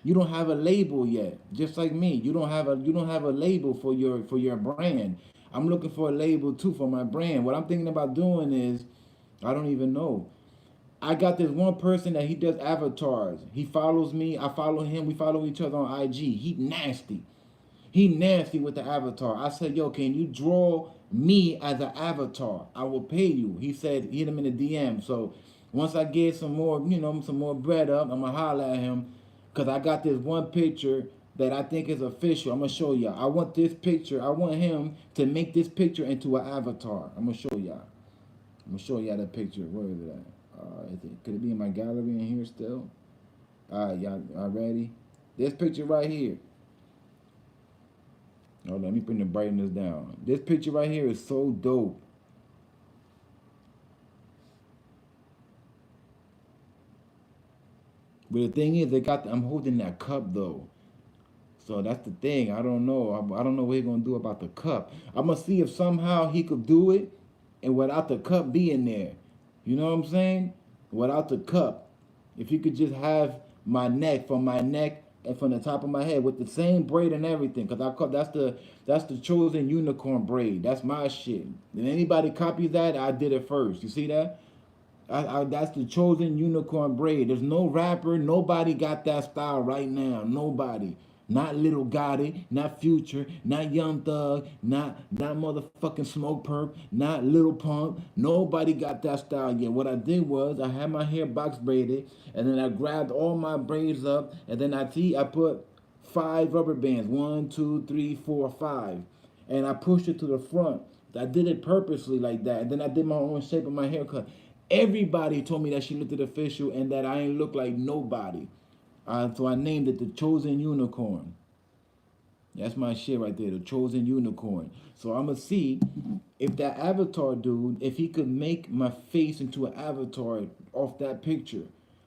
You don't have a label yet, just like me. You don't have a label for your brand. I'm looking for a label too for my brand. What I'm thinking about doing is, I don't even know. I got this one person that he does avatars. He follows me. I follow him. We follow each other on IG. He nasty. He nasty with the avatar. I said, yo, can you draw me as an avatar? I will pay you. He said, hit him in the DM. So once I get some more bread up, I'm gonna holler at him. Cause I got this one picture that I think is official. I'm gonna show y'all. I want this picture. I want him to make this picture into an avatar. I'm gonna show y'all. I'm gonna show y'all the picture. Where is it at? Could it be in my gallery in here still? Y'all ready? This picture right here. Oh, let me bring the brightness down. This picture right here is so dope. But the thing is, I'm holding that cup though. So that's the thing. I don't know. I don't know what he's gonna do about the cup. I'm gonna see if somehow he could do it, and without the cup being there. You know what I'm saying? Without the cup, if you could just have my neck and from the top of my head with the same braid and everything, cause that's the chosen unicorn braid. That's my shit. If anybody copies that, I did it first. You see that? That's the chosen unicorn braid. There's no rapper, nobody got that style right now. Nobody. Not Little Gotti, not Future, not Young Thug, not motherfucking Smoke Perp, not Little Pump. Nobody got that style yet. What I did was I had my hair box braided, and then I grabbed all my braids up, and then I put 5 rubber bands, 1, 2, 3, 4, 5, and I pushed it to the front. I did it purposely like that, and then I did my own shape of my haircut. Everybody told me that she looked official and that I ain't look like nobody. So I named it the Chosen Unicorn. That's my shit right there, the Chosen Unicorn. So I'm gonna see if that avatar dude, if he could make my face into an avatar off that picture.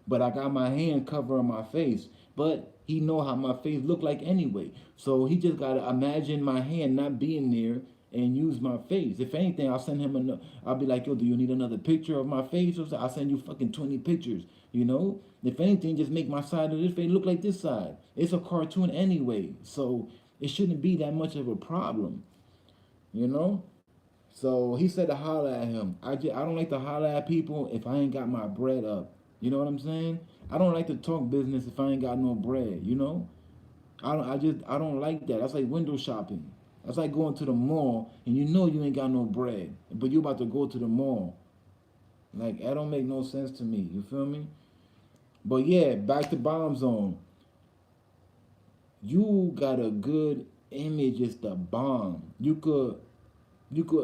But I got my hand covering my face. But he know how my face look like anyway. So he just gotta imagine my hand not being there and use my face. If anything, I'll send him I'll be like, yo, do you need another picture of my face? Or so I'll send you fucking 20 pictures, you know? If anything, just make my side of this face look like this side. It's a cartoon anyway. So it shouldn't be that much of a problem, you know? So he said to holler at him. I don't like to holler at people if I ain't got my bread up. You know what I'm saying? I don't like to talk business if I ain't got no bread, you know? I don't like that. That's like window shopping. That's like going to the mall and you know you ain't got no bread, but you about to go to the mall. Like that don't make no sense to me. You feel me? But yeah, back to Bomb Zone. You got a good image. It's the bomb. You could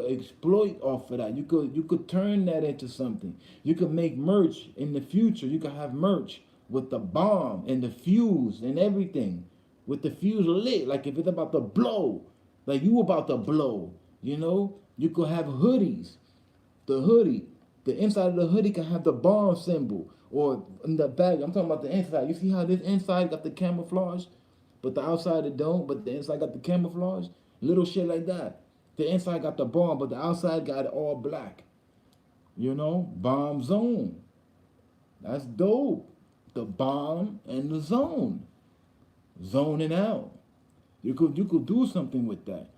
exploit off of that. You could turn that into something. You could make merch in the future. You could have merch with the bomb and the fuse and everything. With the fuse lit. Like if it's about to blow. Like you about to blow. You know? You could have hoodies. The hoodie. The inside of the hoodie can have the bomb symbol. Or in the back. I'm talking about the inside. You see how this inside got the camouflage? But the outside it don't. But the inside got the camouflage. Little shit like that. The inside got the bomb, but the outside got it all black. You know, bomb zone. That's dope. The bomb and the zone. Zoning out. You could do something with that.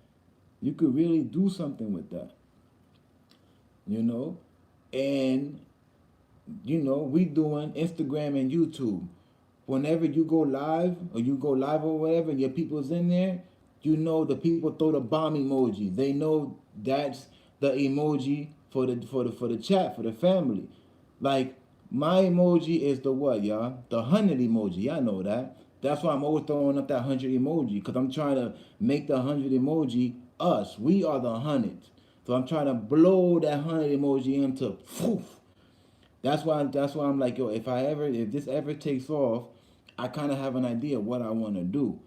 You could really do something with that. You know? And we doing Instagram and YouTube. Whenever you go live or whatever, and your people's in there, the people throw the bomb emoji. They know that's the emoji for the chat for the family. Like my emoji is the what, y'all? The 100 emoji. Y'all know that. That's why I'm always throwing up that 100 emoji, because I'm trying to make the 100 emoji us. We are the 100. So I'm trying to blow that 100 emoji into poof. That's why I'm like, yo, if this ever takes off, I kind of have an idea of what I want to do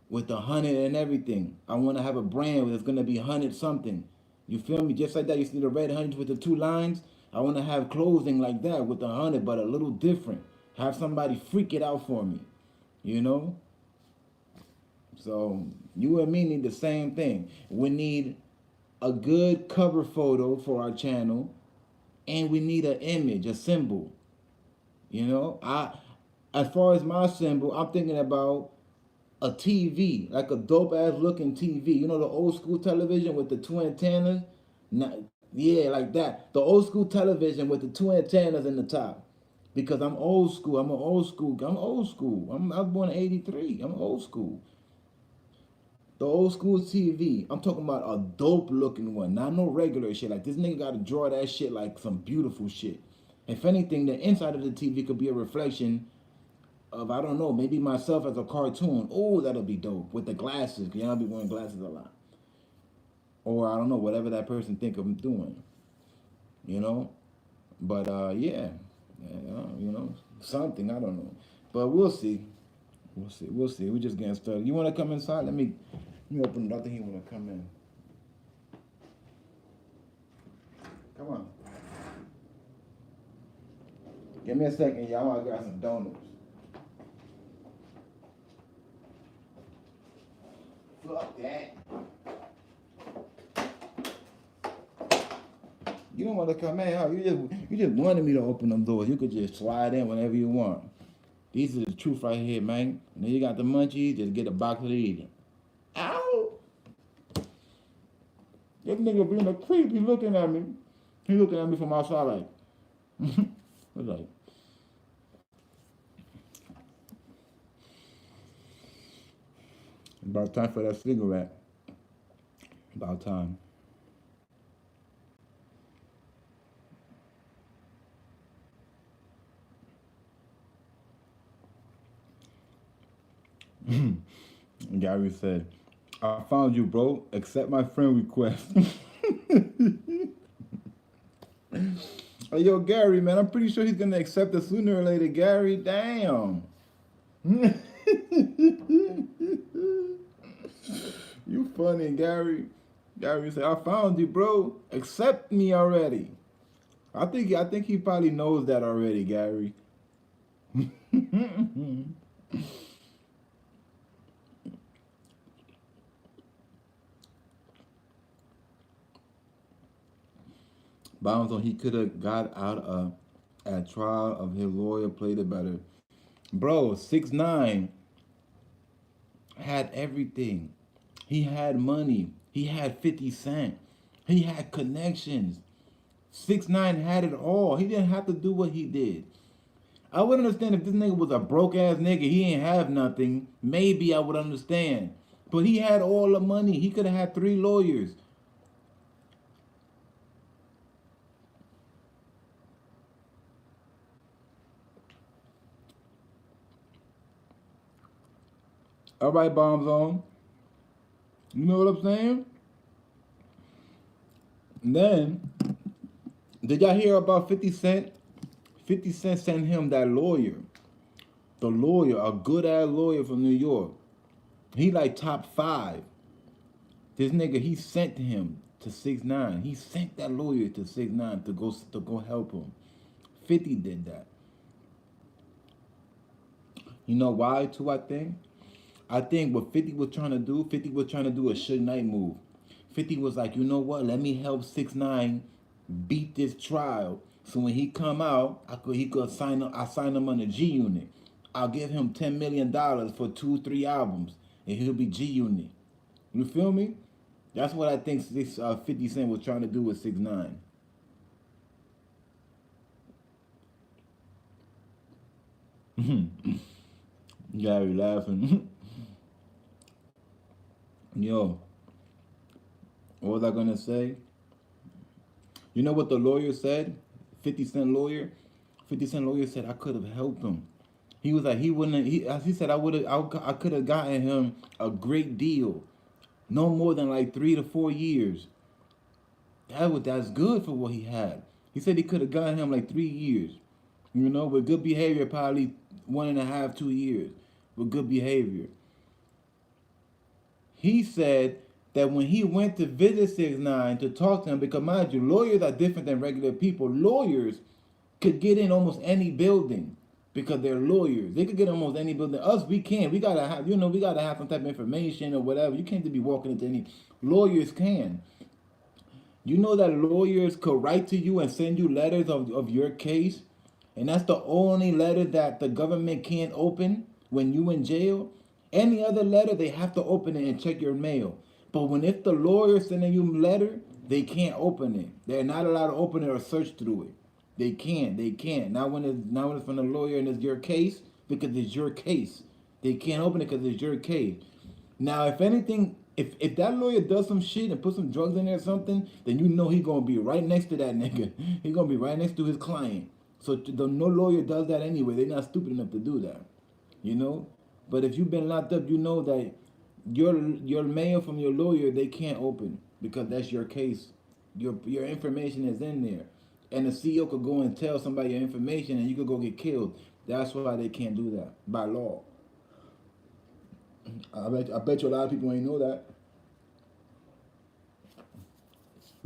with the 100 and everything. I want to have a brand that's going to be 100 something. You feel me? Just like that. You see the red 100 with the two lines? I want to have clothing like that with the 100, but a little different. Have somebody freak it out for me, you know? So you and me need the same thing. We need a good cover photo for our channel, and we need an image, a symbol. As far as my symbol, I'm thinking about a TV, like a dope ass looking TV. You know the old school television with the two antennas? Not, yeah, like that. The old school television with the two antennas in the top. Because I'm old school. I'm old school. I was born in '83. I'm old school. The old school TV. I'm talking about a dope looking one, not no regular shit. Like this nigga got to draw that shit like some beautiful shit. If anything, the inside of the TV could be a reflection of, I don't know, maybe myself as a cartoon. Oh, that'll be dope with the glasses. Cause I'll be wearing glasses a lot. Or I don't know, whatever that person think I'm doing. You know, but something, I don't know. But we'll see. We'll see. We're just getting started. You want to come inside? Let me open it. I think he want to come in. Come on. Give me a second, y'all. I got some donuts. Fuck that. You don't want to come in, huh? You just wanted me to open them doors. You could just slide in whenever you want. These are the truth right here, man. And then you got the munchies, just get a box of eating. Ow! This nigga being a creep, he looking at me. He looking at me from outside like, what's like? About time for that cigarette. About time. Gary said, I found you, bro. Accept my friend request. Hey, yo, Gary, man, I'm pretty sure he's going to accept it sooner or later. Gary, damn. You funny, Gary. Gary said, I found you, bro. Accept me already. I think he probably knows that already, Gary. Bounds on he could have got out at trial of his lawyer played it better. Bro, 6ix9ine had everything. He had money. He had 50 Cent. He had connections. 6ix9ine had it all. He didn't have to do what he did. I would understand if this nigga was a broke ass nigga, he ain't have nothing. Maybe I would understand. But he had all the money. He could have had 3 lawyers. All right, Bombs on. You know what I'm saying? And then, did y'all hear about 50 Cent? 50 Cent sent him that lawyer. The lawyer, a good ass lawyer from New York. He like top 5. This nigga, he sent him to 6ix9ine. He sent that lawyer to 6ix9ine to go help him. 50 did that. You know why too, I think? I think what 50 was trying to do a Suge Knight move. 50 was like, you know what? Let me help 6ix9ine beat this trial. So when he come out, he could sign up. I sign him on the G Unit. I'll give him $10 million for 2, 3 albums, and he'll be G Unit. You feel me? That's what I think this 50 Cent was trying to do with 6ix9ine. Gary laughing. Yo, what was I gonna say? You know what the lawyer said? 50 Cent lawyer. 50 Cent lawyer said I could have helped him. He was like he wouldn't. He said I could have gotten him a great deal, no more than like 3 to 4 years. That's good for what he had. He said he could have gotten him like 3 years. You know, with good behavior, probably 1.5, 2 years with good behavior. He said that when he went to visit 6ix9ine to talk to him, because mind you, lawyers are different than regular people. Lawyers could get in almost any building because they're lawyers. They could get in almost any building. Us, we can't. We gotta have, we gotta have some type of information or whatever. You can't just be walking into any. Lawyers can. You know that lawyers could write to you and send you letters of your case, and that's the only letter that the government can't open when you in jail. Any other letter, they have to open it and check your mail. But when if the lawyer sending you a letter, they can't open it. They're not allowed to open it or search through it. They can't. They can't. Not when it's from the lawyer and it's your case, because it's your case. They can't open it because it's your case. Now, if anything, if that lawyer does some shit and put some drugs in there or something, then you know he gonna be right next to that nigga. He gonna be right next to his client. So no lawyer does that anyway. They're not stupid enough to do that, you know. But if you've been locked up, you know that your mail from your lawyer they can't open because that's your case. Your information is in there, and the CEO could go and tell somebody your information, and you could go get killed. That's why they can't do that by law. I bet you a lot of people ain't know that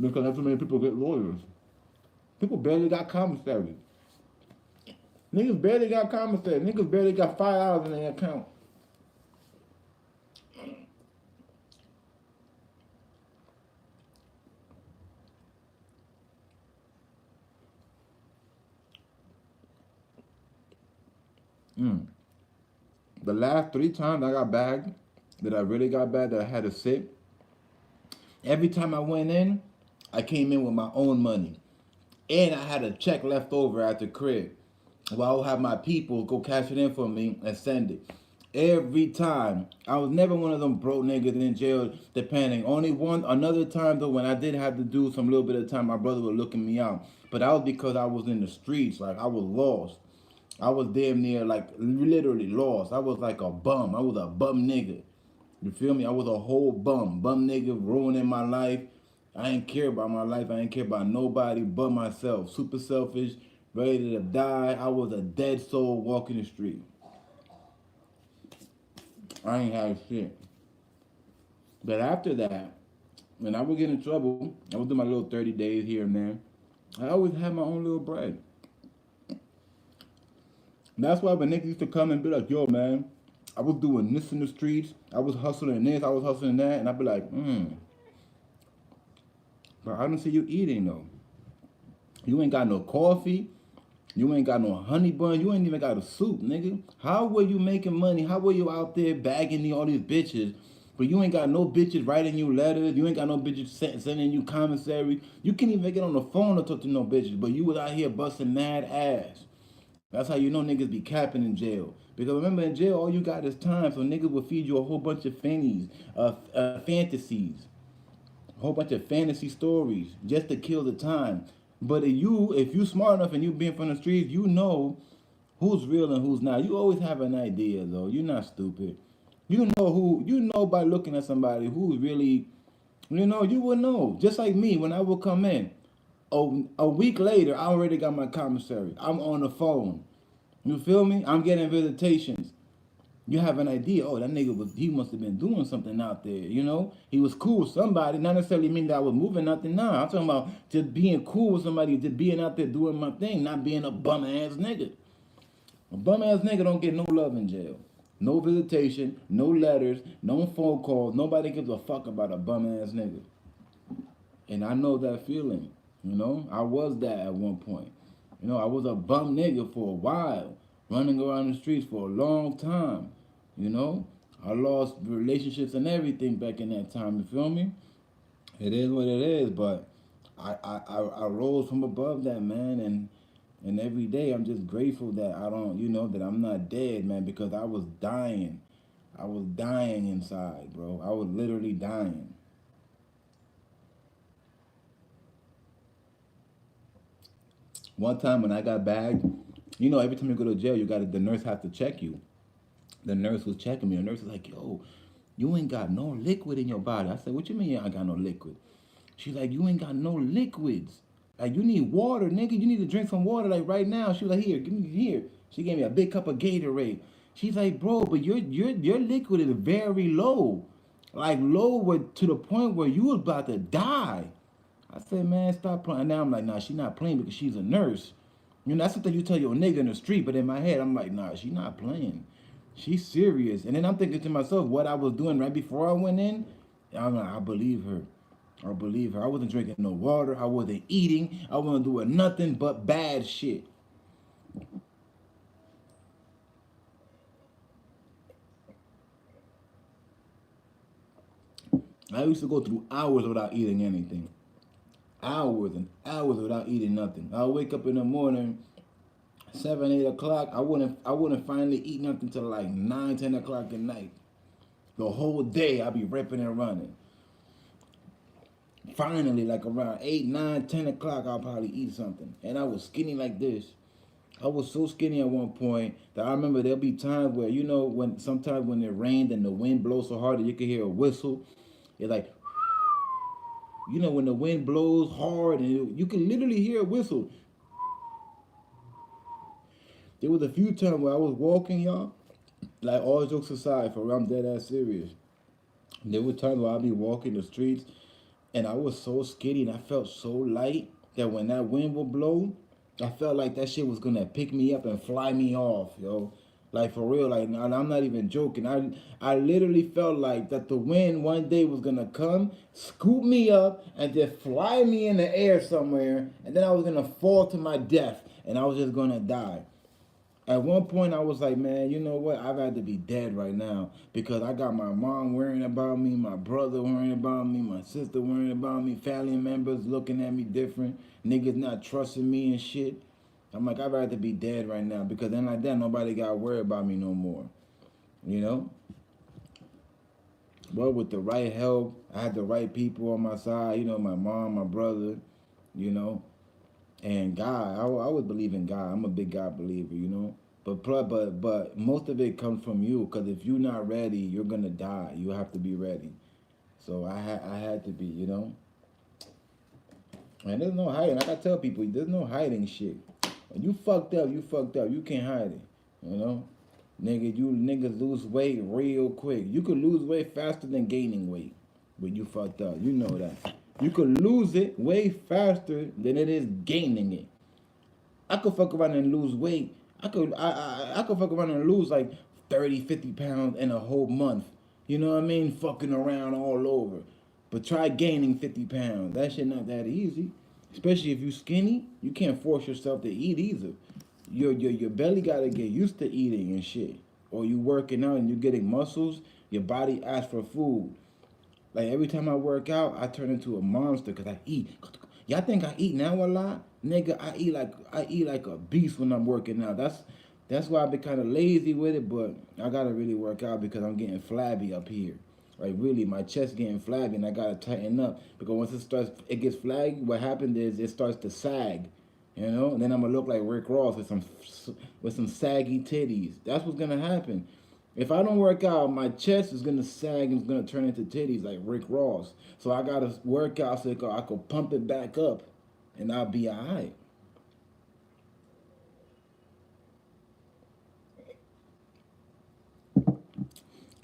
because not too many people get lawyers. People barely got commissary. Niggas barely got commissary. Niggas barely got $5 in their account. The last 3 times I got bagged, that I really got bagged, that I had to sit, every time I went in, I came in with my own money. And I had a check left over at the crib. Well, I would have my people go cash it in for me and send it. Every time. I was never one of them broke niggas in jail depending. Only another time though, when I did have to do some little bit of time, my brother was looking me out. But that was because I was in the streets, like I was lost. I was damn near like literally lost. I was like a bum. I was a bum nigga. You feel me? I was a whole bum. Bum nigga ruining my life. I ain't care about my life. I ain't care about nobody but myself. Super selfish, ready to die. I was a dead soul walking the street. I ain't have shit. But after that, when I would get in trouble, I would do my little 30 days here and there. I always had my own little bread. And that's why when niggas used to come and be like, yo, man, I was doing this in the streets. I was hustling this. I was hustling that. And I'd be like, But I don't see you eating, though. You ain't got no coffee. You ain't got no honey bun. You ain't even got a soup, nigga. How were you making money? How were you out there bagging all these bitches? But you ain't got no bitches writing you letters. You ain't got no bitches sending you commissary. You can't even get on the phone to talk to no bitches. But you was out here busting mad ass. That's how you know niggas be capping in jail. Because remember, in jail, all you got is time. So niggas will feed you a whole bunch of fantasies. A whole bunch of fantasy stories just to kill the time. But if you smart enough and you been from the streets, you know who's real and who's not. You always have an idea, though. You're not stupid. You know by looking at somebody who's really, you would know. Just like me, when I would come in. A week later, I already got my commissary. I'm on the phone. You feel me? I'm getting visitations. You have an idea. Oh, that nigga he must have been doing something out there, He was cool with somebody. Not necessarily mean that I was moving nothing. Nah, I'm talking about just being cool with somebody, just being out there doing my thing, not being a bum ass nigga. A bum ass nigga don't get no love in jail. No visitation, no letters, no phone calls. Nobody gives a fuck about a bum ass nigga. And I know that feeling. You know, I was that at one point. You know, I was a bum nigga for a while, running around the streets for a long time. You know, I lost relationships and everything back in that time. You feel me? It is what it is, but I rose from above that, man, and every day I'm just grateful that I don't, you know, that I'm not dead, man, because I was dying. I was dying inside, bro. I was literally dying. One time when I got bagged, you know, every time you go to jail, the nurse has to check you. The nurse was checking me. The nurse was like, yo, you ain't got no liquid in your body. I said, what you mean I got no liquid? She's like, you ain't got no liquids. Like, you need water, nigga. You need to drink some water, like, right now. She was like, here, give me here. She gave me a big cup of Gatorade. She's like, bro, but your liquid is very low. Like, to the point where you was about to die. I said, man, stop playing. Now I'm like, nah, she not playing because she's a nurse. You know, that's something you tell your nigga in the street, but in my head, I'm like, nah, she not playing. She's serious. And then I'm thinking to myself, what I was doing right before I went in, I'm like, I believe her. I believe her. I wasn't drinking no water. I wasn't eating. I wasn't doing nothing but bad shit. I used to go through hours without eating anything. Hours and hours without eating nothing. I'll wake up in the morning, 7, 8 o'clock. I wouldn't finally eat nothing till like 9, 10 o'clock at night. The whole day I'll be ripping and running. Finally, like around 8, 9, 10 o'clock, I'll probably eat something. And I was skinny like this. I was so skinny at one point that I remember there'll be times where, you know, when sometimes when it rained and the wind blows so hard that you can hear a whistle. It's like, you know, when the wind blows hard and you can literally hear a whistle. There was a few times where I was walking, y'all, like all jokes aside, for real, I'm dead ass serious. There were times where I'd be walking the streets and I was so skinny and I felt so light that when that wind would blow, I felt like that shit was gonna pick me up and fly me off, yo. Like for real, like I'm not even joking. I literally felt like that the wind one day was gonna come, scoop me up, and just fly me in the air somewhere, and then I was gonna fall to my death, and I was just gonna die. At one point, I was like, man, you know what? I'd rather be dead right now because I got my mom worrying about me, my brother worrying about me, my sister worrying about me, family members looking at me different, niggas not trusting me and shit. I'm like, I'd rather be dead right now because then like that, nobody got to worry about me no more, you know? But with the right help, I had the right people on my side, you know, my mom, my brother, you know, and God. I always believe in God. I'm a big God believer, you know. But most of it comes from you, because if you're not ready, you're gonna die. You have to be ready. So I had to be, you know. And there's no hiding. Like I tell people, there's no hiding shit. When you fucked up, you fucked up. You can't hide it, you know. Niggas lose weight real quick. You could lose weight faster than gaining weight, but you fucked up. You know that. You could lose it way faster than it is gaining it. I could fuck around and lose weight. I could fuck around and lose like 30, 50 pounds in a whole month. You know what I mean? Fucking around all over. But try gaining 50 pounds. That shit not that easy. Especially if you skinny, you can't force yourself to eat either. Your belly gotta get used to eating and shit. Or you working out and you getting muscles, your body asks for food. Like every time I work out, I turn into a monster because I eat. Y'all think I eat now a lot? Nigga, I eat like a beast when I'm working out. That's why I've been kind of lazy with it, but I gotta really work out because I'm getting flabby up here. Like really, my chest getting flabby, and I gotta tighten up because once it gets flabby. What happens is it starts to sag, you know, and then I'm gonna look like Rick Ross with some saggy titties. That's what's gonna happen. If I don't work out, my chest is gonna sag and it's gonna turn into titties like Rick Ross. So I gotta work out so I could pump it back up, and I'll be alright.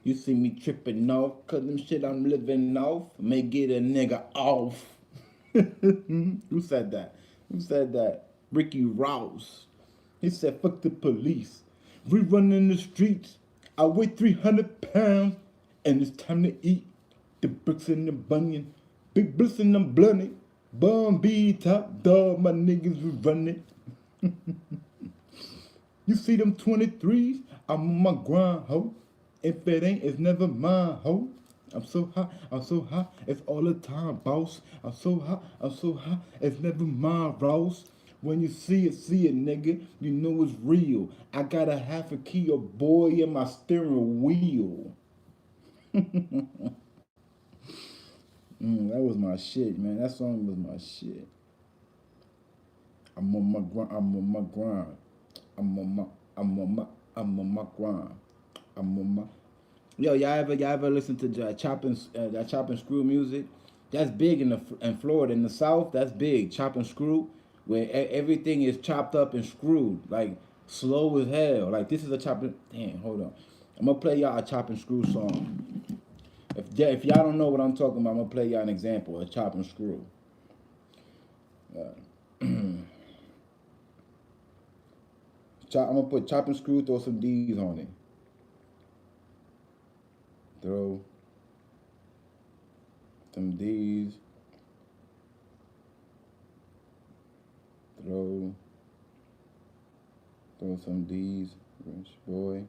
You see me tripping off, cause them shit I'm living off may get a nigga off. Who said that? Who said that? Ricky Rouse. He said, fuck the police. We running the streets. I weigh 300 pounds, and it's time to eat. The bricks in the bunion, big bricks in the blunny. Bum B, top dog, my niggas was running. You see them 23s? I'm on my grind, ho. If it ain't, it's never mine, ho. I'm so hot, it's all the time, boss. I'm so hot, it's never mine, Ross. When you see it, nigga. You know it's real. I got a half a key of boy in my steering wheel. That was my shit, man. That song was my shit. I'm on my grind. I'm on my grind. I'm on my grind. I'm on my. Yo, y'all ever listen to that chop and screw music? That's big in Florida, in the South. That's big, chop and screw, where everything is chopped up and screwed, like slow as hell. Like this is a chop and. Damn, hold on. I'm gonna play y'all a chop and screw song. If y'all don't know what I'm talking about, I'm gonna play y'all an example, a chop and screw. I'm gonna put chop and screw, throw some D's on it. Throw some D's. Throw some D's. Rich boy.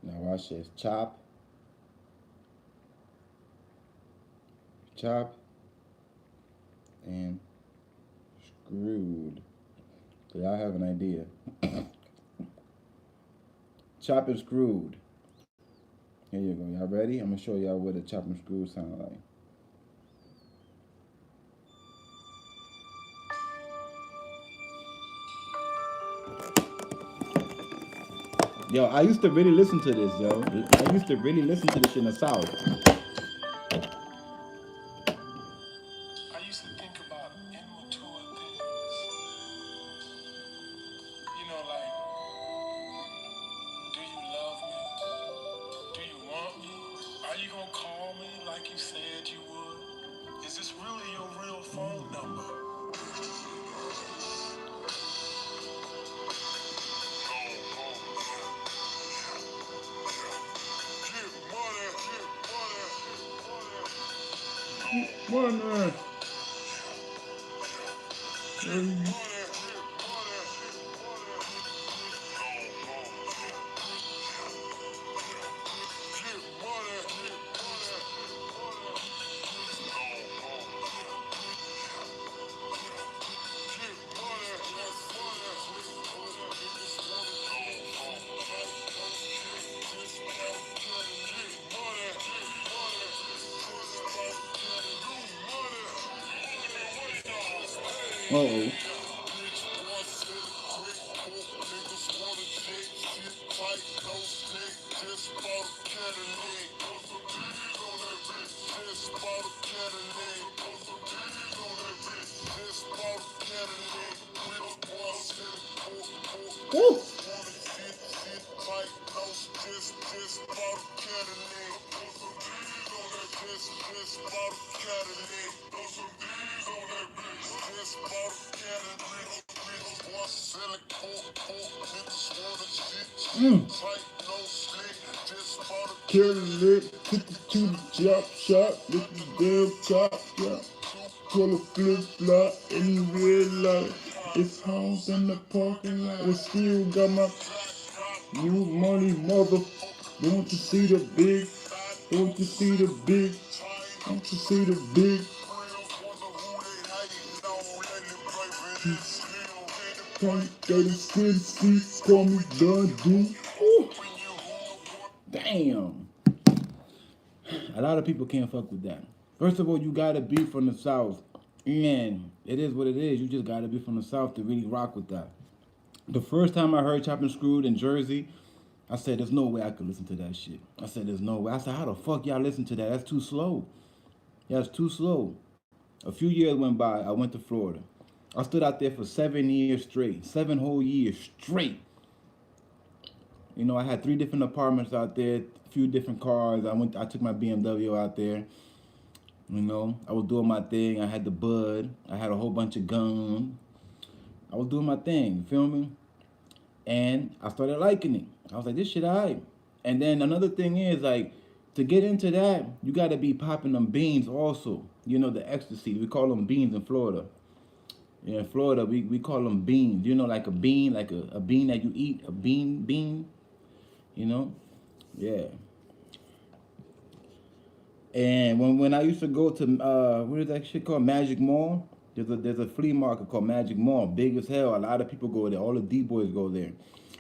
Now watch this. Chop. And screwed. So y'all have an idea. Chop and screwed. Here you go. Y'all ready? I'm gonna show y'all what a chop and screw sound like. Yo, I used to really listen to this, yo. I used to really listen to this in the South. I used to think about immature things. You know, like, do you love me? Do you want me? Are you gonna call me like you said you would? Is this really your real phone number? Money. Uh-oh. Woo! Killing it, took it to the chop shop, look the damn chop shop. Pull a flip flop in real life. It's homes in the parking lot. We still got my new money, mother. Want to see the big? Want to see the big? Want to see the big? Can't get a city, call me Dundee. Damn. A lot of people can't fuck with that. First of all, you gotta be from the South. And it is what it is. You just gotta be from the South to really rock with that. The first time I heard Chop and Screwed in Jersey, I said, there's no way I could listen to that shit. I said, there's no way. I said, how the fuck y'all listen to that? That's too slow. Yeah, it's too slow. A few years went by, I went to Florida. I stood out there for 7 years straight. 7 whole years straight. You know, I had 3 different apartments out there, a few different cars. I took my BMW out there. You know, I was doing my thing. I had the bud. I had a whole bunch of guns. I was doing my thing, you feel me? And I started liking it. I was like, this shit alright. And then another thing is, like, to get into that, you gotta be popping them beans also. You know, the ecstasy. We call them beans in Florida. Yeah, in Florida, we call them beans. You know, like a bean, like a bean that you eat, a bean, you know? Yeah. And when I used to go to, what is that shit called? Magic Mall? There's a flea market called Magic Mall, big as hell. A lot of people go there. All the D-boys go there.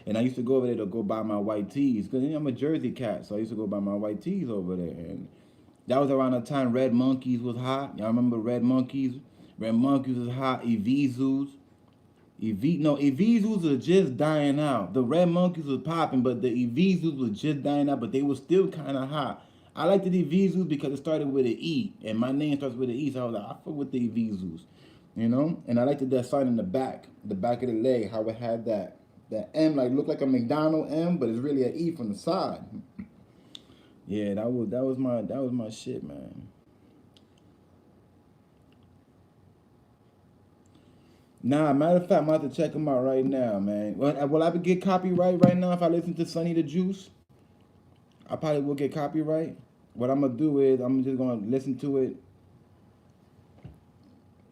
And I used to go over there to go buy my white tees. Because I'm a Jersey cat, so I used to go buy my white tees over there. And that was around the time Red Monkeys was hot. Y'all remember Red Monkeys? Red Monkeys was hot. EVZOs. EVZOs are just dying out. The Red Monkeys was popping, but the EVZOs was just dying out, but they were still kind of hot. I like the EVZOs because it started with an E, and my name starts with an E, so I was like, I fuck with the EVZOs, you know? And I liked that sign in the back of the leg, how it had that M, like looked like a McDonald M, but it's really an E from the side. Yeah, that was my shit, man. Nah, matter of fact, I'm about to check them out right now, man. Will I get copyright right now if I listen to Sonny the Juice? I probably will get copyright. What I'm gonna do is I'm just gonna listen to it.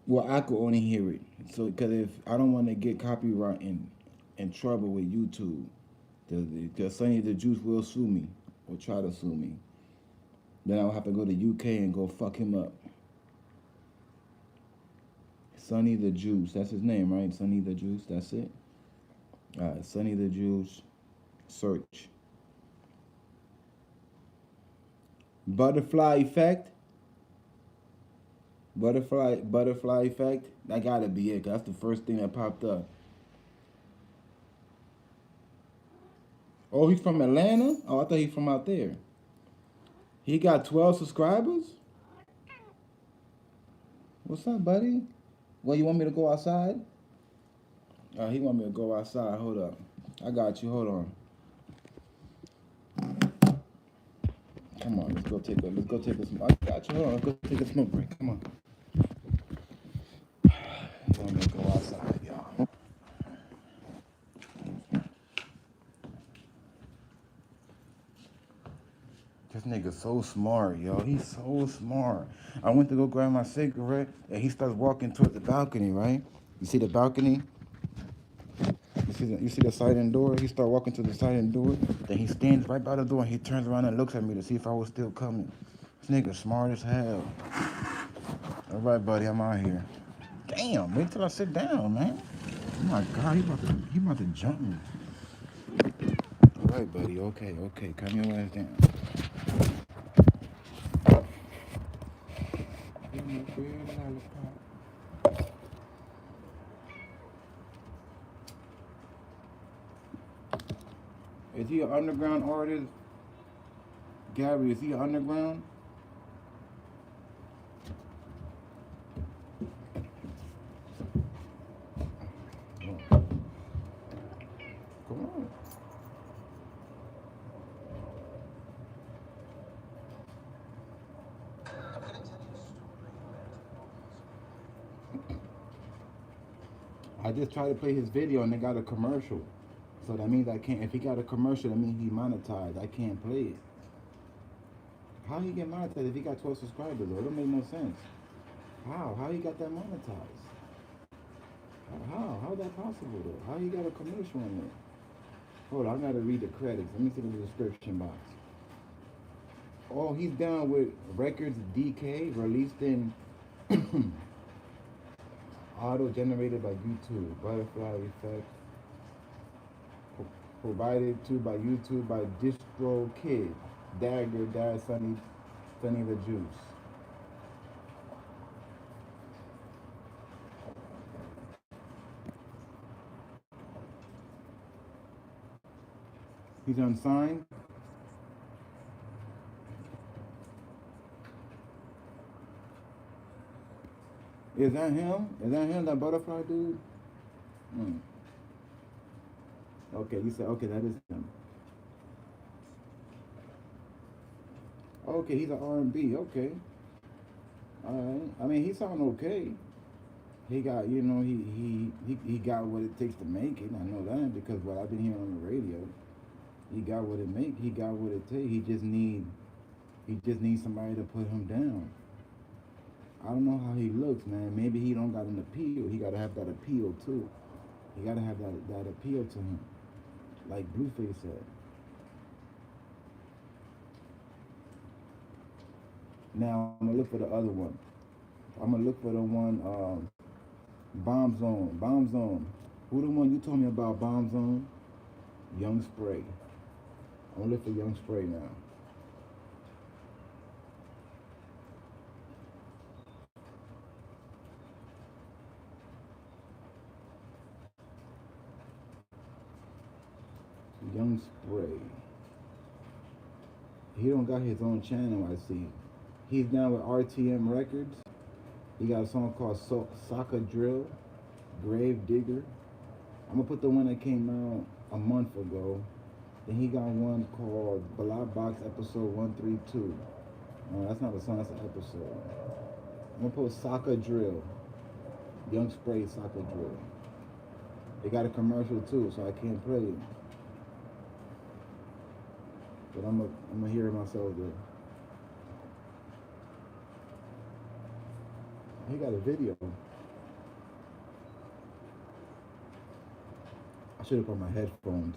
Well, I could only hear it. So, because if I don't want to get copyright in trouble with YouTube, because Sonny the Juice will sue me or try to sue me. Then I'll have to go to UK and go fuck him up. Sonny the Juice, that's his name, right? Sonny the Juice, that's it. All right, Sonny the Juice, search. Butterfly effect. Butterfly effect. That gotta be it, 'cause that's the first thing that popped up. Oh, he's from Atlanta? Oh, I thought he's from out there. He got 12 subscribers? What's up, buddy? Well, you want me to go outside? He want me to go outside. Hold up. I got you. Hold on. Come on, let's go take a smoke. I got you. Hold on, let's go take a smoke break. Come on. You want me to go outside, y'all? This nigga's so smart, yo. He's so smart. I went to go grab my cigarette, and he starts walking towards the balcony, right? You see the balcony? You see the sliding door? He started walking to the sliding door. Then he stands right by the door, and he turns around and looks at me to see if I was still coming. This nigga smart as hell. All right, buddy, I'm out here. Damn, wait till I sit down, man. Oh my God, he about to jump me. All right, buddy, okay, calm your ass down. Give me a real lollipop. Is he an underground artist? Gary, is he underground? Come on. I just tried to play his video and they got a commercial. So that means I can't, if he got a commercial, that means he monetized. I can't play it. How he get monetized if he got 12 subscribers though? It don't make no sense. How he got that monetized? How that possible though? How he got a commercial on there? Hold on, I gotta read the credits. Let me see the description box. Oh, he's down with Records DK, released in auto-generated by YouTube. Butterfly effect. Provided to by YouTube by Distro Kid. Dagger, Dad, Sonny the Juice. He's unsigned. Is that him? Is that him, that butterfly dude? Okay, you said, okay, that is him. Okay, he's an R&B, okay. Alright. I mean, he sound okay. He got, you know, he got what it takes to make it. I know that because what I've been hearing on the radio. He got what it takes. He just needs somebody to put him down. I don't know how he looks, man. Maybe he don't got an appeal. He gotta have that appeal too. He gotta have that appeal to him, like Blueface said. Now I'm gonna look for the other one. I'm gonna look for the one, Bomb Zone. Bomb Zone. Who the one you told me about? Bomb Zone. Young Spray. I'm gonna look for Young Spray now. Young Spray. He don't got his own channel, I see. He's down with RTM Records. He got a song called Soccer Drill, Grave Digger. I'm gonna put the one that came out a month ago. Then he got one called Block Box Episode 132. No, that's not a song, that's an episode. I'm gonna put Soccer Drill. Young Spray Soccer Drill. They got a commercial too, so I can't play it. But I'm gonna hear it myself though. He got a video. I should have put my headphones.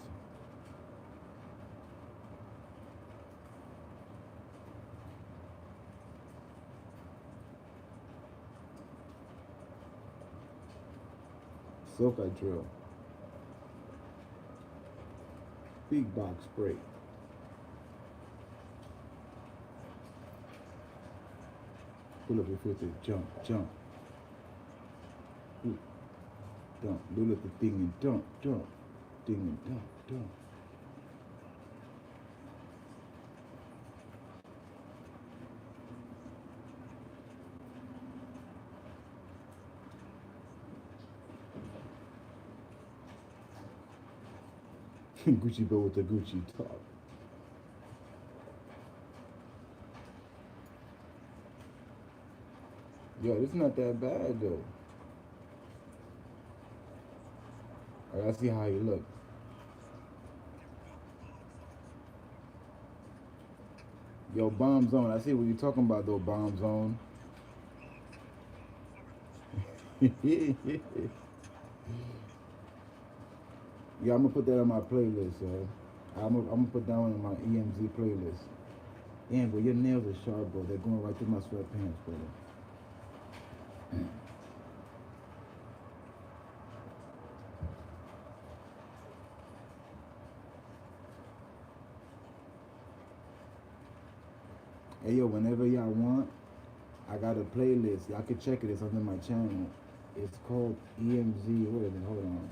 Soca Drill. Big Box Spray. Pull up your foot and jump, jump. Ooh, dump. Do up the thing and dump, dump. Ding and dump, dump. Gucci Bow with the Gucci top. Yo, this is not that bad though. I gotta see how you look. Yo, Bomb Zone. I see what you're talking about though, Bomb Zone. Yeah, I'm gonna put that on my playlist, yo. I'm gonna put that one on my EmZ playlist. Damn, bro, your nails are sharp, bro. They're going right through my sweatpants, bro. Hey, yo, whenever y'all want, I got a playlist. Y'all can check it. It's under my channel. It's called EmZ. What is it? Hold on.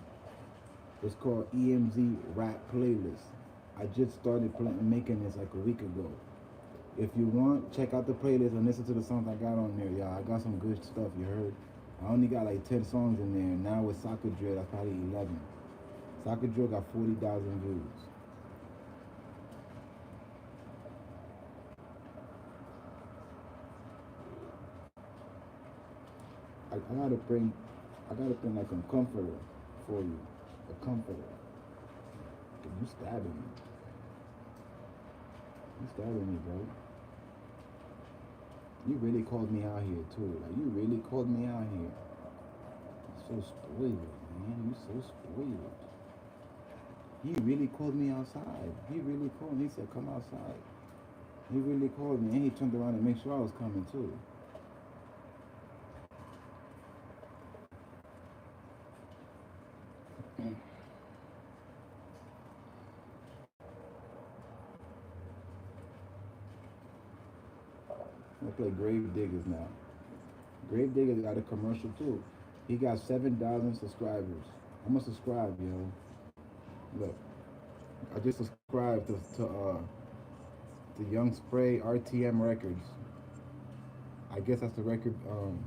It's called EmZ Rap Playlist. I just started making this like a week ago. If you want, check out the playlist and listen to the songs I got on there, y'all. I got some good stuff, you heard? I only got like 10 songs in there. Now with Soccer Drill, that's probably 11. Soccer Drill got 40,000 views. I gotta bring like a comforter for you. A comforter. You stabbing me. You stabbing me, bro. You really called me out here too. Like, you really called me out here. You're so spoiled, man. You so spoiled. He really called me outside. He really called me. He said, come outside. He really called me, and he turned around and made sure I was coming too. I'm gonna play Grave Diggers now. Grave Diggers got a commercial too. He got 7,000 subscribers. I'm gonna subscribe, yo. Look, I just subscribed to Young Spray RTM Records. I guess that's the record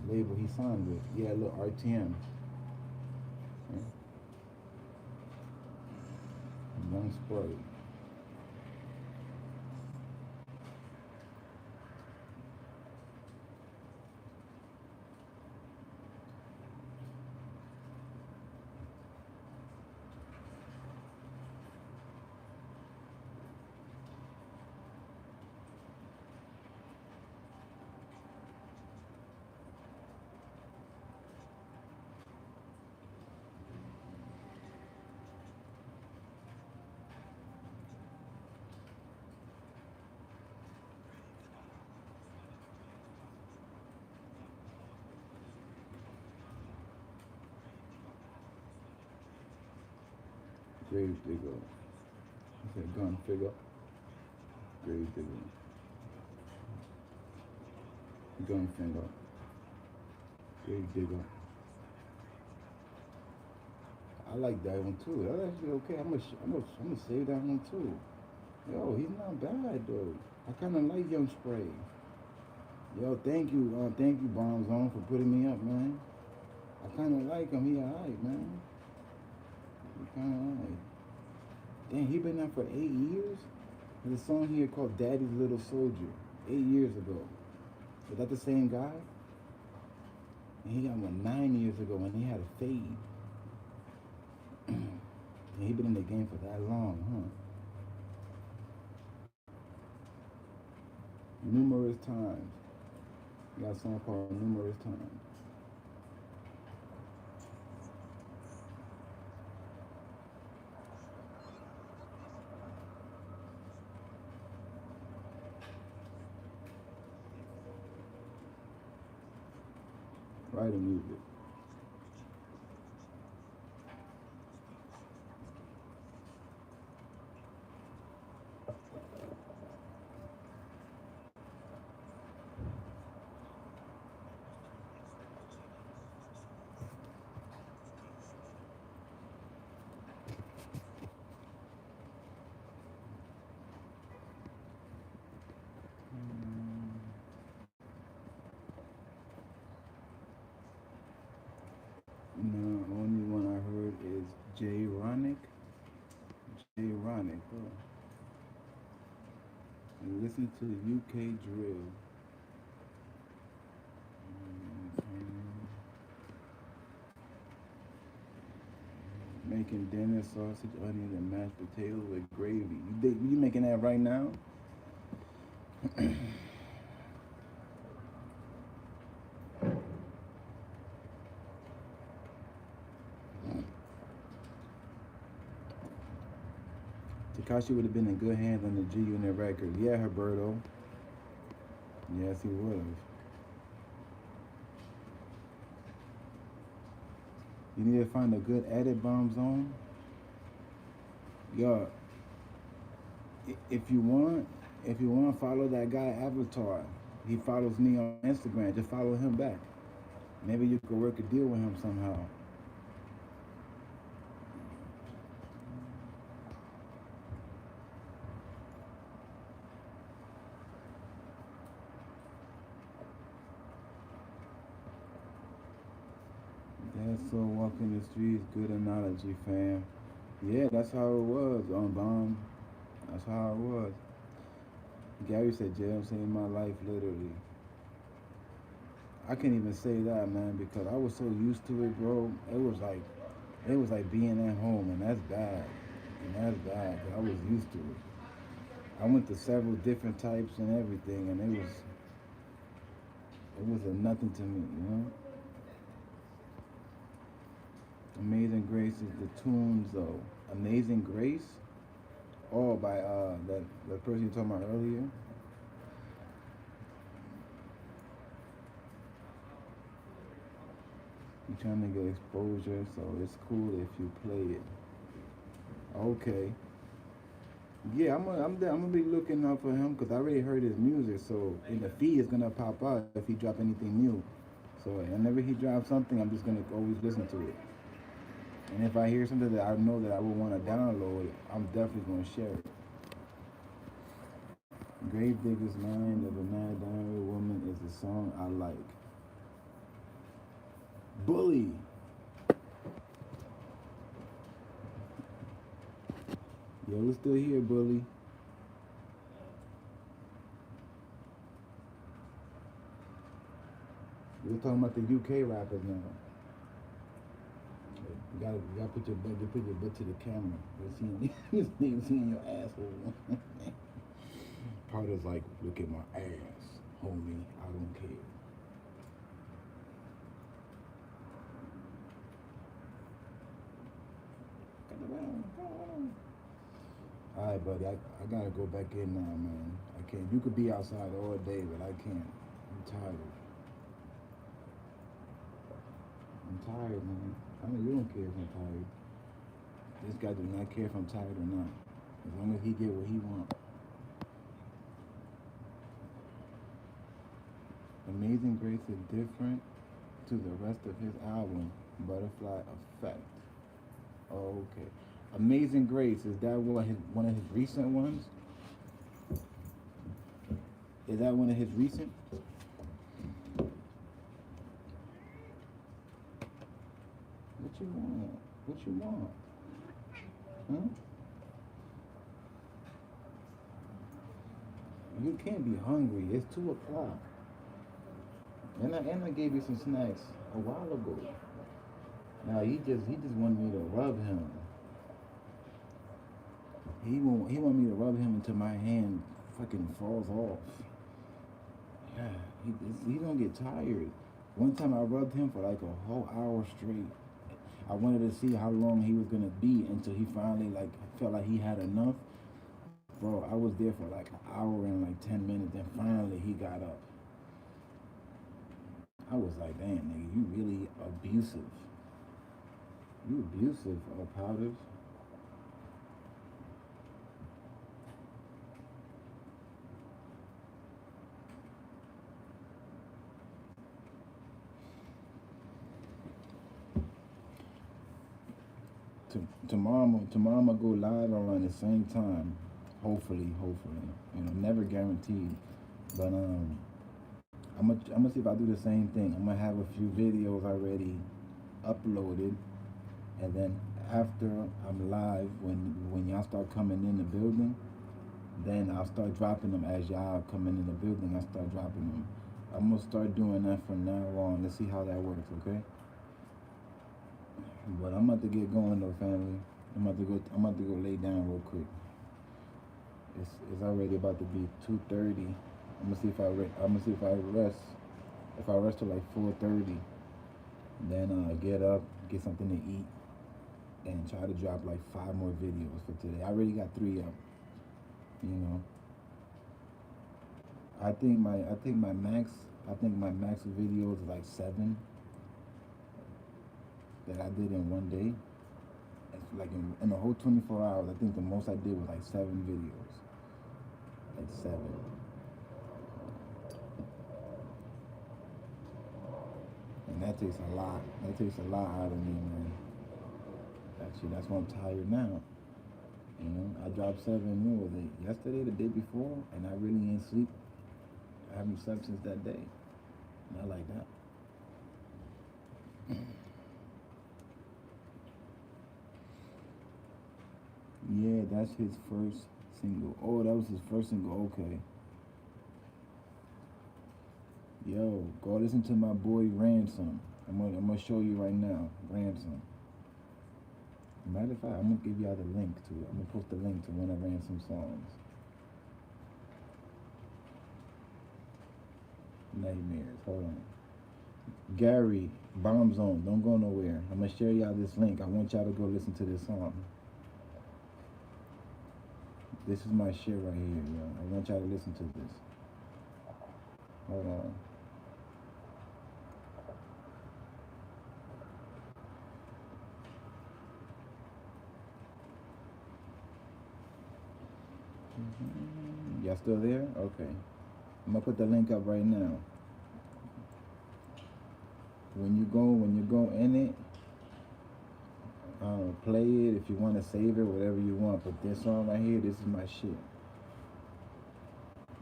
label he signed with. Yeah, look, RTM. Young Spray. Grave digger. I said gun figure. Grave digger. Gun finger. Grave digger. I like that one too. That's actually okay. I'm gonna save that one too. Yo, he's not bad though. I kind of like Young Spray. Yo, thank you, Bomb Zone, for putting me up, man. I kind of like him. He alright, man. He kind of alright. Damn, he been there for 8 years. There's a song here called "Daddy's Little Soldier." 8 years ago. Is that the same guy? And he got one 9 years ago when he had a fade. And he been in the game for that long, huh? Numerous times. He got a song called "Numerous Times." Writing music. No, only one I heard is J Ronick. J Ronick. Oh. And listen to UK drill. Making dinner, sausage, onion, and mashed potatoes with gravy. You making that right now? Takashi would have been in good hands on the G Unit record. Yeah, Herberto. Yes, he was. You need to find a good edit, Bomb Zone. Yo, if you want to follow that guy Avatar, he follows me on Instagram. Just follow him back. Maybe you could work a deal with him somehow. That's so walking the streets, good analogy, fam. Yeah, that's how it was on Bomb. That's how it was. Gary said, "Jail saved my life, literally." I can't even say that, man, because I was so used to it, bro. It was like being at home, and that's bad. And that's bad. 'Cause I was used to it. I went to several different types and everything, and it was a nothing to me, you know. Amazing Grace is the tunes though. Amazing Grace, oh by that person you were talking about earlier. You're trying to get exposure, so it's cool if you play it. Okay. Yeah, I'm gonna be looking out for him because I already heard his music, so in the feed is gonna pop out if he drop anything new. So whenever he drops something, I'm just gonna always listen to it. And if I hear something that I know that I would want to download, I'm definitely gonna share it. Gravedigger's Mind of a Mad Diary Woman is a song I like. Bully. Yo, we're still here, Bully. We're talking about the UK rappers now. You gotta put your butt to the camera. You're seeing your asshole. Part is like, look at my ass, homie. I don't care. All right, buddy. I gotta go back in now, man. I can't. You could be outside all day, but I can't. I'm tired. I'm tired, man. I know you don't care if I'm tired. This guy do not care if I'm tired or not. As long as he get what he want. Amazing Grace is different to the rest of his album, Butterfly Effect. Okay. Amazing Grace, is that one of his recent ones? Is that one of his recent? What you want? What you want? Huh? You can't be hungry. It's 2 o'clock. And I gave you some snacks a while ago. Now he just wanted me to rub him. He want me to rub him until my hand fucking falls off. Yeah, he don't get tired. One time I rubbed him for like a whole hour straight. I wanted to see how long he was gonna be until he finally like felt like he had enough. Bro, I was there for like an hour and like 10 minutes, and finally he got up. I was like, damn, nigga, you really abusive. You abusive, Powders. Tomorrow I'm gonna go live around the same time. Hopefully. You know, never guaranteed. But I'm gonna see if I do the same thing. I'm gonna have a few videos already uploaded, and then after I'm live, when y'all start coming in the building, then I'll start dropping them as y'all coming in the building. I start dropping them. I'm gonna start doing that from now on. Let's see how that works, okay? But I'm about to get going though, family. I'm about to go lay down real quick. It's already about to be 2:30. I'm gonna see if I rest. If I rest till like 4:30, then get up, get something to eat, and try to drop like 5 more videos for today. I already got 3 up. You know. I think my max of videos is like 7 that I did in one day. It's like in the whole 24 hours, I think the most I did was like 7 videos. Like 7. And that takes a lot. That takes a lot out of me, man. Actually, that's why I'm tired now. You know, I dropped 7, what was it, yesterday, the day before, and I really ain't sleep. I haven't slept since that day. Not like that. Yeah, that's his first single. Oh, that was his first single. Okay. Yo, go listen to my boy Ransom. I'm gonna show you right now. Ransom. Matter of fact, I'm gonna give y'all the link to it. I'm gonna post the link to one of Ransom's songs. Nightmares. Hold on. Gary, Bomb Zone. Don't go nowhere. I'm gonna share y'all this link. I want y'all to go listen to this song. This is my shit right here, yo. I want y'all to listen to this. Hold on. Y'all still there? Okay. I'm gonna put the link up right now. When you go in it, play it if you want to save it, whatever you want. But this song right here, this is my shit.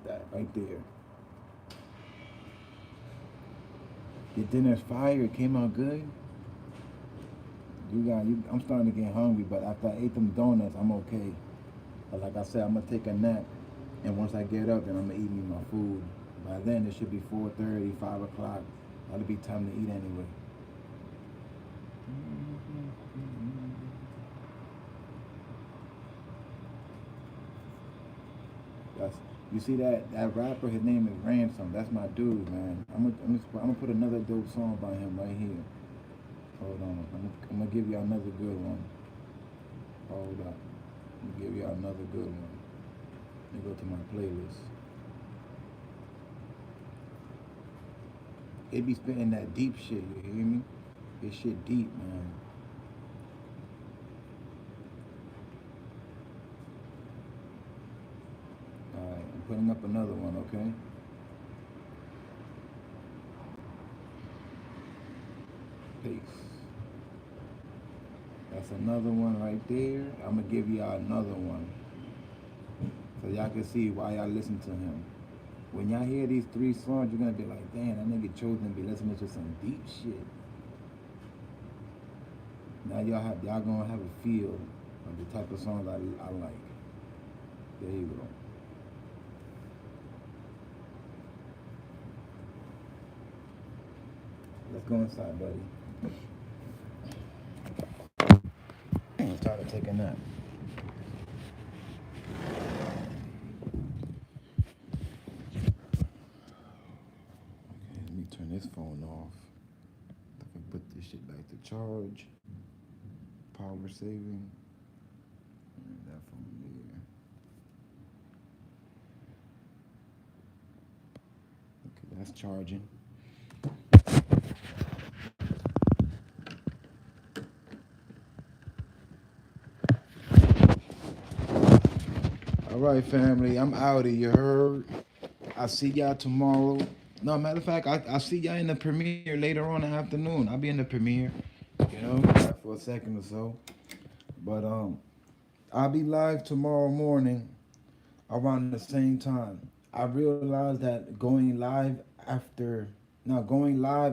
That right there. Your dinner's fire. It came out good. I'm starting to get hungry, but after I ate them donuts, I'm okay. But like I said, I'm gonna take a nap, and once I get up, then I'm gonna eat me my food. By then, it should be 4:30, 5 o'clock. That'll be time to eat anyway. You see that rapper? His name is Ransom. That's my dude, man. I'm gonna put another dope song by him right here. Hold on. I'm gonna give y'all another good one. Hold up. I'm gonna give y'all another good one. Let me go to my playlist. It be spitting that deep shit, you hear me? This shit deep, man. Putting up another one, okay? Peace. That's another one right there. I'm gonna give y'all another one so y'all can see why y'all listen to him. When y'all hear these 3 songs, you're gonna be like, damn, that nigga Chosen be listening to some deep shit. Now y'all gonna have a feel of the type of songs I like. There you go. Let's go inside, buddy. It's time to take a nap. Okay, let me turn this phone off. I can put this shit back to charge. Power saving. And that phone there. Okay, that's charging. All right, family, I'm outie, you heard? I'll see y'all tomorrow. No, matter of fact, I'll see y'all in the premiere later on in the afternoon. I'll be in the premiere, you know, for a second or so. But I'll be live tomorrow morning around the same time. I realized that going live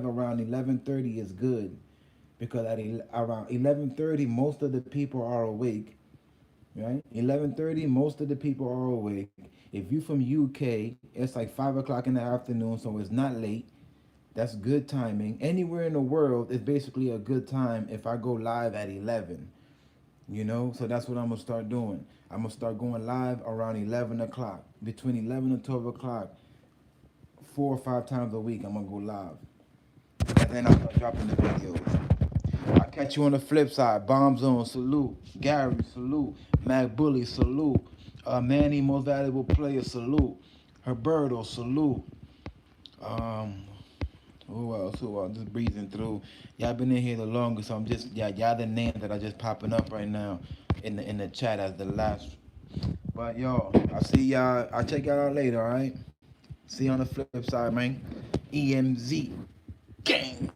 around 11:30 is good because around 11:30 most of the people are awake. Right? 11:30, most of the people are awake. If you from UK, it's like 5 o'clock in the afternoon, so it's not late. That's good timing. Anywhere in the world, it's basically a good time if I go live at 11. You know, so that's what I'm gonna start doing. I'm gonna start going live around 11 o'clock, between 11 and 12 o'clock, 4 or 5 times a week. I'm gonna go live, and then I'll start dropping the videos. I'll catch you on the flip side. Bomb Zone, salute. Gary, salute. Mac Bully, salute. Manny, most valuable player, salute. Herberto, salute. Who else? Just breezing through. Y'all been in here the longest, so I'm just y'all the names that are just popping up right now in the chat as the last. But yo, I'll see y'all. I'll check y'all out later, alright? See you on the flip side, man. EmZ gang.